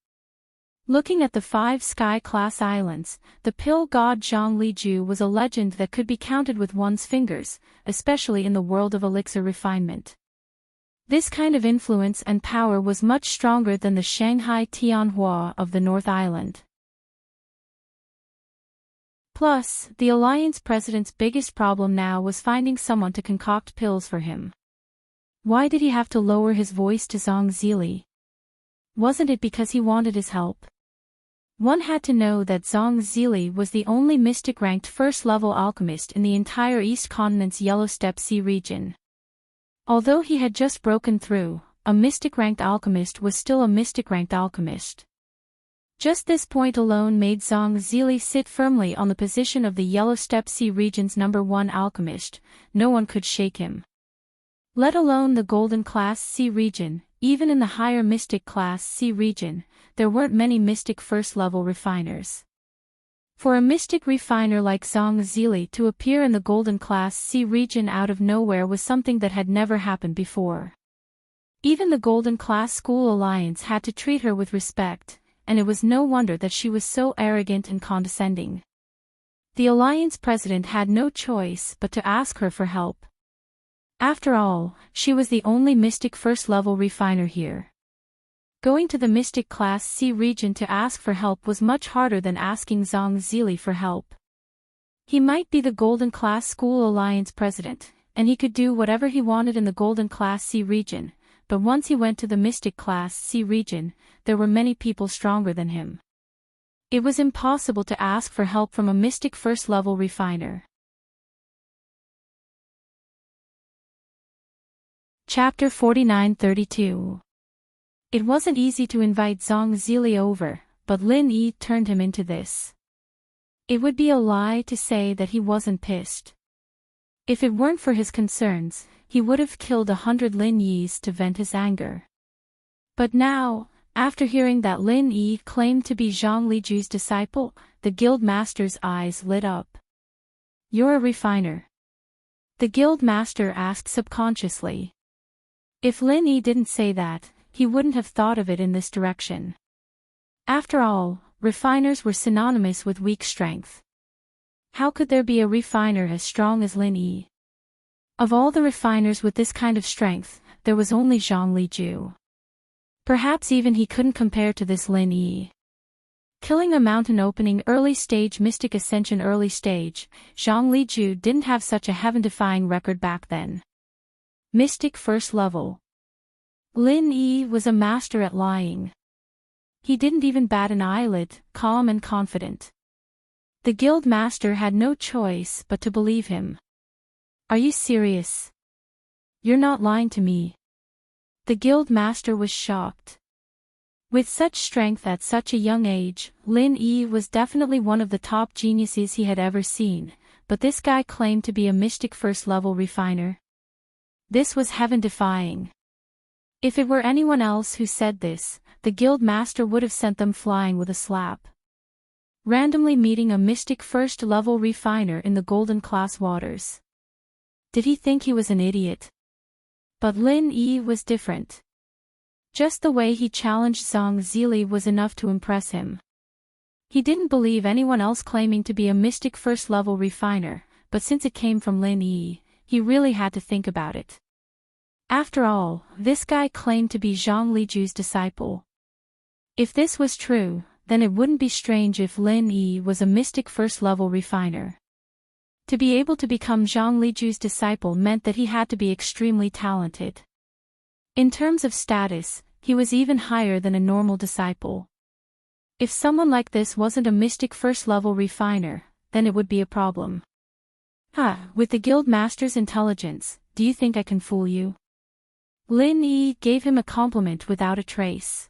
Looking at the 5 sky-class islands, the pill god Zhongli Ju was a legend that could be counted with one's fingers, especially in the world of elixir refinement. This kind of influence and power was much stronger than the Shanghai Tianhua of the North Island. Plus, the Alliance president's biggest problem now was finding someone to concoct pills for him. Why did he have to lower his voice to Zhang Zili? Wasn't it because he wanted his help? One had to know that Zhang Zili was the only mystic-ranked first-level alchemist in the entire East Continent's Yellow Steppe Sea region. Although he had just broken through, a mystic-ranked alchemist was still a mystic-ranked alchemist. Just this point alone made Zhang Zili sit firmly on the position of the Yellow Steppe Sea region's #1 alchemist. No one could shake him. Let alone the Golden Class C region, even in the higher Mystic Class C region, there weren't many Mystic first-level refiners. For a Mystic refiner like Zhang Zili to appear in the Golden Class C region out of nowhere was something that had never happened before. Even the Golden Class School Alliance had to treat her with respect, and it was no wonder that she was so arrogant and condescending. The Alliance president had no choice but to ask her for help. After all, she was the only Mystic First-level refiner here. Going to the Mystic Class C region to ask for help was much harder than asking Zhang Zili for help. He might be the Golden Class School Alliance president, and he could do whatever he wanted in the Golden Class C region, but once he went to the Mystic Class C region, there were many people stronger than him. It was impossible to ask for help from a Mystic First-level refiner. Chapter 49-32. It wasn't easy to invite Zhang Zili over, but Lin Yi turned him into this. It would be a lie to say that he wasn't pissed. If it weren't for his concerns, he would have killed 100 Lin Yis to vent his anger. But now, after hearing that Lin Yi claimed to be Zhang Liju's disciple, the guild master's eyes lit up. "You're a refiner?" the guild master asked subconsciously. If Lin Yi didn't say that, he wouldn't have thought of it in this direction. After all, refiners were synonymous with weak strength. How could there be a refiner as strong as Lin Yi? Of all the refiners with this kind of strength, there was only Zhang Liju. Perhaps even he couldn't compare to this Lin Yi. Killing a mountain opening early stage Mystic Ascension early stage, Zhang Liju didn't have such a heaven-defying record back then. Mystic First Level. Lin Yi was a master at lying. He didn't even bat an eyelid, calm and confident. The guild master had no choice but to believe him. "Are you serious? You're not lying to me?" The guild master was shocked. With such strength at such a young age, Lin Yi was definitely one of the top geniuses he had ever seen, but this guy claimed to be a Mystic First-level refiner. This was heaven-defying. If it were anyone else who said this, the guild master would have sent them flying with a slap. Randomly meeting a Mystic First-level refiner in the Golden Class waters. Did he think he was an idiot? But Lin Yi was different. Just the way he challenged Zhang Zili was enough to impress him. He didn't believe anyone else claiming to be a Mystic First-level refiner, but since it came from Lin Yi, he really had to think about it. After all, this guy claimed to be Zhang Liju's disciple. If this was true, then it wouldn't be strange if Lin Yi was a Mystic First-level refiner. To be able to become Zhang Liju's disciple meant that he had to be extremely talented. In terms of status, he was even higher than a normal disciple. If someone like this wasn't a Mystic First-level refiner, then it would be a problem. With the guild master's intelligence, do you think I can fool you? Lin Yi gave him a compliment without a trace.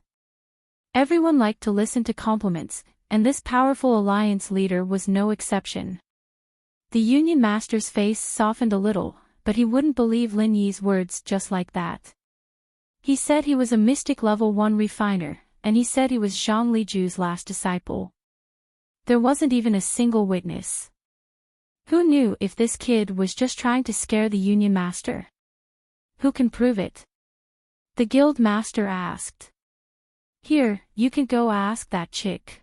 Everyone liked to listen to compliments, and this powerful alliance leader was no exception. The Union Master's face softened a little, but he wouldn't believe Lin Yi's words just like that. He said he was a Mystic Level 1 refiner, and he said he was Zhang Liju's last disciple. There wasn't even a single witness. Who knew if this kid was just trying to scare the Union Master? Who can prove it? The Guild Master asked. Here, you can go ask that chick.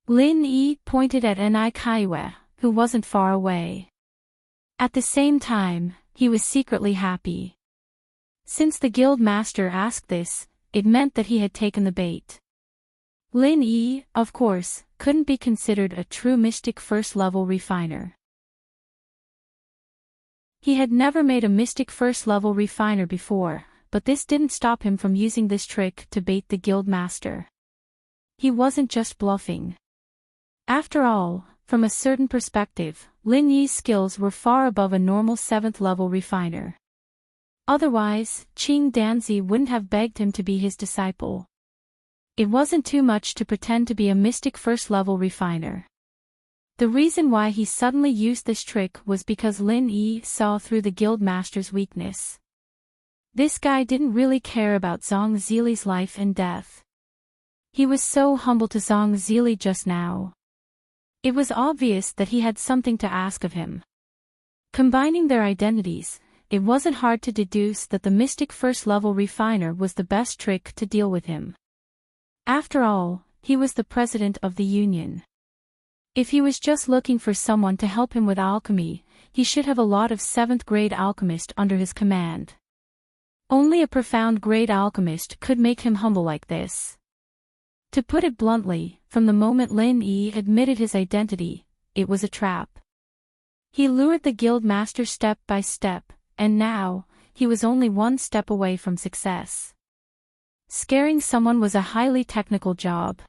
Lin Yi pointed at Kaiwe, who wasn't far away. At the same time, he was secretly happy. Since the Guild Master asked this, it meant that he had taken the bait. Lin Yi, of course, couldn't be considered a true Mystic First-level refiner. He had never made a Mystic First-level refiner before, but this didn't stop him from using this trick to bait the Guild Master. He wasn't just bluffing. After all, from a certain perspective, Lin Yi's skills were far above a normal 7th-level refiner. Otherwise, Qing Danzi wouldn't have begged him to be his disciple. It wasn't too much to pretend to be a Mystic First-level refiner. The reason why he suddenly used this trick was because Lin Yi saw through the Guild Master's weakness. This guy didn't really care about Zhang Zili's life and death. He was so humble to Zhang Zili just now. It was obvious that he had something to ask of him. Combining their identities, it wasn't hard to deduce that the Mystic First-level refiner was the best trick to deal with him. After all, he was the president of the union. If he was just looking for someone to help him with alchemy, he should have a lot of 7th grade alchemists under his command. Only a profound grade alchemist could make him humble like this. To put it bluntly, from the moment Lin Yi admitted his identity, it was a trap. He lured the guild master step by step, and now, he was only one step away from success. Scaring someone was a highly technical job.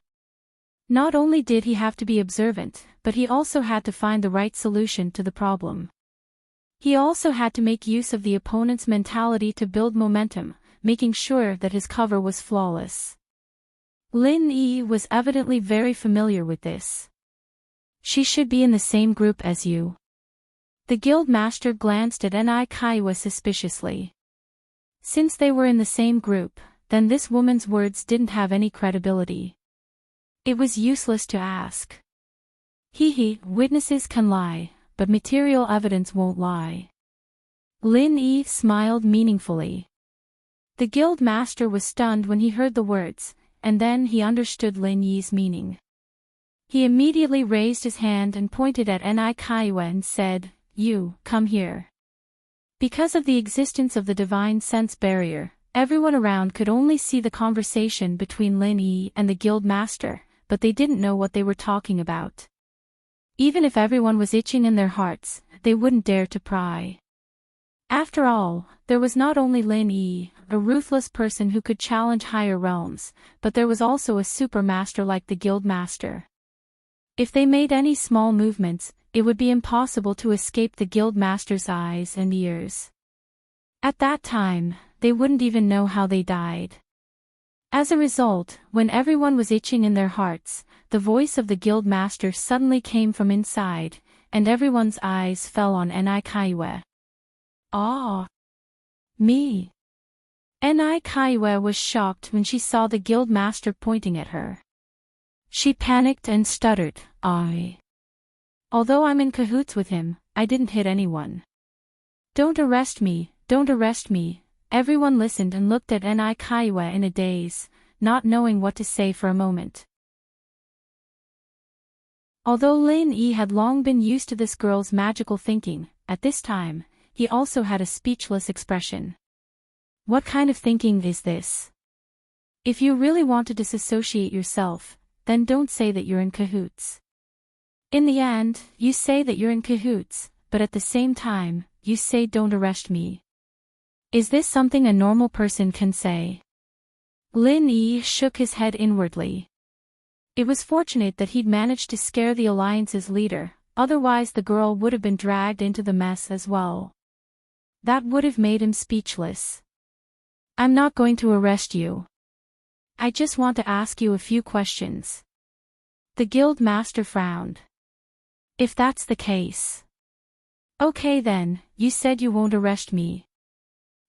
Not only did he have to be observant, but he also had to find the right solution to the problem. He also had to make use of the opponent's mentality to build momentum, making sure that his cover was flawless. Lin Yi was evidently very familiar with this. She should be in the same group as you. The guild master glanced at Ni Kaiwa suspiciously. Since they were in the same group, then this woman's words didn't have any credibility. It was useless to ask. Witnesses can lie, but material evidence won't lie. Lin Yi smiled meaningfully. The guild master was stunned when he heard the words, and then he understood Lin Yi's meaning. He immediately raised his hand and pointed at Ni Kaiwa and said, "You, come here." Because of the existence of the divine sense barrier, everyone around could only see the conversation between Lin Yi and the guild master, but they didn't know what they were talking about. Even if everyone was itching in their hearts, they wouldn't dare to pry. After all, there was not only Lin Yi, a ruthless person who could challenge higher realms, but there was also a super master like the guild master. If they made any small movements, it would be impossible to escape the guild master's eyes and ears. At that time, they wouldn't even know how they died. As a result, when everyone was itching in their hearts, the voice of the guild master suddenly came from inside, and everyone's eyes fell on Ni Kaiwa. "Ah! Me!" Ni Kaiwa was shocked when she saw the guild master pointing at her. She panicked and stuttered, Although I'm in cahoots with him, I didn't hit anyone." "Don't arrest me, don't arrest me." Everyone listened and looked at Ni Kaiwa in a daze, not knowing what to say for a moment. Although Lin Yi had long been used to this girl's magical thinking, at this time, he also had a speechless expression. What kind of thinking is this? If you really want to disassociate yourself, then don't say that you're in cahoots. In the end, you say that you're in cahoots, but at the same time, you say don't arrest me. Is this something a normal person can say? Lin Yi shook his head inwardly. It was fortunate that he'd managed to scare the Alliance's leader, otherwise the girl would have been dragged into the mess as well. That would have made him speechless. "I'm not going to arrest you. I just want to ask you a few questions." The guild master frowned. "If that's the case. Okay then, you said you won't arrest me."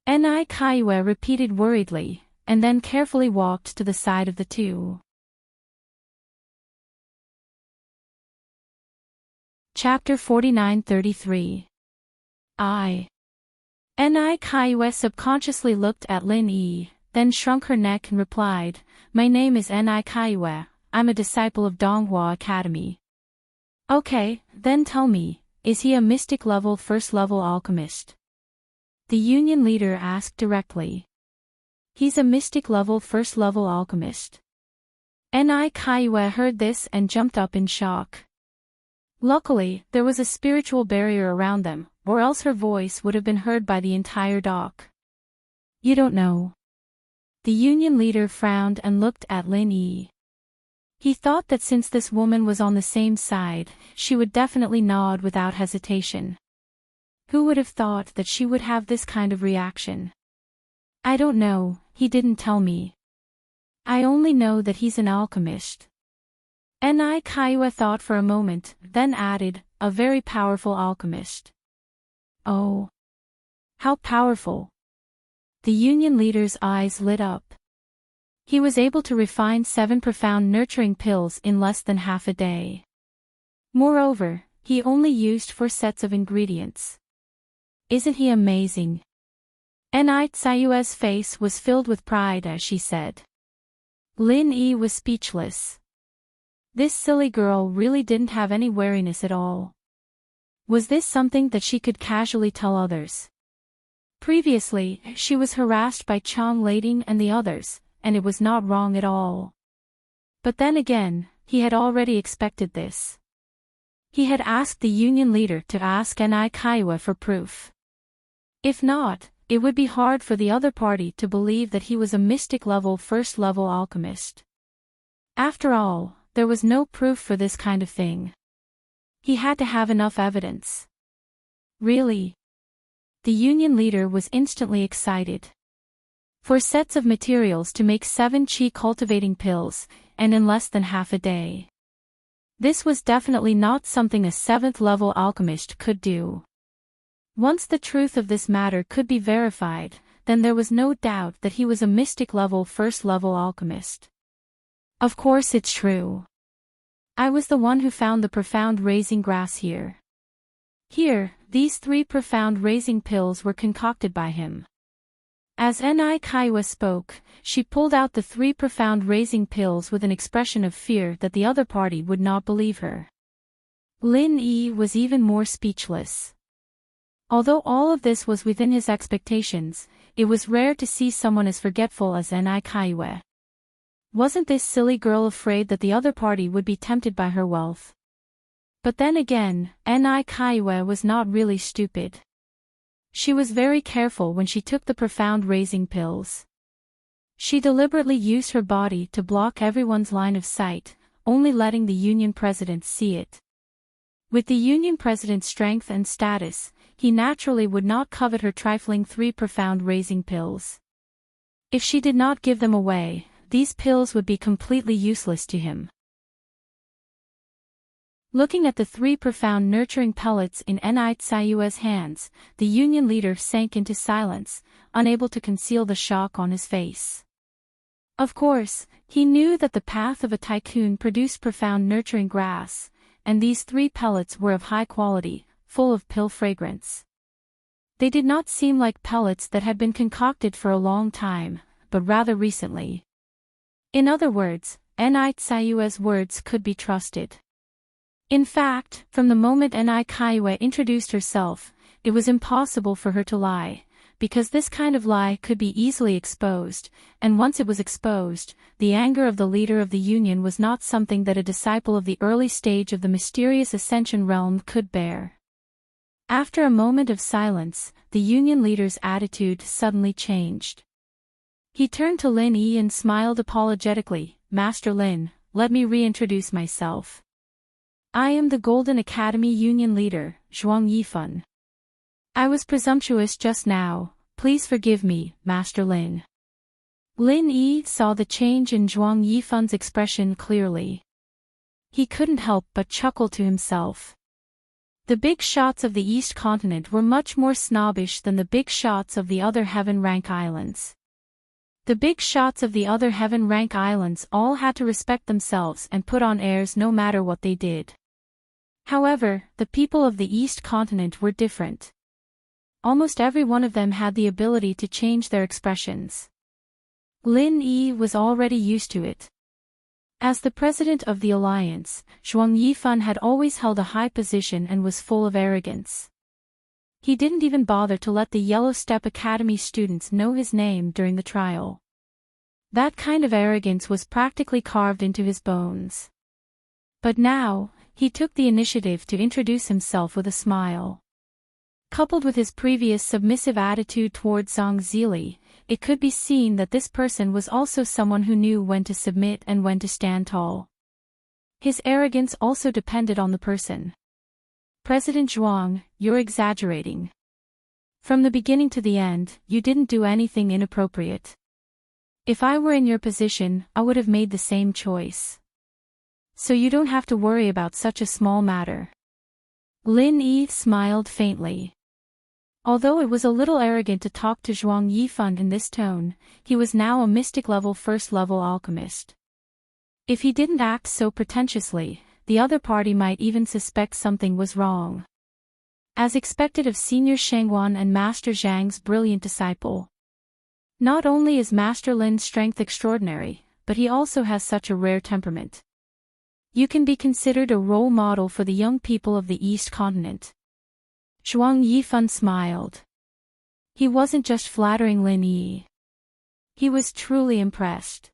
Ni Kaiwa repeated worriedly, and then carefully walked to the side of the two. Chapter 49-33. Ni Kaiwa subconsciously looked at Lin Yi, then shrunk her neck and replied, "My name is Ni Kaiwa, I'm a disciple of Donghua Academy." "Okay, then tell me, is he a mystic level first level alchemist?" The union leader asked directly. "He's a mystic level first level alchemist." Ni Kaiwa heard this and jumped up in shock. Luckily, there was a spiritual barrier around them, or else her voice would have been heard by the entire dock. "You don't know." The union leader frowned and looked at Lin Yi. He thought that since this woman was on the same side, she would definitely nod without hesitation. Who would have thought that she would have this kind of reaction? "I don't know, he didn't tell me. I only know that he's an alchemist." Ni Kaiwa thought for a moment, then added, "A very powerful alchemist." "Oh. How powerful?" The union leader's eyes lit up. He was able to refine 7 profound nurturing pills in less than half a day. Moreover, he only used 4 sets of ingredients. Isn't he amazing? Ni Tsayue's face was filled with pride as she said. Lin Yi was speechless. This silly girl really didn't have any wariness at all. Was this something that she could casually tell others? Previously, she was harassed by Chang Lading and the others, and it was not wrong at all. But then again, he had already expected this. He had asked the union leader to ask Ni Kaiwa for proof. If not, it would be hard for the other party to believe that he was a mystic-level first-level alchemist. After all, there was no proof for this kind of thing. He had to have enough evidence. Really? The union leader was instantly excited. 4 sets of materials to make 7 chi cultivating pills, and in less than half a day. This was definitely not something a 7th-level alchemist could do. Once the truth of this matter could be verified, then there was no doubt that he was a mystic-level first-level alchemist. Of course it's true. I was the one who found the profound raising grass here. Here, these 3 profound raising pills were concocted by him. As Ni Kaiwa spoke, she pulled out the 3 profound raising pills with an expression of fear that the other party would not believe her. Lin Yi was even more speechless. Although all of this was within his expectations, it was rare to see someone as forgetful as Ni Kaiwa. Wasn't this silly girl afraid that the other party would be tempted by her wealth? But then again, Ni Kaiwa was not really stupid. She was very careful when she took the profound raising pills. She deliberately used her body to block everyone's line of sight, only letting the union president see it. With the union president's strength and status, he naturally would not covet her trifling 3 profound raising pills. If she did not give them away, these pills would be completely useless to him. Looking at the 3 profound nurturing pellets in Ni Tsayue's hands, the union leader sank into silence, unable to conceal the shock on his face. Of course, he knew that the path of a tycoon produced profound nurturing grass, and these 3 pellets were of high quality, full of pill fragrance. They did not seem like pellets that had been concocted for a long time, but rather recently. In other words, Ni Tsayue's words could be trusted. In fact, from the moment Ni Kaiwa introduced herself, it was impossible for her to lie, because this kind of lie could be easily exposed, and once it was exposed, the anger of the leader of the union was not something that a disciple of the early stage of the mysterious ascension realm could bear. After a moment of silence, the union leader's attitude suddenly changed. He turned to Lin Yi and smiled apologetically. "Master Lin, let me reintroduce myself. I am the Golden Academy Union Leader, Zhuang Yifan. I was presumptuous just now, please forgive me, Master Lin." Lin Yi saw the change in Zhuang Yifan's expression clearly. He couldn't help but chuckle to himself. The big shots of the East Continent were much more snobbish than the big shots of the other Heaven Rank Islands. The big shots of the other Heaven Rank Islands all had to respect themselves and put on airs no matter what they did. However, the people of the East Continent were different. Almost every one of them had the ability to change their expressions. Lin Yi was already used to it. As the president of the alliance, Zhuang Yifan had always held a high position and was full of arrogance. He didn't even bother to let the Yellow Step Academy students know his name during the trial. That kind of arrogance was practically carved into his bones. But now, he took the initiative to introduce himself with a smile. Coupled with his previous submissive attitude toward Zhang Zili, it could be seen that this person was also someone who knew when to submit and when to stand tall. His arrogance also depended on the person. "President Zhuang, you're exaggerating. From the beginning to the end, you didn't do anything inappropriate. If I were in your position, I would have made the same choice. So you don't have to worry about such a small matter." Lin Yi smiled faintly. Although it was a little arrogant to talk to Zhuang Yifan in this tone, he was now a mystic-level first-level alchemist. If he didn't act so pretentiously, the other party might even suspect something was wrong. As expected of Senior Shangwan and Master Zhang's brilliant disciple. Not only is Master Lin's strength extraordinary, but he also has such a rare temperament. You can be considered a role model for the young people of the East Continent. Zhuang Yifan smiled. He wasn't just flattering Lin Yi. He was truly impressed.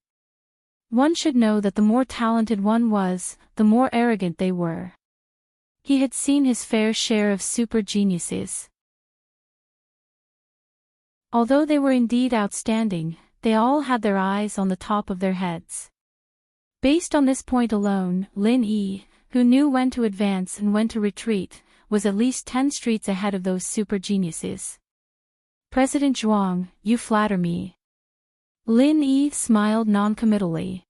One should know that the more talented one was, the more arrogant they were. He had seen his fair share of super geniuses. Although they were indeed outstanding, they all had their eyes on the top of their heads. Based on this point alone, Lin Yi, who knew when to advance and when to retreat, was at least 10 streets ahead of those super geniuses. President Zhuang, you flatter me. Lin Yi smiled noncommittally.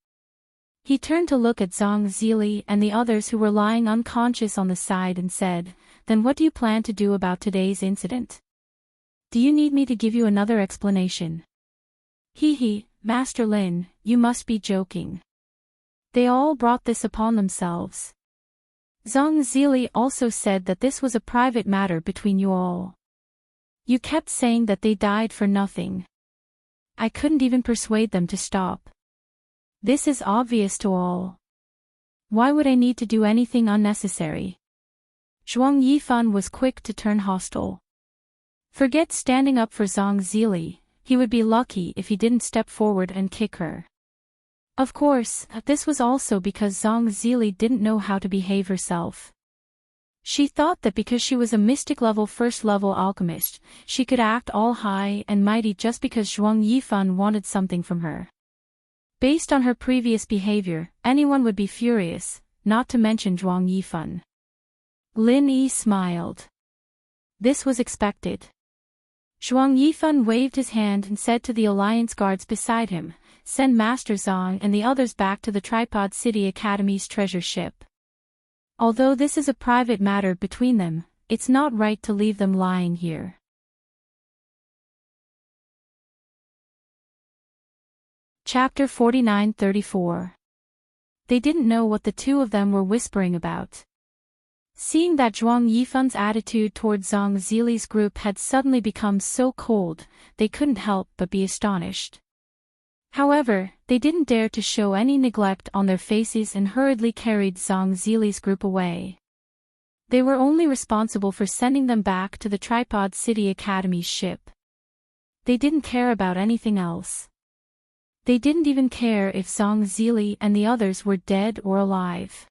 He turned to look at Zhang Zili and the others who were lying unconscious on the side and said, "Then what do you plan to do about today's incident? Do you need me to give you another explanation?" "Hee, Master Lin, you must be joking. They all brought this upon themselves." Zhang Zili also said that this was a private matter between you all. You kept saying that they died for nothing. I couldn't even persuade them to stop. This is obvious to all. Why would I need to do anything unnecessary? Zhuang Yifan was quick to turn hostile. Forget standing up for Zhang Zili, he would be lucky if he didn't step forward and kick her. Of course, this was also because Zhang Zili didn't know how to behave herself. She thought that because she was a mystic-level first-level alchemist, she could act all high and mighty just because Zhuang Yifan wanted something from her. Based on her previous behavior, anyone would be furious, not to mention Zhuang Yifan. Lin Yi smiled. This was expected. Zhuang Yifan waved his hand and said to the alliance guards beside him, "Send Master Zhang and the others back to the Tripod City Academy's treasure ship. Although this is a private matter between them, it's not right to leave them lying here." Chapter 49-34. They didn't know what the two of them were whispering about. Seeing that Zhuang Yifan's attitude toward Zhang Zili's group had suddenly become so cold, they couldn't help but be astonished. However, they didn't dare to show any neglect on their faces and hurriedly carried Zhang Zili's group away. They were only responsible for sending them back to the Tripod City Academy's ship. They didn't care about anything else. They didn't even care if Zhang Zili and the others were dead or alive.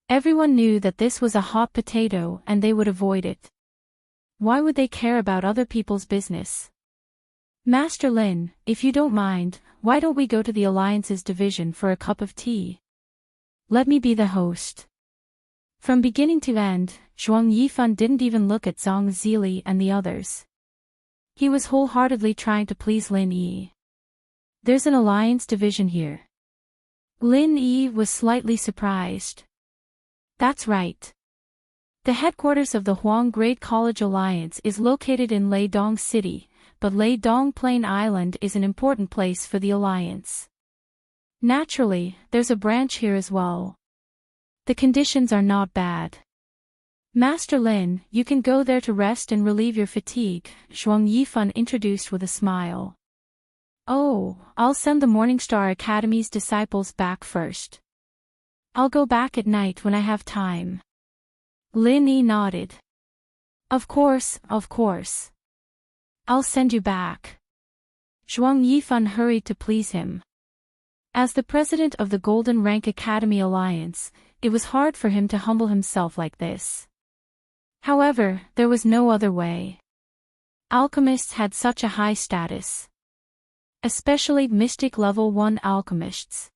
Everyone knew that this was a hot potato and they would avoid it. Why would they care about other people's business? "Master Lin, if you don't mind, why don't we go to the Alliance's division for a cup of tea? Let me be the host." From beginning to end, Zhuang Yifan didn't even look at Zhang Zili and the others. He was wholeheartedly trying to please Lin Yi. "There's an Alliance division here." Lin Yi was slightly surprised. That's right. The headquarters of the Huang Grade College Alliance is located in Leidong City, but Leidong Plain Island is an important place for the Alliance. Naturally, there's a branch here as well. The conditions are not bad. "Master Lin, you can go there to rest and relieve your fatigue," Zhuang Yifan introduced with a smile. "Oh, I'll send the Morningstar Academy's disciples back first. I'll go back at night when I have time." Lin Yi nodded. Of course. I'll send you back." Zhuang Yifan hurried to please him. As the president of the Golden Rank Academy Alliance, it was hard for him to humble himself like this. However, there was no other way. Alchemists had such a high status. Especially Mystic Level 1 alchemists.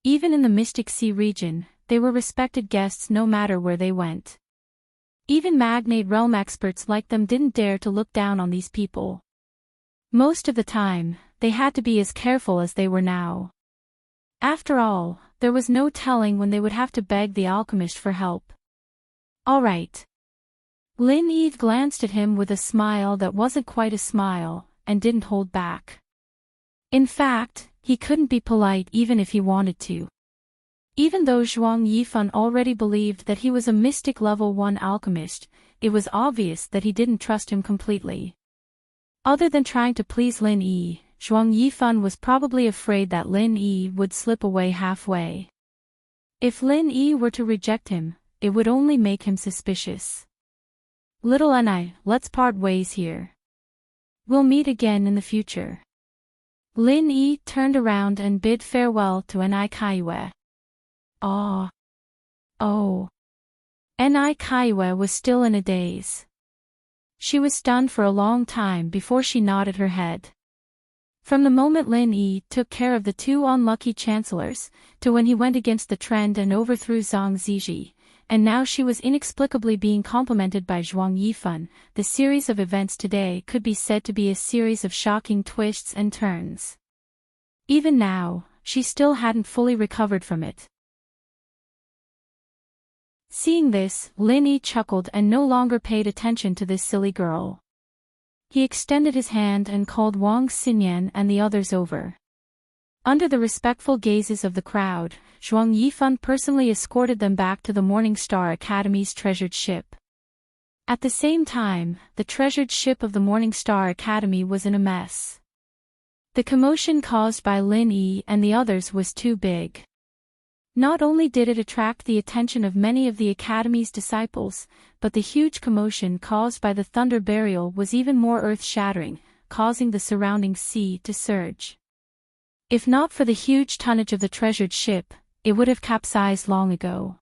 Even in the Mystic Sea region, they were respected guests no matter where they went. Even Magnate Realm experts like them didn't dare to look down on these people. Most of the time, they had to be as careful as they were now. After all, there was no telling when they would have to beg the alchemist for help. "All right." Lin Yi glanced at him with a smile that wasn't quite a smile, and didn't hold back. In fact, he couldn't be polite even if he wanted to. Even though Zhuang Yifan already believed that he was a Mystic Level 1 alchemist, it was obvious that he didn't trust him completely. Other than trying to please Lin Yi, Zhuang Yifan was probably afraid that Lin Yi would slip away halfway. If Lin Yi were to reject him, it would only make him suspicious. Little N.I., let's part ways here. We'll meet again in the future. Lin Yi turned around and bid farewell to N.I. Kaiwe. Oh. N.I. Kaiwe was still in a daze. She was stunned for a long time before she nodded her head. From the moment Lin Yi took care of the two unlucky chancellors, to when he went against the trend and overthrew Zhang Ziji, and now she was inexplicably being complimented by Zhuang Yifan, the series of events today could be said to be a series of shocking twists and turns. Even now, she still hadn't fully recovered from it. Seeing this, Lin Yi chuckled and no longer paid attention to this silly girl. He extended his hand and called Wang Xinyan and the others over. Under the respectful gazes of the crowd, Zhuang Yifan personally escorted them back to the Morning Star Academy's treasured ship. At the same time, the treasured ship of the Morning Star Academy was in a mess. The commotion caused by Lin Yi and the others was too big. Not only did it attract the attention of many of the Academy's disciples, but the huge commotion caused by the thunder burial was even more earth-shattering, causing the surrounding sea to surge. If not for the huge tonnage of the treasured ship, it would have capsized long ago.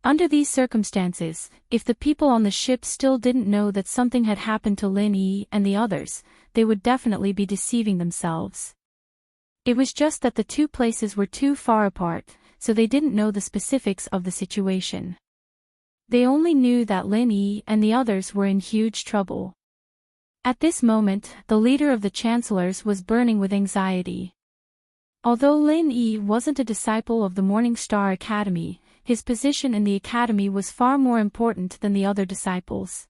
Under these circumstances, if the people on the ship still didn't know that something had happened to Lin Yi and the others, they would definitely be deceiving themselves. It was just that the two places were too far apart, so they didn't know the specifics of the situation. They only knew that Lin Yi and the others were in huge trouble. At this moment, the leader of the chancellors was burning with anxiety. Although Lin Yi wasn't a disciple of the Morning Star Academy, his position in the academy was far more important than the other disciples.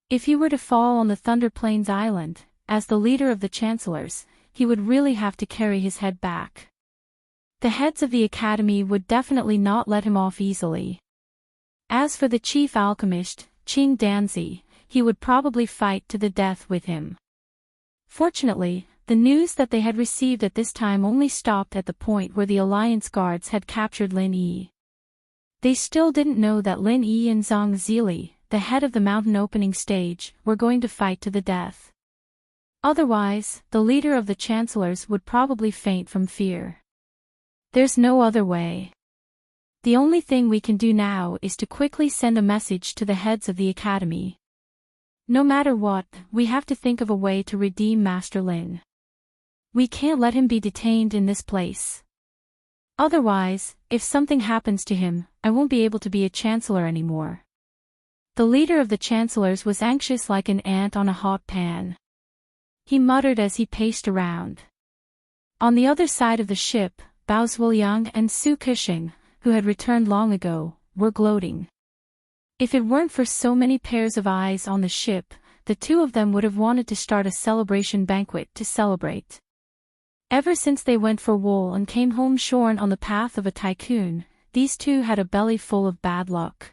If he were to fall on the Thunder Plains Island, as the leader of the chancellors, he would really have to carry his head back. The heads of the academy would definitely not let him off easily. As for the chief alchemist, Qing Danzi, he would probably fight to the death with him. Fortunately, the news that they had received at this time only stopped at the point where the Alliance guards had captured Lin Yi. They still didn't know that Lin Yi and Zhang Zili, the head of the mountain opening stage, were going to fight to the death. Otherwise, the leader of the chancellors would probably faint from fear. There's no other way. The only thing we can do now is to quickly send a message to the heads of the academy. No matter what, we have to think of a way to redeem Master Lin. We can't let him be detained in this place. Otherwise, if something happens to him, I won't be able to be a chancellor anymore. The leader of the chancellors was anxious like an ant on a hot pan. He muttered as he paced around. On the other side of the ship, Bao Zuoyang and Su Kexing, who had returned long ago, were gloating. If it weren't for so many pairs of eyes on the ship, the two of them would have wanted to start a celebration banquet to celebrate. Ever since they went for wool and came home shorn on the path of a tycoon, these two had a belly full of bad luck.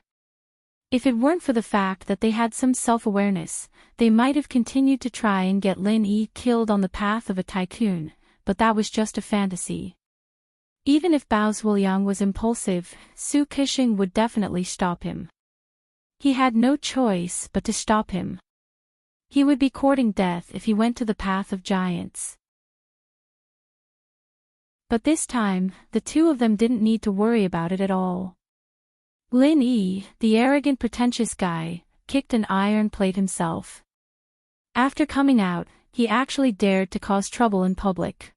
If it weren't for the fact that they had some self-awareness, they might have continued to try and get Lin Yi killed on the path of a tycoon, but that was just a fantasy. Even if Bao Zuoyang was impulsive, Su Kexing would definitely stop him. He had no choice but to stop him. He would be courting death if he went to the path of giants. But this time, the two of them didn't need to worry about it at all. Lin Yi, the arrogant pretentious guy, kicked an iron plate himself. After coming out, he actually dared to cause trouble in public.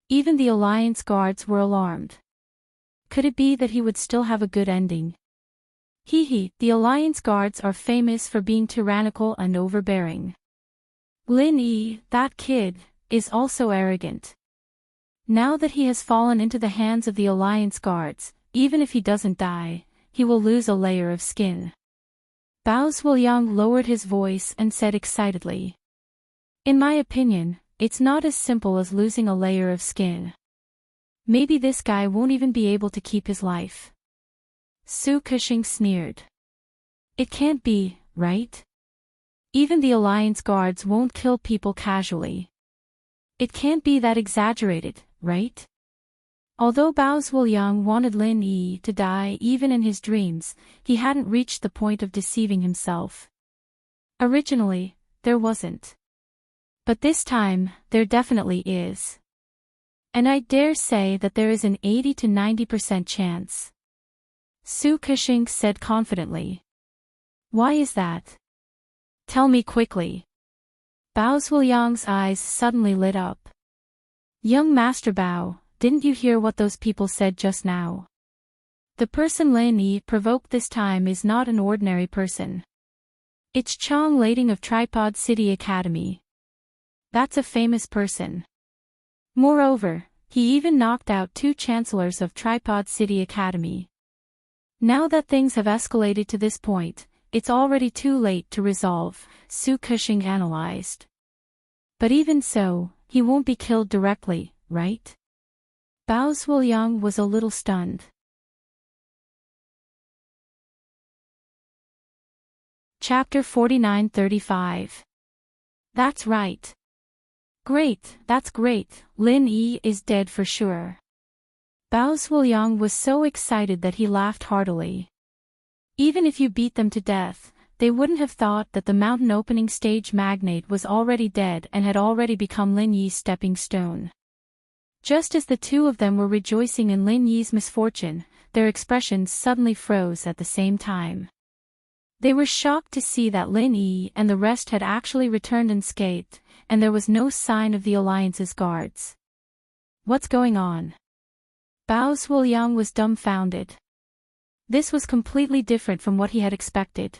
Even the Alliance guards were alarmed. Could it be that he would still have a good ending? The Alliance guards are famous for being tyrannical and overbearing. Lin Yi, that kid, is also arrogant. Now that he has fallen into the hands of the Alliance guards, even if he doesn't die, he will lose a layer of skin. Bao Zuoyang lowered his voice and said excitedly. In my opinion, it's not as simple as losing a layer of skin. Maybe this guy won't even be able to keep his life. Su Kexing sneered. It can't be, right? Even the Alliance guards won't kill people casually. It can't be that exaggerated, right? Although Bao Zhuliang wanted Lin Yi to die even in his dreams, he hadn't reached the point of deceiving himself. Originally, there wasn't. But this time, there definitely is. And I dare say that there is an 80 to 90% chance. Su Kexing said confidently. Why is that? Tell me quickly. Bao Zhuliang's eyes suddenly lit up. Young Master Bao, didn't you hear what those people said just now? The person Lin Yi provoked this time is not an ordinary person. It's Chang Lading of Tripod City Academy. That's a famous person. Moreover, he even knocked out 2 chancellors of Tripod City Academy. Now that things have escalated to this point, it's already too late to resolve, Su Kexing analyzed. But even so, he won't be killed directly, right? Bao Zhuliang was a little stunned. Chapter 49-35. That's right. Great, that's great, Lin Yi is dead for sure. Bao Zhuliang was so excited that he laughed heartily. Even if you beat them to death, they wouldn't have thought that the mountain opening stage magnate was already dead and had already become Lin Yi's stepping stone. Just as the two of them were rejoicing in Lin Yi's misfortune, their expressions suddenly froze at the same time. They were shocked to see that Lin Yi and the rest had actually returned unscathed, and there was no sign of the Alliance's guards. What's going on? Bao Zhuliang was dumbfounded. This was completely different from what he had expected.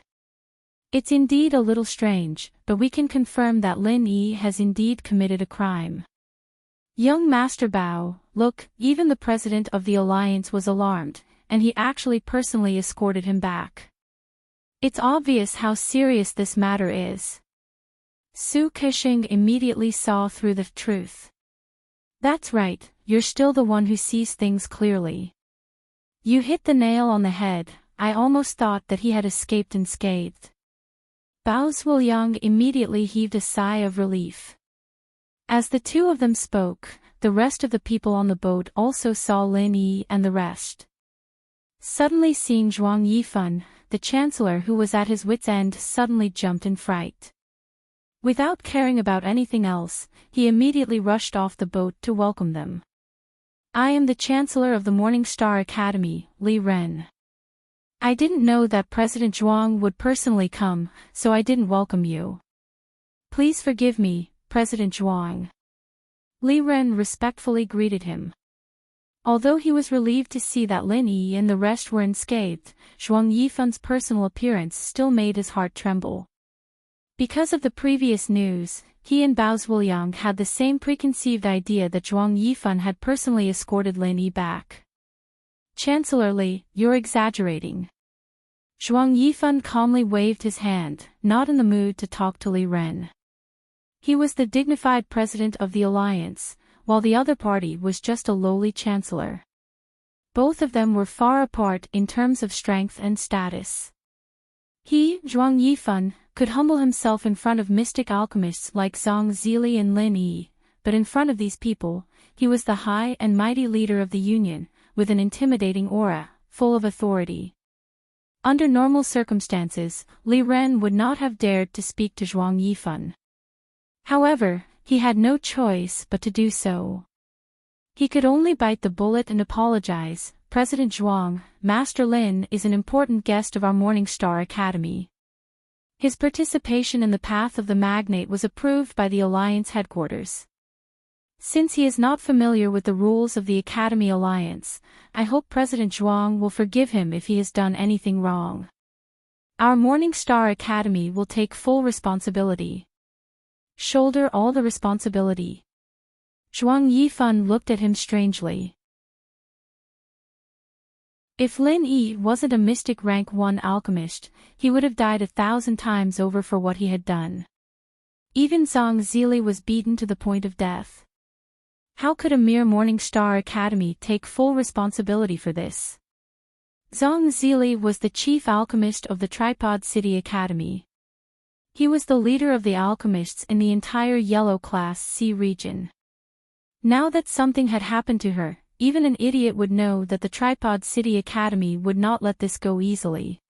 It's indeed a little strange, but we can confirm that Lin Yi has indeed committed a crime. Young Master Bao, look, even the president of the Alliance was alarmed, and he actually personally escorted him back. It's obvious how serious this matter is. Su Kexing immediately saw through the truth. That's right, you're still the one who sees things clearly. You hit the nail on the head, I almost thought that he had escaped unscathed. Bao Zhuliang immediately heaved a sigh of relief. As the two of them spoke, the rest of the people on the boat also saw Lin Yi and the rest. Suddenly seeing Zhuang Yifan, the chancellor who was at his wit's end suddenly jumped in fright. Without caring about anything else, he immediately rushed off the boat to welcome them. I am the chancellor of the Morning Star Academy, Li Ren. I didn't know that President Zhuang would personally come, so I didn't welcome you. Please forgive me, President Zhuang. Li Ren respectfully greeted him. Although he was relieved to see that Lin Yi and the rest were unscathed, Zhuang Yifan's personal appearance still made his heart tremble. Because of the previous news, he and Bao Zhuliang had the same preconceived idea that Zhuang Yifan had personally escorted Lin Yi back. Chancellor Li, you're exaggerating. Zhuang Yifan calmly waved his hand, not in the mood to talk to Li Ren. He was the dignified president of the Alliance, while the other party was just a lowly chancellor. Both of them were far apart in terms of strength and status. He, Zhuang Yifan, could humble himself in front of mystic alchemists like Zhang Zili and Lin Yi, but in front of these people, he was the high and mighty leader of the Union, with an intimidating aura, full of authority. Under normal circumstances, Li Ren would not have dared to speak to Zhuang Yifan. However, he had no choice but to do so. He could only bite the bullet and apologize. President Zhuang, Master Lin is an important guest of our Morning Star Academy. His participation in the Path of the Magnate was approved by the Alliance headquarters. Since he is not familiar with the rules of the Academy Alliance, I hope President Zhuang will forgive him if he has done anything wrong. Our Morning Star Academy will take full responsibility. Shoulder all the responsibility. Zhuang Yifan looked at him strangely. If Lin Yi wasn't a mystic rank 1 alchemist, he would have died 1,000 times over for what he had done. Even Zhang Zili was beaten to the point of death. How could a mere Morning Star Academy take full responsibility for this? Zhang Zili was the chief alchemist of the Tripod City Academy. He was the leader of the alchemists in the entire Yellow Class C region. Now that something had happened to her, even an idiot would know that the Tripod City Academy would not let this go easily.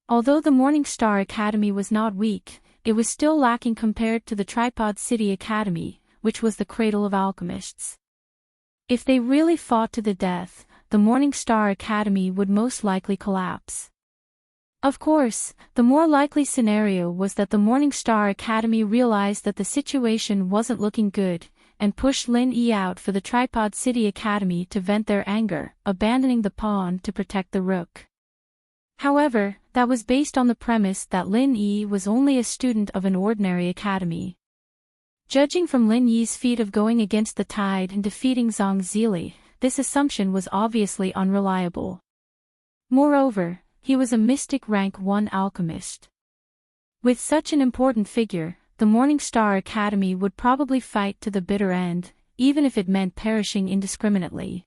Although the Morning Star Academy was not weak, it was still lacking compared to the Tripod City Academy, which was the cradle of alchemists. If they really fought to the death, the Morning Star Academy would most likely collapse. Of course, the more likely scenario was that the Morning Star Academy realized that the situation wasn't looking good, and pushed Lin Yi out for the Tripod City Academy to vent their anger, abandoning the pawn to protect the rook. However, that was based on the premise that Lin Yi was only a student of an ordinary academy. Judging from Lin Yi's feat of going against the tide and defeating Zhang Zili, this assumption was obviously unreliable. Moreover, he was a mystic rank 1 alchemist. With such an important figure, the Morning Star Academy would probably fight to the bitter end, even if it meant perishing indiscriminately.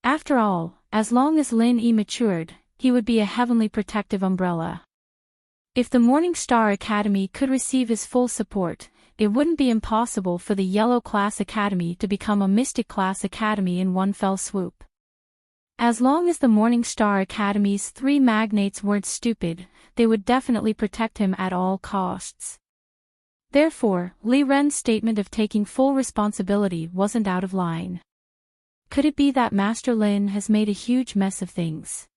After all, as long as Lin Yi matured, he would be a heavenly protective umbrella. If the Morning Star Academy could receive his full support, it wouldn't be impossible for the Yellow Class Academy to become a Mystic Class Academy in one fell swoop. As long as the Morning Star Academy's 3 magnates weren't stupid, they would definitely protect him at all costs. Therefore, Li Ren's statement of taking full responsibility wasn't out of line. Could it be that Master Lin has made a huge mess of things?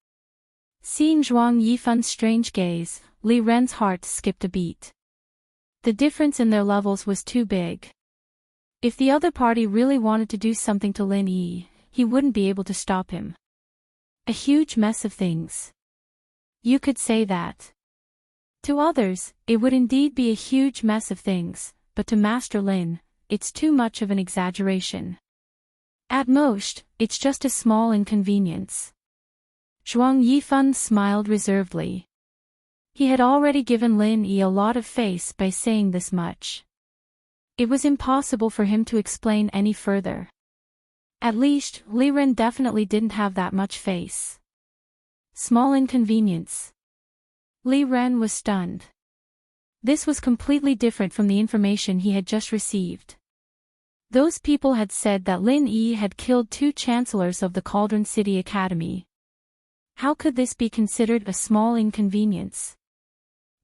Seeing Zhuang Yifan's strange gaze, Li Ren's heart skipped a beat. The difference in their levels was too big. If the other party really wanted to do something to Lin Yi, he wouldn't be able to stop him. A huge mess of things. You could say that. To others, it would indeed be a huge mess of things, but to Master Lin, it's too much of an exaggeration. At most, it's just a small inconvenience. Zhuang Yifan smiled reservedly. He had already given Lin Yi a lot of face by saying this much. It was impossible for him to explain any further. At least, Li Ren definitely didn't have that much face. Small inconvenience. Li Ren was stunned. This was completely different from the information he had just received. Those people had said that Lin Yi had killed 2 chancellors of the Cauldron City Academy. How could this be considered a small inconvenience?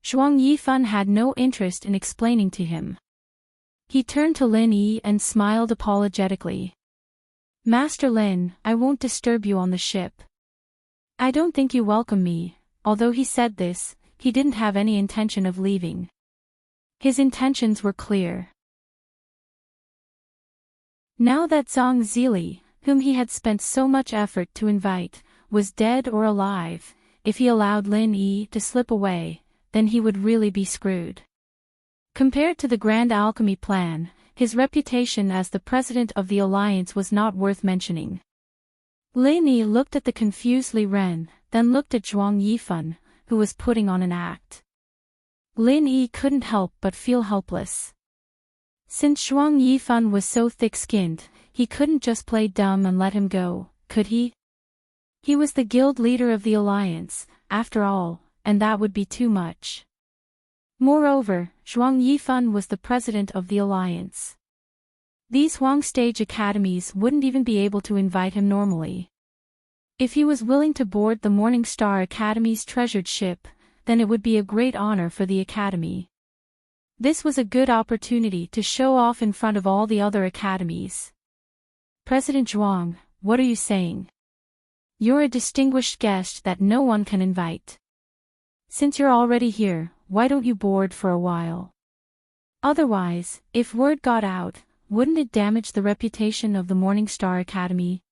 Zhuang Yifan had no interest in explaining to him. He turned to Lin Yi and smiled apologetically. Master Lin, I won't disturb you on the ship. I don't think you welcome me. Although he said this, he didn't have any intention of leaving. His intentions were clear. Now that Zhang Zili, whom he had spent so much effort to invite, was dead or alive, if he allowed Lin Yi to slip away, then he would really be screwed. Compared to the Grand Alchemy plan, his reputation as the president of the alliance was not worth mentioning. Lin Yi looked at the confused Li Ren, then looked at Zhuang Yifan, who was putting on an act. Lin Yi couldn't help but feel helpless. Since Zhuang Yifan was so thick-skinned, he couldn't just play dumb and let him go, could he? He was the guild leader of the alliance, after all, and that would be too much. Moreover, Zhuang Yifan was the president of the alliance. These Huang Stage academies wouldn't even be able to invite him normally. If he was willing to board the Morning Star Academy's treasured ship, then it would be a great honor for the academy. This was a good opportunity to show off in front of all the other academies. President Zhuang, what are you saying? You're a distinguished guest that no one can invite. Since you're already here, why don't you board for a while? Otherwise, if word got out, wouldn't it damage the reputation of the Morning Star Academy?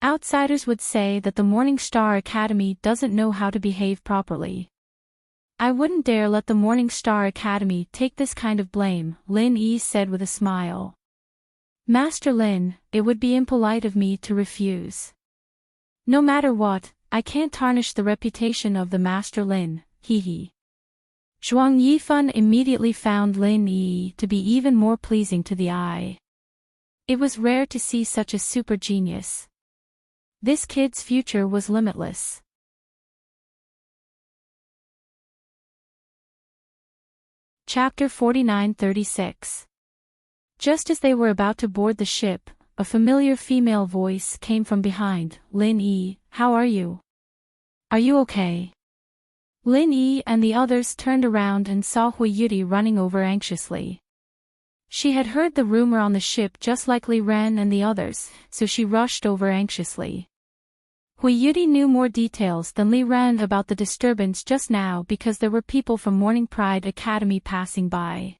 Outsiders would say that the Morning Star Academy doesn't know how to behave properly. I wouldn't dare let the Morning Star Academy take this kind of blame, Lin Yi said with a smile. Master Lin, it would be impolite of me to refuse. No matter what, I can't tarnish the reputation of the Master Lin, hee. Zhuang Yifan immediately found Lin Yi to be even more pleasing to the eye. It was rare to see such a super genius. This kid's future was limitless. Chapter 49-36. Just as they were about to board the ship, a familiar female voice came from behind. Lin Yi, how are you? Are you okay? Lin Yi and the others turned around and saw Hui Yuti running over anxiously. She had heard the rumor on the ship just like Li Ren and the others, so she rushed over anxiously. Hui Yuti knew more details than Li Ren about the disturbance just now because there were people from Morning Pride Academy passing by.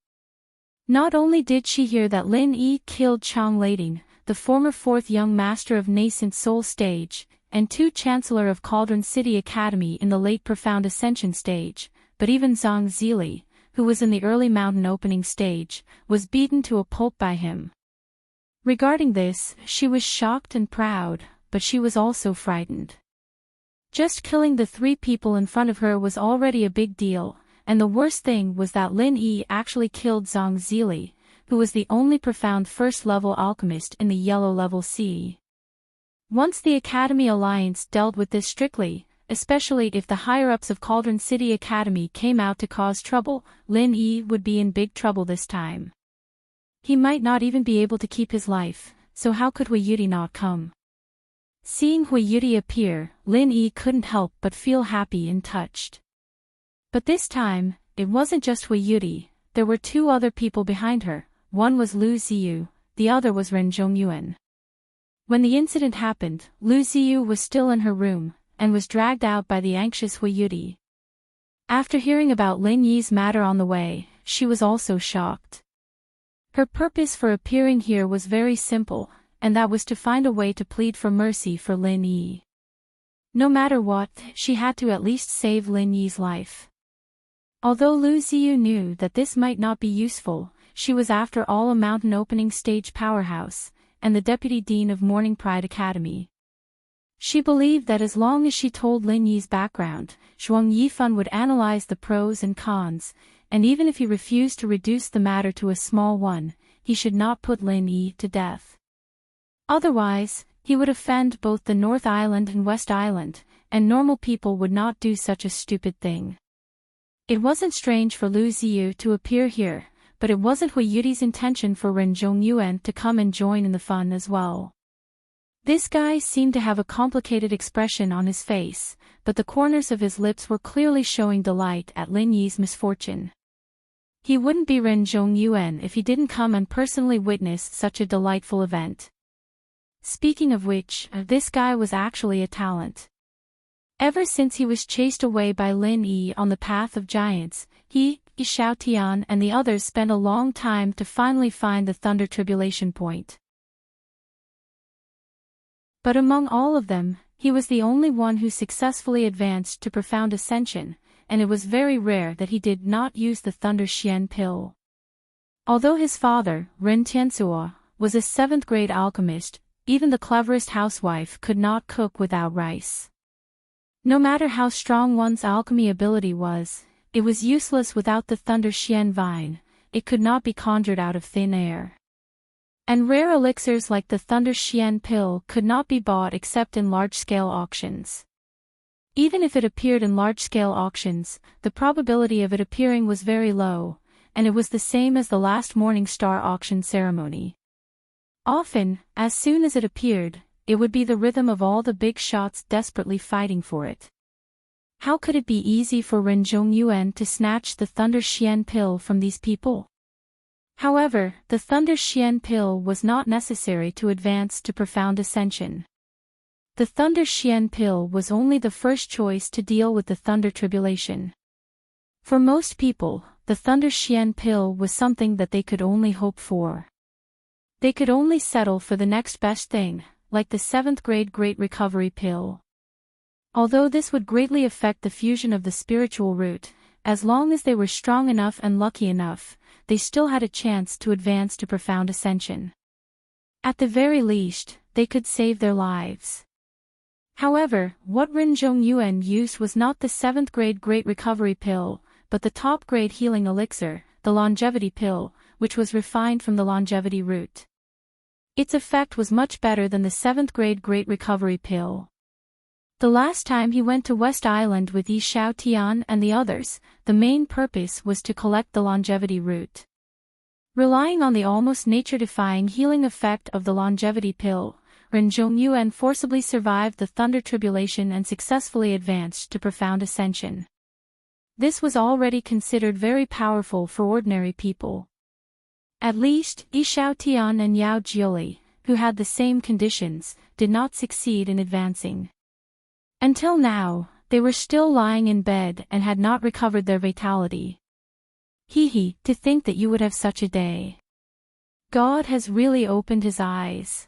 Not only did she hear that Lin Yi killed Chang Lading, the former fourth young master of Nascent Soul Stage, and 2 Chancellor of Cauldron City Academy in the late Profound Ascension stage, but even Zhang Zili, who was in the early Mountain Opening stage, was beaten to a pulp by him. Regarding this, she was shocked and proud, but she was also frightened. Just killing the 3 people in front of her was already a big deal, and the worst thing was that Lin Yi actually killed Zhang Zili, who was the only profound first-level alchemist in the Yellow Level C. Once the Academy Alliance dealt with this strictly, especially if the higher-ups of Cauldron City Academy came out to cause trouble, Lin Yi would be in big trouble this time. He might not even be able to keep his life, so how could Hui Yuti not come? Seeing Hui Yuti appear, Lin Yi couldn't help but feel happy and touched. But this time, it wasn't just Hui Yuti, there were 2 other people behind her, one was Lu Ziyu, the other was Ren Zhongyuan. When the incident happened, Lu Ziyu was still in her room, and was dragged out by the anxious Hui Yuti. After hearing about Lin Yi's matter on the way, she was also shocked. Her purpose for appearing here was very simple, and that was to find a way to plead for mercy for Lin Yi. No matter what, she had to at least save Lin Yi's life. Although Lu Ziyu knew that this might not be useful, she was after all a Mountain Opening stage powerhouse, and the Deputy Dean of Morning Pride Academy. She believed that as long as she told Lin Yi's background, Zhuang Yifan would analyze the pros and cons, and even if he refused to reduce the matter to a small one, he should not put Lin Yi to death. Otherwise, he would offend both the North Island and West Island, and normal people would not do such a stupid thing. It wasn't strange for Lu Ziyu to appear here, but it wasn't Hui Yuti's intention for Ren Zhongyuan to come and join in the fun as well. This guy seemed to have a complicated expression on his face, but the corners of his lips were clearly showing delight at Lin Yi's misfortune. He wouldn't be Ren Zhongyuan if he didn't come and personally witness such a delightful event. Speaking of which, this guy was actually a talent. Ever since he was chased away by Lin Yi on the path of giants, he, Xiao Tian and the others spent a long time to finally find the Thunder Tribulation Point. But among all of them, he was the only one who successfully advanced to profound ascension, and it was very rare that he did not use the Thunder Xian pill. Although his father, Ren Tianzuo, was a 7th-grade alchemist, even the cleverest housewife could not cook without rice. No matter how strong one's alchemy ability was, it was useless without the Thunder Xian vine, it could not be conjured out of thin air. And rare elixirs like the Thunder Xian pill could not be bought except in large-scale auctions. Even if it appeared in large-scale auctions, the probability of it appearing was very low, and it was the same as the last Morning Star auction ceremony. Often, as soon as it appeared, it would be the rhythm of all the big shots desperately fighting for it. How could it be easy for Ren Zhongyuan to snatch the Thunder Xian pill from these people? However, the Thunder Xian pill was not necessary to advance to profound ascension. The Thunder Xian pill was only the first choice to deal with the Thunder Tribulation. For most people, the Thunder Xian pill was something that they could only hope for. They could only settle for the next best thing, like the 7th-grade Great Recovery pill. Although this would greatly affect the fusion of the spiritual root, as long as they were strong enough and lucky enough, they still had a chance to advance to profound ascension. At the very least, they could save their lives. However, what Ren Zhongyuan used was not the 7th-grade Great Recovery pill, but the top-grade healing elixir, the longevity pill, which was refined from the longevity root. Its effect was much better than the 7th-grade Great Recovery pill. The last time he went to West Island with Yi Xiao Tian and the others, the main purpose was to collect the longevity root. Relying on the almost nature-defying healing effect of the longevity pill, Ren Zhongyuan forcibly survived the thunder tribulation and successfully advanced to profound ascension. This was already considered very powerful for ordinary people. At least, Yi Xiaotian and Yao Jiuli, who had the same conditions, did not succeed in advancing. Until now, they were still lying in bed and had not recovered their vitality. Hee, to think that you would have such a day. God has really opened his eyes.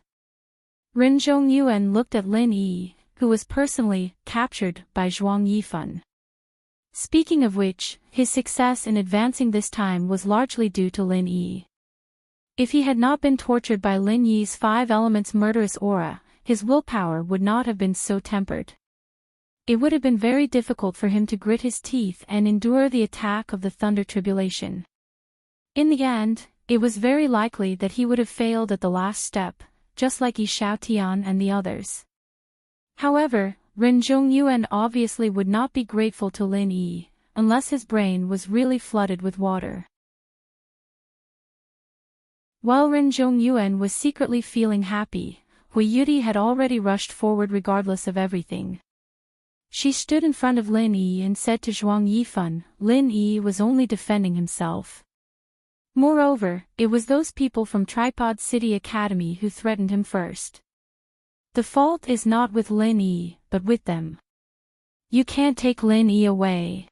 Ren Zhongyuan looked at Lin Yi, who was personally captured by Zhuang Yifan. Speaking of which, his success in advancing this time was largely due to Lin Yi. If he had not been tortured by Lin Yi's 5 elements murderous aura, his willpower would not have been so tempered. It would have been very difficult for him to grit his teeth and endure the attack of the thunder tribulation. In the end, it was very likely that he would have failed at the last step, just like Yi Xiaotian and the others. However, Ren Zhongyuan obviously would not be grateful to Lin Yi, unless his brain was really flooded with water. While Ren Zhongyuan was secretly feeling happy, Hui Yudi had already rushed forward regardless of everything. She stood in front of Lin Yi and said to Zhuang Yifan, Lin Yi was only defending himself. Moreover, it was those people from Tripod City Academy who threatened him first. The fault is not with Lin Yi, but with them. You can't take Lin Yi away.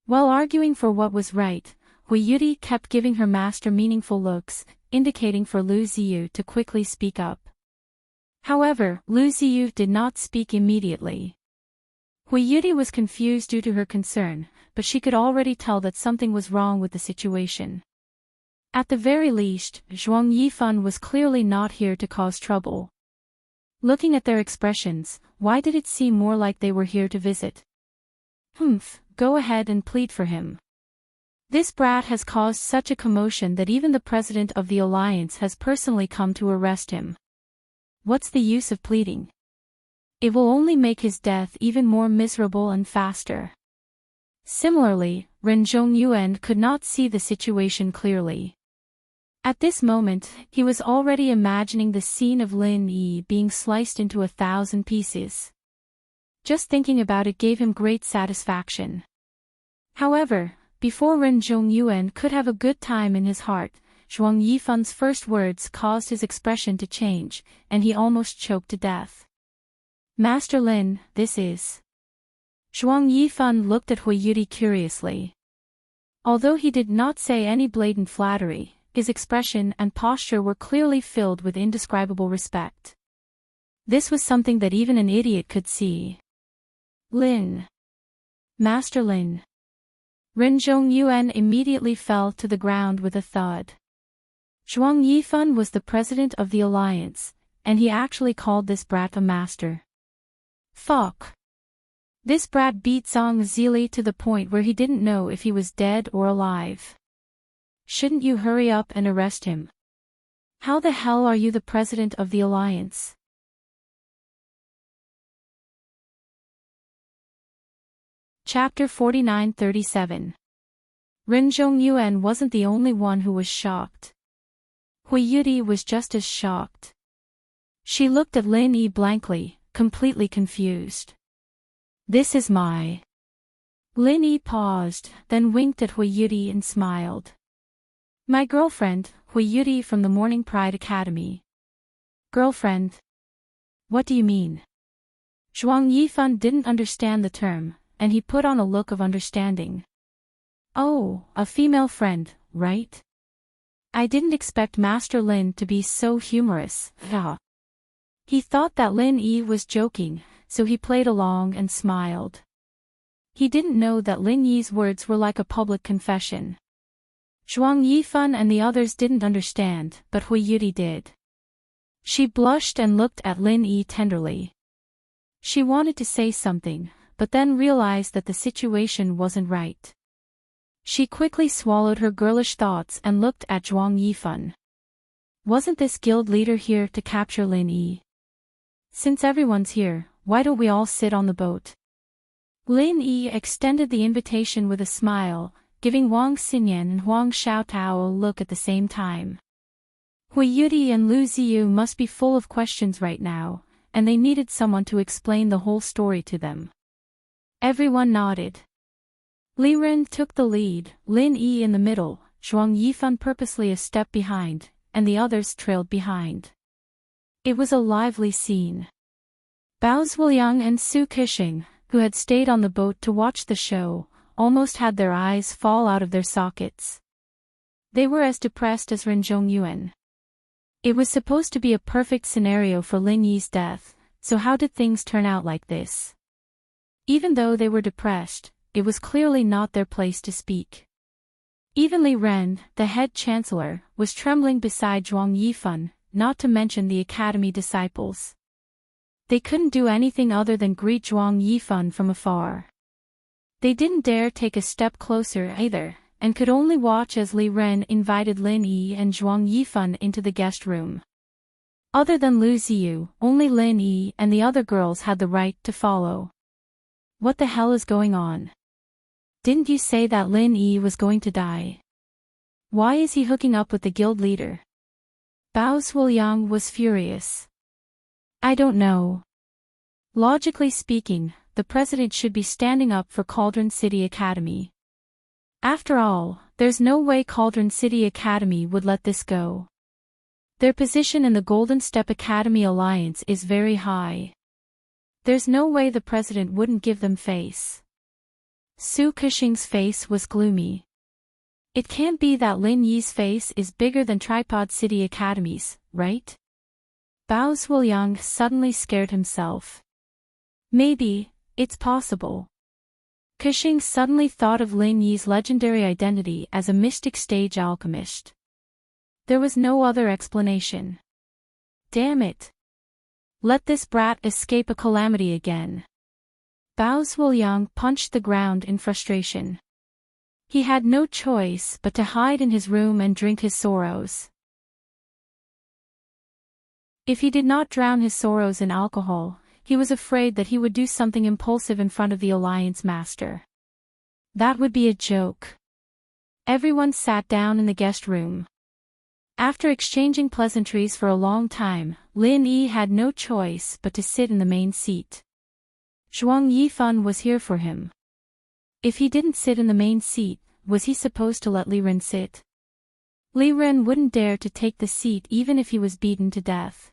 While arguing for what was right, Hui Yudi kept giving her master meaningful looks, indicating for Lu Ziyu to quickly speak up. However, Lu Ziyu did not speak immediately. Hui Yudi was confused due to her concern, but she could already tell that something was wrong with the situation. At the very least, Zhuang Yifan was clearly not here to cause trouble. Looking at their expressions, why did it seem more like they were here to visit? Go ahead and plead for him. This brat has caused such a commotion that even the president of the alliance has personally come to arrest him. What's the use of pleading? It will only make his death even more miserable and faster. Similarly, Ren Zhongyuan could not see the situation clearly. At this moment, he was already imagining the scene of Lin Yi being sliced into 1,000 pieces. Just thinking about it gave him great satisfaction. However, before Ren Zhongyuan could have a good time in his heart, Zhuang Yifan's first words caused his expression to change, and he almost choked to death. Master Lin, this is... Zhuang Yifan looked at Hui Yudi curiously. Although he did not say any blatant flattery, his expression and posture were clearly filled with indescribable respect. This was something that even an idiot could see. Lin. Master Lin. Ren Zhongyuan immediately fell to the ground with a thud. Zhuang Yifan was the president of the alliance, and he actually called this brat a master. Fuck. This brat beat Zhang Zili to the point where he didn't know if he was dead or alive. Shouldn't you hurry up and arrest him? How the hell are you the president of the alliance? Chapter 49-37. Ren Zhongyuan wasn't the only one who was shocked. Hui Yudi was just as shocked. She looked at Lin Yi blankly, completely confused. This is my... Lin Yi paused, then winked at Hui Yudi and smiled. My girlfriend, Hui Yudi from the Morning Pride Academy. Girlfriend? What do you mean? Zhuang Yifan didn't understand the term, and he put on a look of understanding. Oh, a female friend, right? I didn't expect Master Lin to be so humorous. He thought that Lin Yi was joking, so he played along and smiled. He didn't know that Lin Yi's words were like a public confession. Zhuang Yifan and the others didn't understand, but Hui Yudi did. She blushed and looked at Lin Yi tenderly. She wanted to say something, but then realized that the situation wasn't right. She quickly swallowed her girlish thoughts and looked at Zhuang Yifan. Wasn't this guild leader here to capture Lin Yi? Since everyone's here, why don't we all sit on the boat? Lin Yi extended the invitation with a smile, giving Wang Xinyan and Huang Xiaotao a look at the same time. Hui Yudi and Lu Ziyu must be full of questions right now, and they needed someone to explain the whole story to them. Everyone nodded. Li Ren took the lead, Lin Yi in the middle, Zhuang Yifan purposely a step behind, and the others trailed behind. It was a lively scene. Bao Zhuliang and Su Kishing, who had stayed on the boat to watch the show, almost had their eyes fall out of their sockets. They were as depressed as Ren Zhongyuan. It was supposed to be a perfect scenario for Lin Yi's death, so how did things turn out like this? Even though they were depressed, it was clearly not their place to speak. Even Li Ren, the head chancellor, was trembling beside Zhuang Yifan, not to mention the academy disciples. They couldn't do anything other than greet Zhuang Yifan from afar. They didn't dare take a step closer either, and could only watch as Li Ren invited Lin Yi and Zhuang Yifan into the guest room. Other than Lu Ziyu, only Lin Yi and the other girls had the right to follow. What the hell is going on? Didn't you say that Lin Yi was going to die? Why is he hooking up with the guild leader? Bao Zhuliang was furious. I don't know. Logically speaking, the president should be standing up for Cauldron City Academy. After all, there's no way Cauldron City Academy would let this go. Their position in the Golden Step Academy Alliance is very high. There's no way the president wouldn't give them face. Su Kishing's face was gloomy. It can't be that Lin Yi's face is bigger than Tripod City Academy's, right? Bao Zhuliang suddenly scared himself. Maybe, it's possible. Kishing suddenly thought of Lin Yi's legendary identity as a mystic stage alchemist. There was no other explanation. Damn it. Let this brat escape a calamity again. Bao Zhuliang punched the ground in frustration. He had no choice but to hide in his room and drink his sorrows. If he did not drown his sorrows in alcohol, he was afraid that he would do something impulsive in front of the Alliance Master. That would be a joke. Everyone sat down in the guest room. After exchanging pleasantries for a long time, Lin Yi had no choice but to sit in the main seat. Zhuang Yifan was here for him. If he didn't sit in the main seat, was he supposed to let Li Ren sit? Li Ren wouldn't dare to take the seat even if he was beaten to death.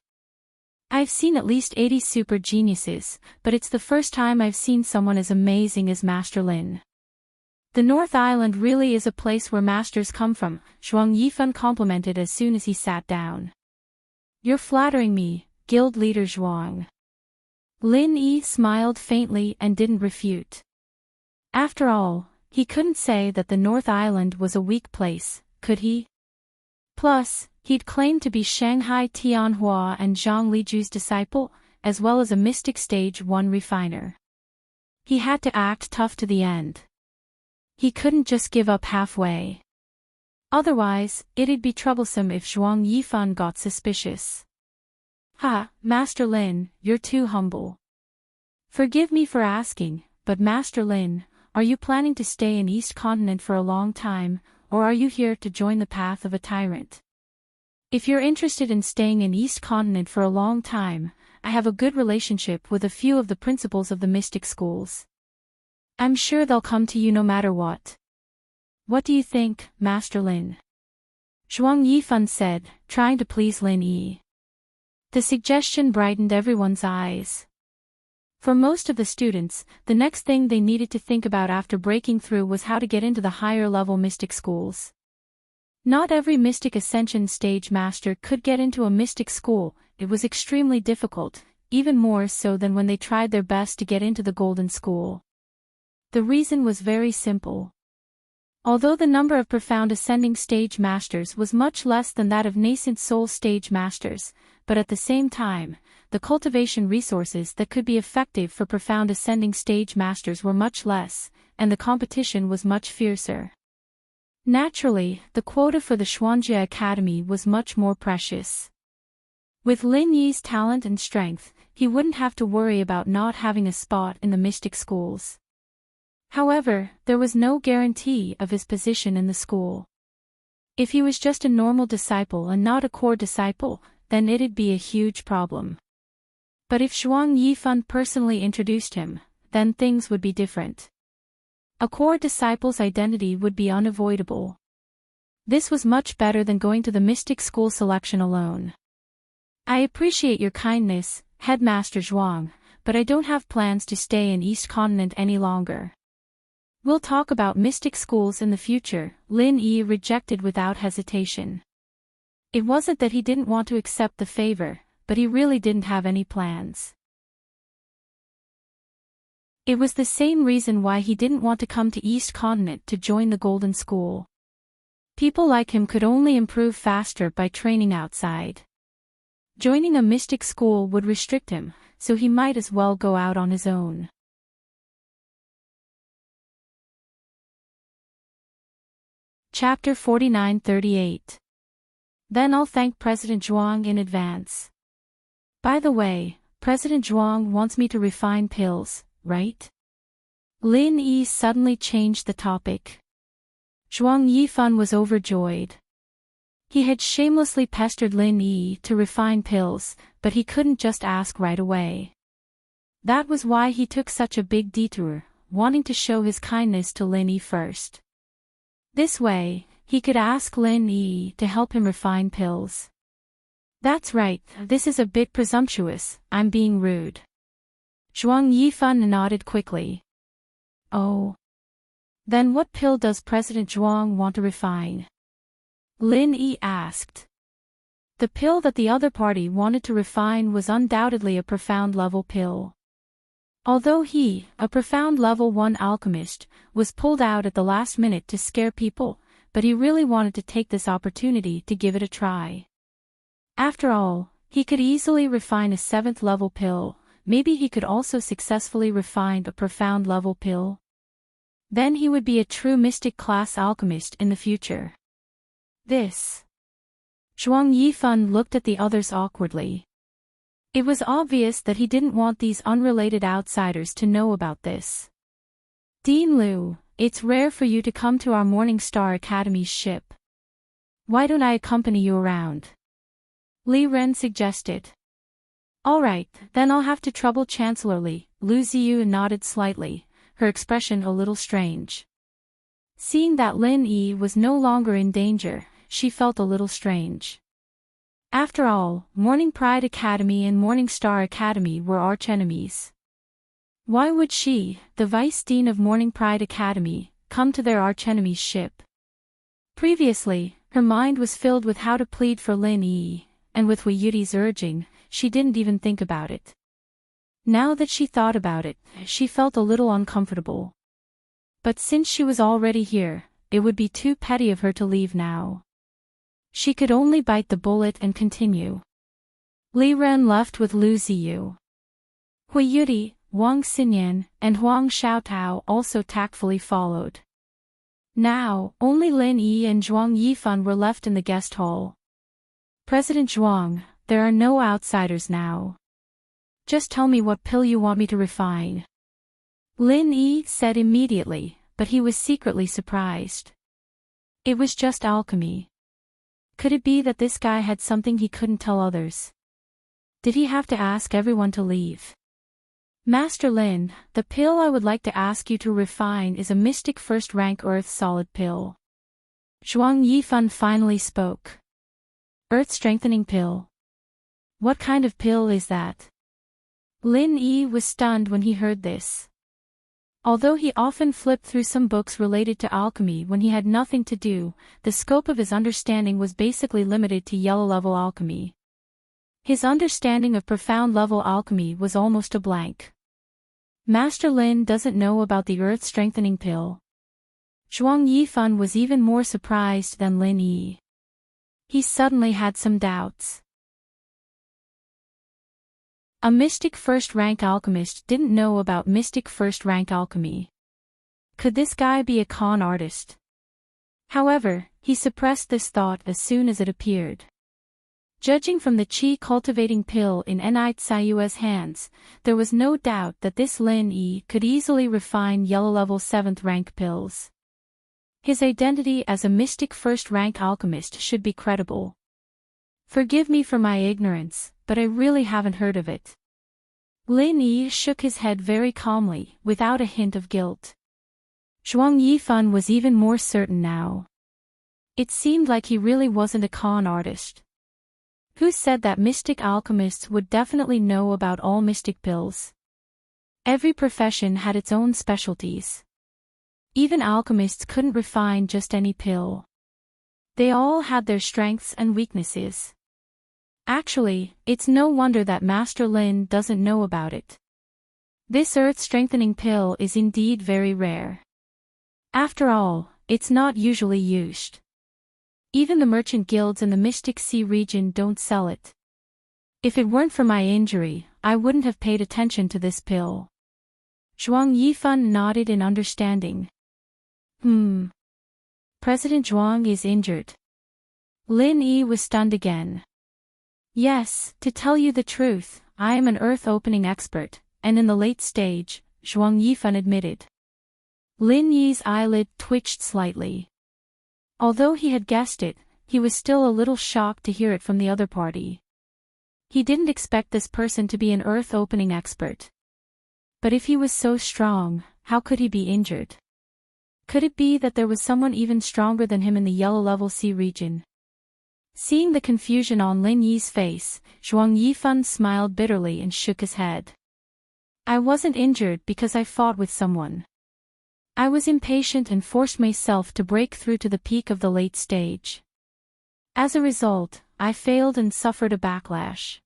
I've seen at least 80 super geniuses, but it's the first time I've seen someone as amazing as Master Lin. The North Island really is a place where masters come from, Zhuang Yifan complimented as soon as he sat down. You're flattering me, guild leader Zhuang. Lin Yi smiled faintly and didn't refute. After all, he couldn't say that the North Island was a weak place, could he? Plus, he'd claimed to be Shanghai Tianhua and Zhang Liju's disciple, as well as a Mystic Stage 1 refiner. He had to act tough to the end. He couldn't just give up halfway. Otherwise, it'd be troublesome if Zhuang Yifan got suspicious. Ha, Master Lin, you're too humble. Forgive me for asking, but Master Lin, are you planning to stay in East Continent for a long time, or are you here to join the path of a tyrant? If you're interested in staying in East Continent for a long time, I have a good relationship with a few of the principals of the mystic schools. I'm sure they'll come to you no matter what. What do you think, Master Lin? Zhuang Yifan said, trying to please Lin Yi. The suggestion brightened everyone's eyes. For most of the students, the next thing they needed to think about after breaking through was how to get into the higher-level mystic schools. Not every Mystic Ascension stage master could get into a mystic school. It was extremely difficult, even more so than when they tried their best to get into the Golden School. The reason was very simple. Although the number of profound ascending stage masters was much less than that of nascent soul stage masters, but at the same time, the cultivation resources that could be effective for profound ascending stage masters were much less, and the competition was much fiercer. Naturally, the quota for the Xuanjia Academy was much more precious. With Lin Yi's talent and strength, he wouldn't have to worry about not having a spot in the mystic schools. However, there was no guarantee of his position in the school. If he was just a normal disciple and not a core disciple, then it'd be a huge problem. But if Zhuang Yifan personally introduced him, then things would be different. A core disciple's identity would be unavoidable. This was much better than going to the mystic school selection alone. I appreciate your kindness, Headmaster Zhuang, but I don't have plans to stay in East Continent any longer. We'll talk about mystic schools in the future, Lin Yi rejected without hesitation. It wasn't that he didn't want to accept the favor, but he really didn't have any plans. It was the same reason why he didn't want to come to East Continent to join the Golden School. People like him could only improve faster by training outside. Joining a mystic school would restrict him, so he might as well go out on his own. Chapter 49-38. Then I'll thank President Zhuang in advance. By the way, President Zhuang wants me to refine pills, right? Lin Yi suddenly changed the topic. Zhuang Yifan was overjoyed. He had shamelessly pestered Lin Yi to refine pills, but he couldn't just ask right away. That was why he took such a big detour, wanting to show his kindness to Lin Yi first. This way, he could ask Lin Yi to help him refine pills. That's right, this is a bit presumptuous, I'm being rude. Zhuang Yifan nodded quickly. Oh. Then what pill does President Zhuang want to refine? Lin Yi asked. The pill that the other party wanted to refine was undoubtedly a profound level pill. Although he, a profound level 1 alchemist, was pulled out at the last minute to scare people, but he really wanted to take this opportunity to give it a try. After all, he could easily refine a 7th level pill, maybe he could also successfully refine a profound level pill. Then he would be a true mystic class alchemist in the future. This. Zhuang Yifan looked at the others awkwardly. It was obvious that he didn't want these unrelated outsiders to know about this. Dean Liu, it's rare for you to come to our Morning Star Academy's ship. Why don't I accompany you around? Li Ren suggested. Alright, then I'll have to trouble Chancellor Li. Lu Ziyu nodded slightly, her expression a little strange. Seeing that Lin Yi was no longer in danger, she felt a little strange. After all, Morning Pride Academy and Morning Star Academy were archenemies. Why would she, the Vice Dean of Morning Pride Academy, come to their archenemy's ship? Previously, her mind was filled with how to plead for Lin Yi, and with Hui Yuti's urging, she didn't even think about it. Now that she thought about it, she felt a little uncomfortable. But since she was already here, it would be too petty of her to leave now. She could only bite the bullet and continue. Li Ren left with Lu Ziyu. Hui Yuti, Wang Xinyan, and Huang Xiaotao also tactfully followed. Now, only Lin Yi and Zhuang Yifan were left in the guest hall. President Zhuang, there are no outsiders now. Just tell me what pill you want me to refine. Lin Yi said immediately, but he was secretly surprised. It was just alchemy. Could it be that this guy had something he couldn't tell others? Did he have to ask everyone to leave? Master Lin, the pill I would like to ask you to refine is a mystic first-rank earth solid pill. Zhuang Yifan finally spoke. Earth-strengthening pill. What kind of pill is that? Lin Yi was stunned when he heard this. Although he often flipped through some books related to alchemy when he had nothing to do, the scope of his understanding was basically limited to yellow-level alchemy. His understanding of profound-level alchemy was almost a blank. Master Lin doesn't know about the earth-strengthening pill. Zhuang Yifan was even more surprised than Lin Yi. He suddenly had some doubts. A mystic first-rank alchemist didn't know about mystic first-rank alchemy. Could this guy be a con artist? However, he suppressed this thought as soon as it appeared. Judging from the chi-cultivating pill in Enrich Sayue's hands, there was no doubt that this Lin Yi could easily refine yellow-level 7th rank pills. His identity as a mystic first-rank alchemist should be credible. Forgive me for my ignorance, but I really haven't heard of it. Lin Yi shook his head very calmly, without a hint of guilt. Zhuang Yifan was even more certain now. It seemed like he really wasn't a con artist. Who said that mystic alchemists would definitely know about all mystic pills? Every profession had its own specialties. Even alchemists couldn't refine just any pill. They all had their strengths and weaknesses. Actually, it's no wonder that Master Lin doesn't know about it. This earth-strengthening pill is indeed very rare. After all, it's not usually used. Even the merchant guilds in the Mystic Sea region don't sell it. If it weren't for my injury, I wouldn't have paid attention to this pill. Zhuang Yifan nodded in understanding. President Zhuang is injured. Lin Yi was stunned again. Yes, to tell you the truth, I am an earth-opening expert, and in the late stage, Zhuang Yifan admitted. Lin Yi's eyelid twitched slightly. Although he had guessed it, he was still a little shocked to hear it from the other party. He didn't expect this person to be an earth-opening expert. But if he was so strong, how could he be injured? Could it be that there was someone even stronger than him in the yellow-level sea region? Seeing the confusion on Lin Yi's face, Zhuang Yifan smiled bitterly and shook his head. I wasn't injured because I fought with someone. I was impatient and forced myself to break through to the peak of the late stage. As a result, I failed and suffered a backlash.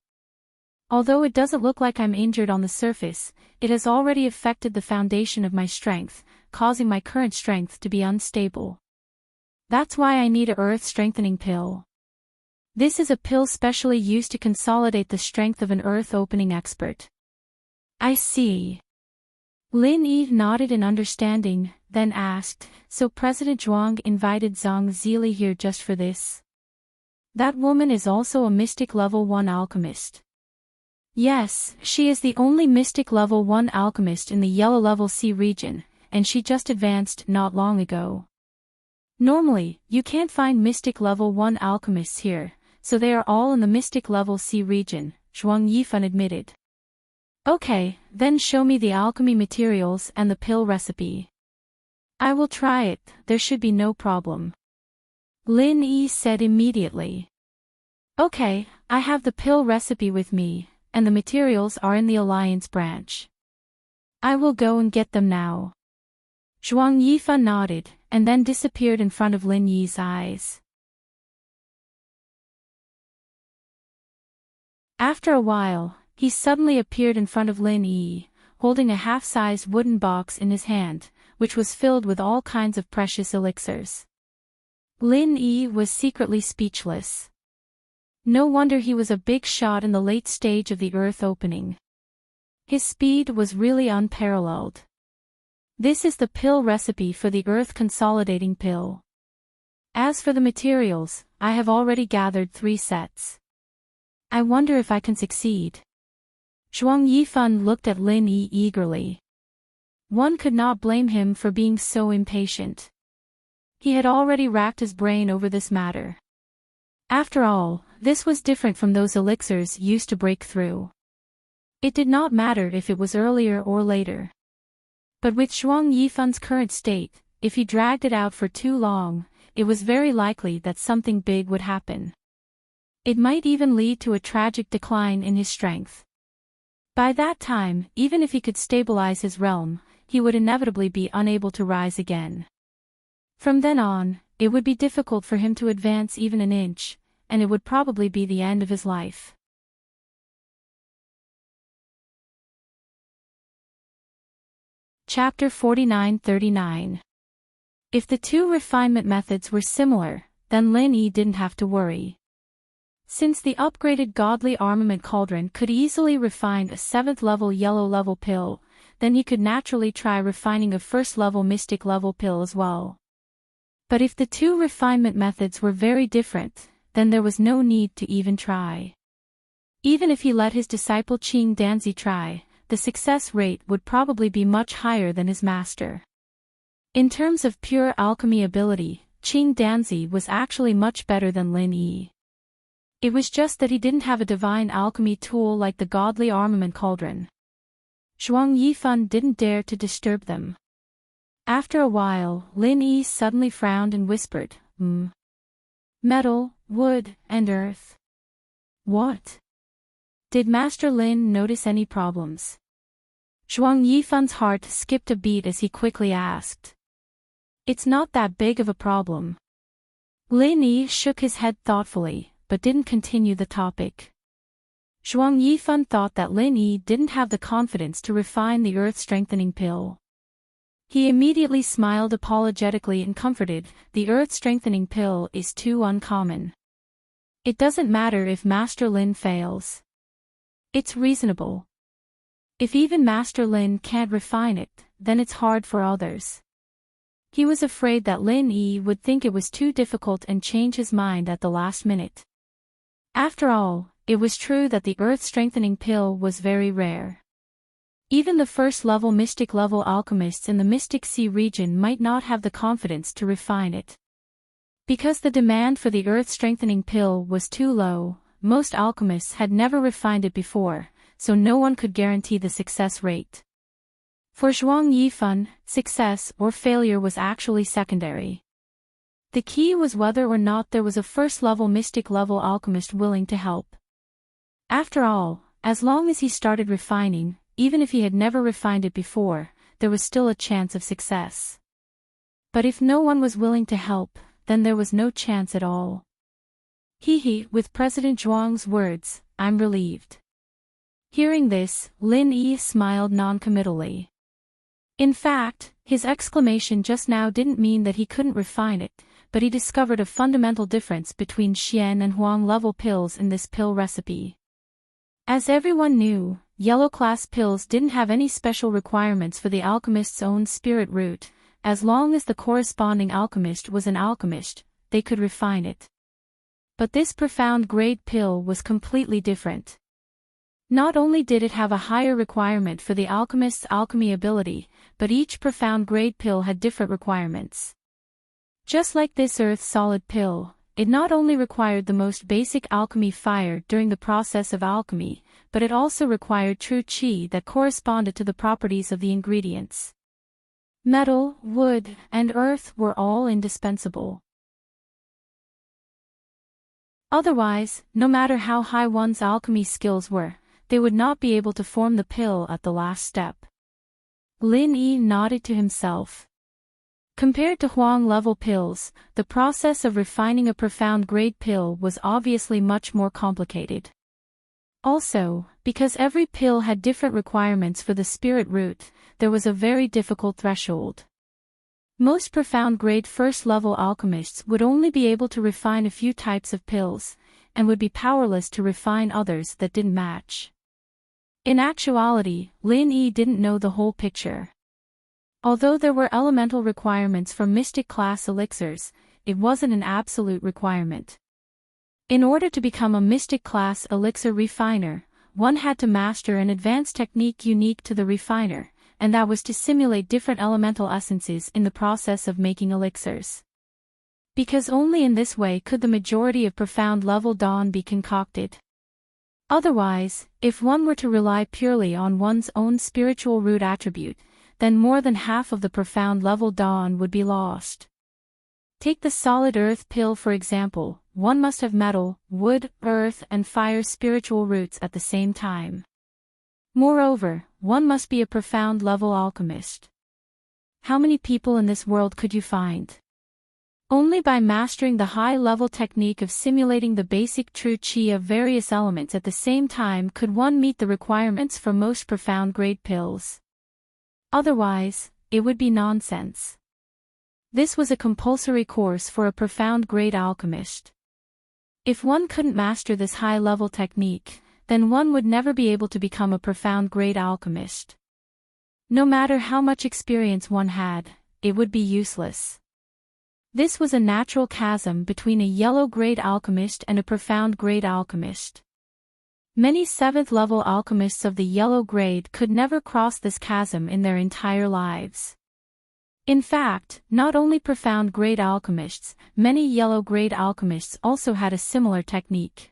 Although it doesn't look like I'm injured on the surface, it has already affected the foundation of my strength, causing my current strength to be unstable. That's why I need a earth-strengthening pill. This is a pill specially used to consolidate the strength of an earth-opening expert. I see. Lin Yi nodded in understanding, then asked, so President Zhuang invited Zhang Zili here just for this? That woman is also a mystic level 1 alchemist. Yes, she is the only mystic level 1 alchemist in the yellow level sea region, and she just advanced not long ago. Normally, you can't find mystic level 1 alchemists here, so they are all in the mystic level sea region, Zhuang Yifan admitted. Okay, then show me the alchemy materials and the pill recipe. I will try it, there should be no problem. Lin Yi said immediately. Okay, I have the pill recipe with me, and the materials are in the Alliance branch. I will go and get them now. Zhuang Yifan nodded, and then disappeared in front of Lin Yi's eyes. After a while, he suddenly appeared in front of Lin Yi, holding a half-sized wooden box in his hand, which was filled with all kinds of precious elixirs. Lin Yi was secretly speechless. No wonder he was a big shot in the late stage of the earth opening. His speed was really unparalleled. This is the pill recipe for the earth consolidating pill. As for the materials, I have already gathered 3 sets. I wonder if I can succeed. Zhuang Yifan looked at Lin Yi eagerly. One could not blame him for being so impatient. He had already racked his brain over this matter. After all, this was different from those elixirs used to break through. It did not matter if it was earlier or later. But with Zhuang Yifan's current state, if he dragged it out for too long, it was very likely that something big would happen. It might even lead to a tragic decline in his strength. By that time, even if he could stabilize his realm, he would inevitably be unable to rise again. From then on, it would be difficult for him to advance even an inch, and it would probably be the end of his life. Chapter 49-39. If the 2 refinement methods were similar, then Lin Yi didn't have to worry. Since the upgraded Godly Armament Cauldron could easily refine a 7th level yellow level pill, then he could naturally try refining a 1st level mystic level pill as well. But if the 2 refinement methods were very different, then there was no need to even try. Even if he let his disciple Qing Danzi try, the success rate would probably be much higher than his master. In terms of pure alchemy ability, Qing Danzi was actually much better than Lin Yi. It was just that he didn't have a divine alchemy tool like the godly armament cauldron. Zhuang Yifan didn't dare to disturb them. After a while, Lin Yi suddenly frowned and whispered, Metal, wood, and earth. What? Did Master Lin notice any problems? Zhuang Yifan's heart skipped a beat as he quickly asked. It's not that big of a problem. Lin Yi shook his head thoughtfully, but didn't continue the topic. Zhuang Yifan thought that Lin Yi didn't have the confidence to refine the earth-strengthening pill. He immediately smiled apologetically and comforted, the earth-strengthening pill is too uncommon. It doesn't matter if Master Lin fails. It's reasonable. If even Master Lin can't refine it, then it's hard for others. He was afraid that Lin Yi would think it was too difficult and change his mind at the last minute. After all, it was true that the earth-strengthening pill was very rare. Even the first-level mystic-level alchemists in the Mystic Sea region might not have the confidence to refine it. Because the demand for the earth-strengthening pill was too low, most alchemists had never refined it before, so no one could guarantee the success rate. For Zhuang Yifan, success or failure was actually secondary. The key was whether or not there was a first-level mystic-level alchemist willing to help. After all, as long as he started refining, even if he had never refined it before, there was still a chance of success. But if no one was willing to help, then there was no chance at all. With President Zhuang's words, I'm relieved. Hearing this, Lin Yi smiled non-committally. In fact, his exclamation just now didn't mean that he couldn't refine it, but he discovered a fundamental difference between Xian and Huang level pills in this pill recipe. As everyone knew, yellow-class pills didn't have any special requirements for the alchemist's own spirit root. As long as the corresponding alchemist was an alchemist, they could refine it. But this profound grade pill was completely different. Not only did it have a higher requirement for the alchemist's alchemy ability, but each profound grade pill had different requirements. Just like this earth-solid pill, it not only required the most basic alchemy fire during the process of alchemy, but it also required true qi that corresponded to the properties of the ingredients. Metal, wood, and earth were all indispensable. Otherwise, no matter how high one's alchemy skills were, they would not be able to form the pill at the last step. Lin Yi nodded to himself. Compared to Huang-level pills, the process of refining a profound-grade pill was obviously much more complicated. Also, because every pill had different requirements for the spirit root, there was a very difficult threshold. Most profound-grade first-level alchemists would only be able to refine a few types of pills, and would be powerless to refine others that didn't match. In actuality, Lin Yi didn't know the whole picture. Although there were elemental requirements for mystic-class elixirs, it wasn't an absolute requirement. In order to become a mystic-class elixir refiner, one had to master an advanced technique unique to the refiner, and that was to simulate different elemental essences in the process of making elixirs. Because only in this way could the majority of profound-level dawn be concocted. Otherwise, if one were to rely purely on one's own spiritual root attribute, then more than half of the profound-level dawn would be lost. Take the solid earth pill for example, one must have metal, wood, earth and fire spiritual roots at the same time. Moreover, one must be a profound-level alchemist. How many people in this world could you find? Only by mastering the high-level technique of simulating the basic true qi of various elements at the same time could one meet the requirements for most profound-grade pills. Otherwise, it would be nonsense. This was a compulsory course for a profound-grade alchemist. If one couldn't master this high-level technique, then one would never be able to become a profound-grade alchemist. No matter how much experience one had, it would be useless. This was a natural chasm between a yellow-grade alchemist and a profound-grade alchemist. Many 7th-level alchemists of the yellow grade could never cross this chasm in their entire lives. In fact, not only profound-grade alchemists, many yellow-grade alchemists also had a similar technique.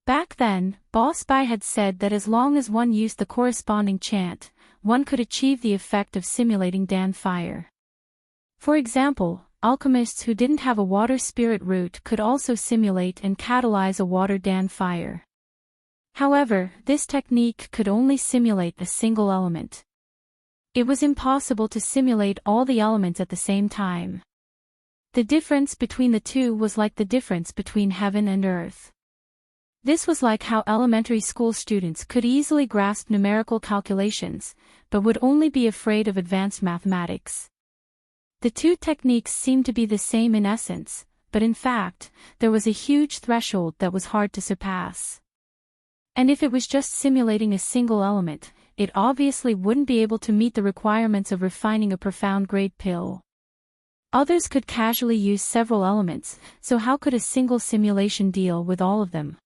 Back then, Boss Bai had said that as long as one used the corresponding chant, one could achieve the effect of simulating Dan fire. For example, alchemists who didn't have a water spirit root could also simulate and catalyze a water Dan fire. However, this technique could only simulate a single element. It was impossible to simulate all the elements at the same time. The difference between the two was like the difference between heaven and earth. This was like how elementary school students could easily grasp numerical calculations, but would only be afraid of advanced mathematics. The two techniques seemed to be the same in essence, but in fact, there was a huge threshold that was hard to surpass. And if it was just simulating a single element, it obviously wouldn't be able to meet the requirements of refining a profound-grade pill. Others could casually use several elements, so how could a single simulation deal with all of them?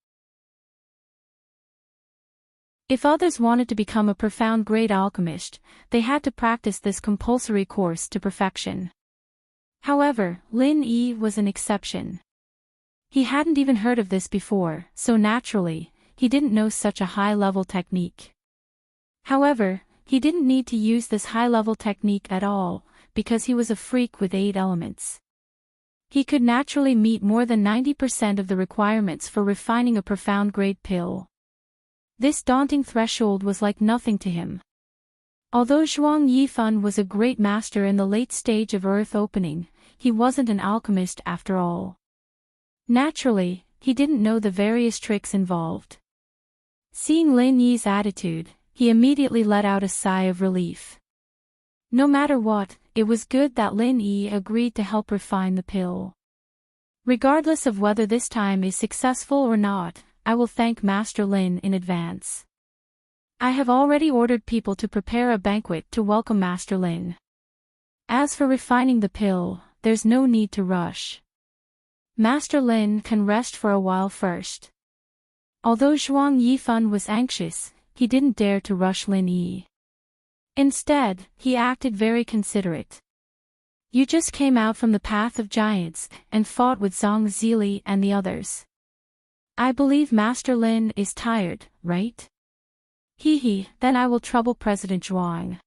If others wanted to become a profound-grade alchemist, they had to practice this compulsory course to perfection. However, Lin Yi was an exception. He hadn't even heard of this before, so naturally, he didn't know such a high-level technique. However, he didn't need to use this high-level technique at all, because he was a freak with 8 elements. He could naturally meet more than 90% of the requirements for refining a profound-grade pill. This daunting threshold was like nothing to him. Although Zhuang Yifan was a great master in the late stage of earth opening, he wasn't an alchemist after all. Naturally, he didn't know the various tricks involved. Seeing Lin Yi's attitude, he immediately let out a sigh of relief. No matter what, it was good that Lin Yi agreed to help refine the pill. Regardless of whether this time is successful or not, I will thank Master Lin in advance. I have already ordered people to prepare a banquet to welcome Master Lin. As for refining the pill, there's no need to rush. Master Lin can rest for a while first. Although Zhuang Yifan was anxious, he didn't dare to rush Lin Yi. Instead, he acted very considerate. You just came out from the Path of Giants and fought with Zhang Zili and the others. I believe Master Lin is tired, right? Then I will trouble President Zhuang.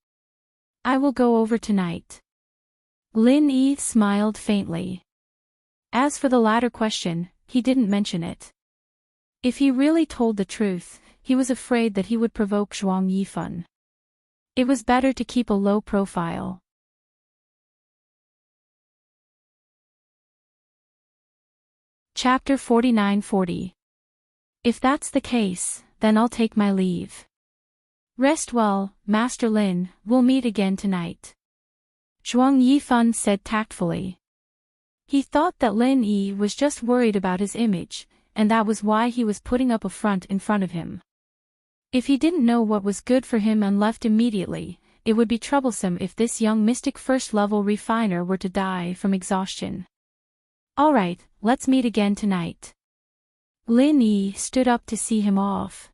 I will go over tonight. Lin Yi smiled faintly. As for the latter question, he didn't mention it. If he really told the truth, he was afraid that he would provoke Zhuang Yifan. It was better to keep a low profile. Chapter 49-40. If that's the case, then I'll take my leave. Rest well, Master Lin, we'll meet again tonight. Zhuang Yifan said tactfully. He thought that Lin Yi was just worried about his image, and that was why he was putting up a front in front of him. If he didn't know what was good for him and left immediately, it would be troublesome if this young mystic first-level refiner were to die from exhaustion. Alright, let's meet again tonight. Lin Yi stood up to see him off.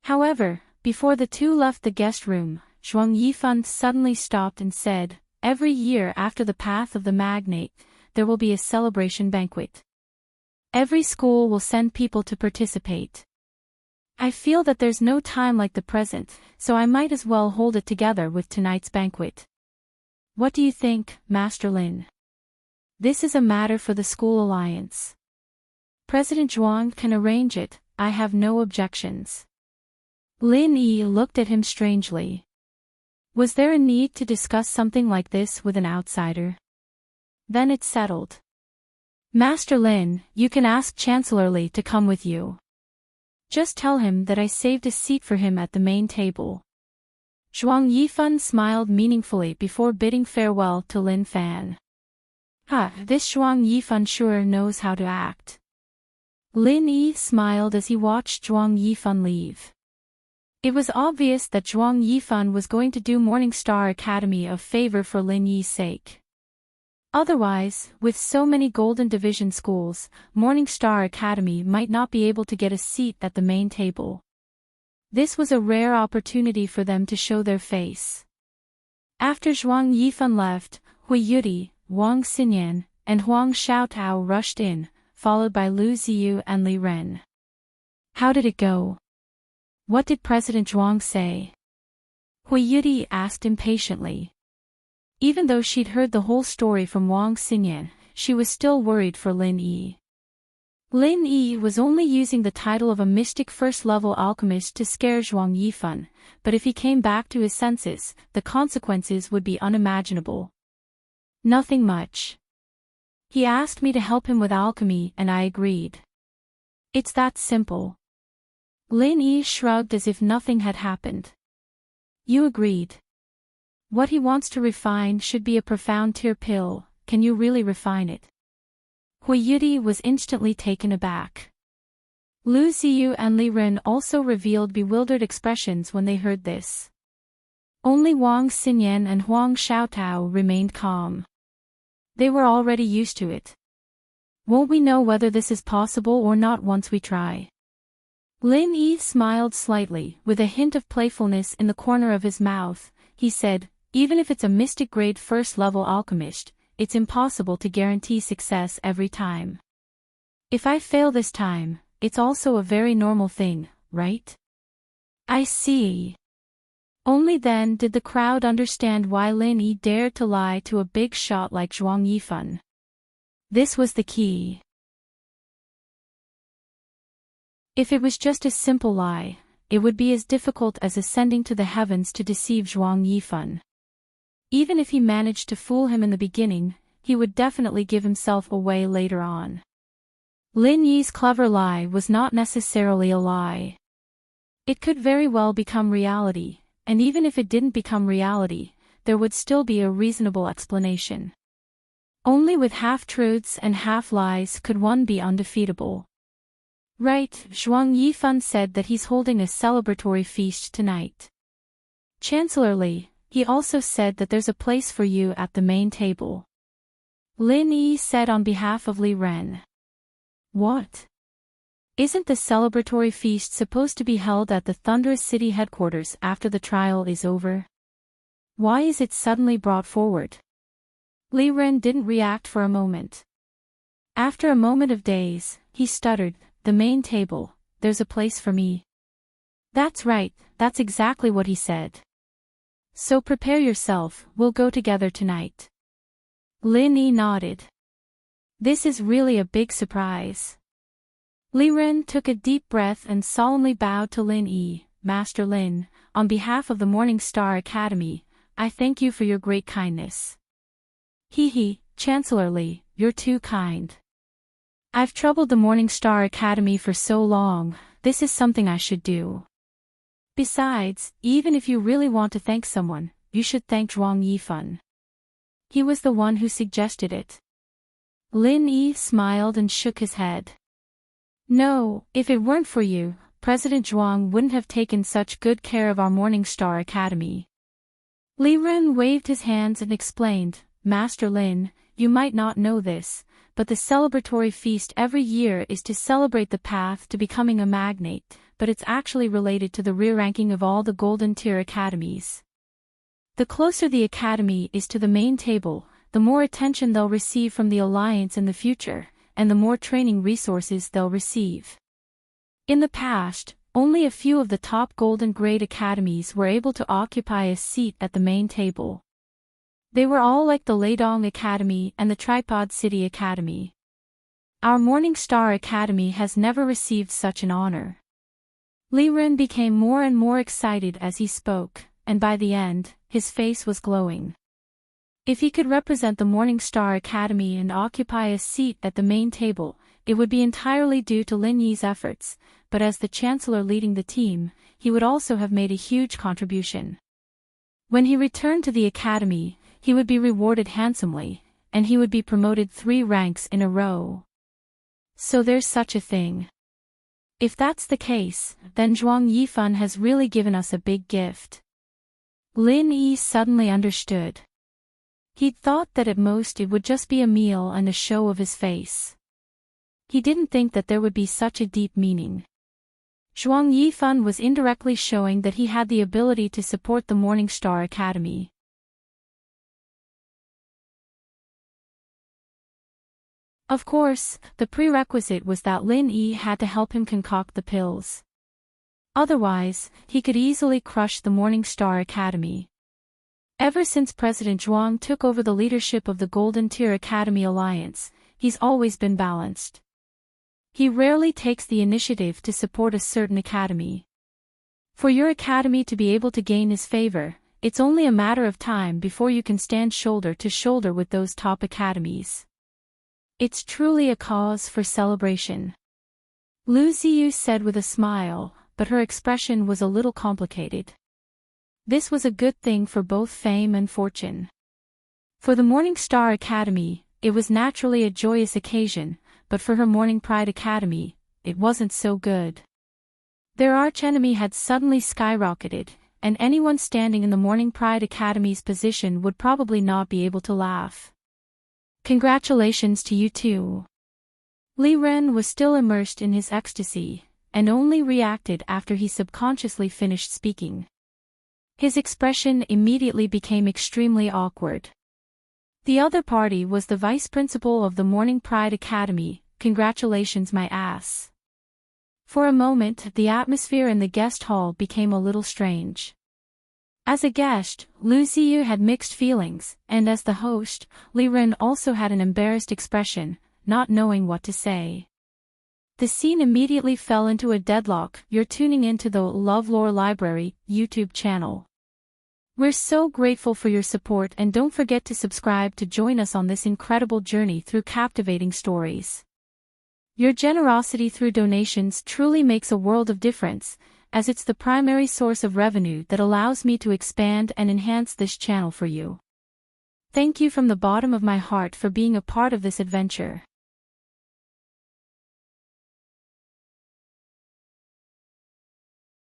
However, before the two left the guest room, Zhuang Yifan suddenly stopped and said, every year after the Path of the Magnate, there will be a celebration banquet. Every school will send people to participate. I feel that there's no time like the present, so I might as well hold it together with tonight's banquet. What do you think, Master Lin? This is a matter for the school alliance. President Zhuang can arrange it, I have no objections. Lin Yi looked at him strangely. Was there a need to discuss something like this with an outsider? Then it's settled. Master Lin, you can ask Chancellor Li to come with you. Just tell him that I saved a seat for him at the main table. Zhuang Yifan smiled meaningfully before bidding farewell to Lin Fan. This Zhuang Yifan sure knows how to act. Lin Yi smiled as he watched Zhuang Yifan leave. It was obvious that Zhuang Yifan was going to do Morning Star Academy a favor for Lin Yi's sake. Otherwise, with so many Golden Division schools, Morning Star Academy might not be able to get a seat at the main table. This was a rare opportunity for them to show their face. After Zhuang Yifan left, Hui Yudi, Wang Xinyan, and Huang Xiaotao rushed in, followed by Lu Ziyu and Li Ren. How did it go? What did President Zhuang say? Hui Yudi asked impatiently. Even though she'd heard the whole story from Wang Xinyan, she was still worried for Lin Yi. Lin Yi was only using the title of a mystic first-level alchemist to scare Zhuang Yifan, but if he came back to his senses, the consequences would be unimaginable. Nothing much. He asked me to help him with alchemy and I agreed. It's that simple. Lin Yi shrugged as if nothing had happened. You agreed. What he wants to refine should be a profound tear pill, can you really refine it? Hui Yudi was instantly taken aback. Lu Ziyu and Li Ren also revealed bewildered expressions when they heard this. Only Wang Xinyan and Huang Xiaotao remained calm. They were already used to it. Won't we know whether this is possible or not once we try? Lin Yi smiled slightly, with a hint of playfulness in the corner of his mouth. He said, even if it's a mystic-grade first-level alchemist, it's impossible to guarantee success every time. If I fail this time, it's also a very normal thing, right? I see. Only then did the crowd understand why Lin Yi dared to lie to a big shot like Zhuang Yifan. This was the key. If it was just a simple lie, it would be as difficult as ascending to the heavens to deceive Zhuang Yifan. Even if he managed to fool him in the beginning, he would definitely give himself away later on. Lin Yi's clever lie was not necessarily a lie. It could very well become reality, and even if it didn't become reality, there would still be a reasonable explanation. Only with half-truths and half-lies could one be undefeatable. Right, Zhuang Yifan said that he's holding a celebratory feast tonight. Chancellor Li, he also said that there's a place for you at the main table. Lin Yi said on behalf of Li Ren. What? Isn't the celebratory feast supposed to be held at the Thunderous City headquarters after the trial is over? Why is it suddenly brought forward? Li Ren didn't react for a moment. After a moment of daze, he stuttered, the main table, there's a place for me. That's right, that's exactly what he said. So prepare yourself, we'll go together tonight. Lin Yi nodded. This is really a big surprise. Li Ren took a deep breath and solemnly bowed to Lin Yi. Master Lin, on behalf of the Morning Star Academy, I thank you for your great kindness. Chancellor Li, you're too kind. I've troubled the Morning Star Academy for so long, this is something I should do. Besides, even if you really want to thank someone, you should thank Zhuang Yifan. He was the one who suggested it. Lin Yi smiled and shook his head. No, if it weren't for you, President Zhuang wouldn't have taken such good care of our Morning Star Academy. Li Ren waved his hands and explained, Master Lin, you might not know this, but the celebratory feast every year is to celebrate the path to becoming a magnate, but it's actually related to the re-ranking of all the Golden Tier academies. The closer the academy is to the main table, the more attention they'll receive from the Alliance in the future, and the more training resources they'll receive. In the past, only a few of the top Golden Grade academies were able to occupy a seat at the main table. They were all like the Leidong Academy and the Tripod City Academy. Our Morning Star Academy has never received such an honor. Li Ren became more and more excited as he spoke, and by the end, his face was glowing. If he could represent the Morning Star Academy and occupy a seat at the main table, it would be entirely due to Lin Yi's efforts, but as the Chancellor leading the team, he would also have made a huge contribution. When he returned to the Academy, he would be rewarded handsomely, and he would be promoted 3 ranks in a row. So there's such a thing. If that's the case, then Zhuang Yifan has really given us a big gift. Lin Yi suddenly understood. He'd thought that at most it would just be a meal and a show of his face. He didn't think that there would be such a deep meaning. Zhuang Yifan was indirectly showing that he had the ability to support the Morning Star Academy. Of course, the prerequisite was that Lin Yi had to help him concoct the pills. Otherwise, he could easily crush the Morning Star Academy. Ever since President Zhuang took over the leadership of the Golden Tier Academy Alliance, he's always been balanced. He rarely takes the initiative to support a certain academy. For your academy to be able to gain his favor, it's only a matter of time before you can stand shoulder to shoulder with those top academies. It's truly a cause for celebration. Lu Ziyu said with a smile, but her expression was a little complicated. This was a good thing for both fame and fortune. For the Morning Star Academy, it was naturally a joyous occasion, but for her Morning Pride Academy, it wasn't so good. Their archenemy had suddenly skyrocketed, and anyone standing in the Morning Pride Academy's position would probably not be able to laugh. Congratulations to you too. Li Ren was still immersed in his ecstasy, and only reacted after he subconsciously finished speaking. His expression immediately became extremely awkward. The other party was the vice principal of the Morning Pride Academy. Congratulations my ass. For a moment, the atmosphere in the guest hall became a little strange. As a guest, Lu Ziyu had mixed feelings, and as the host, Li Ren also had an embarrassed expression, not knowing what to say. The scene immediately fell into a deadlock. You're tuning into the LoveLore Library YouTube channel. We're so grateful for your support, and don't forget to subscribe to join us on this incredible journey through captivating stories. Your generosity through donations truly makes a world of difference, as it's the primary source of revenue that allows me to expand and enhance this channel for you. Thank you from the bottom of my heart for being a part of this adventure.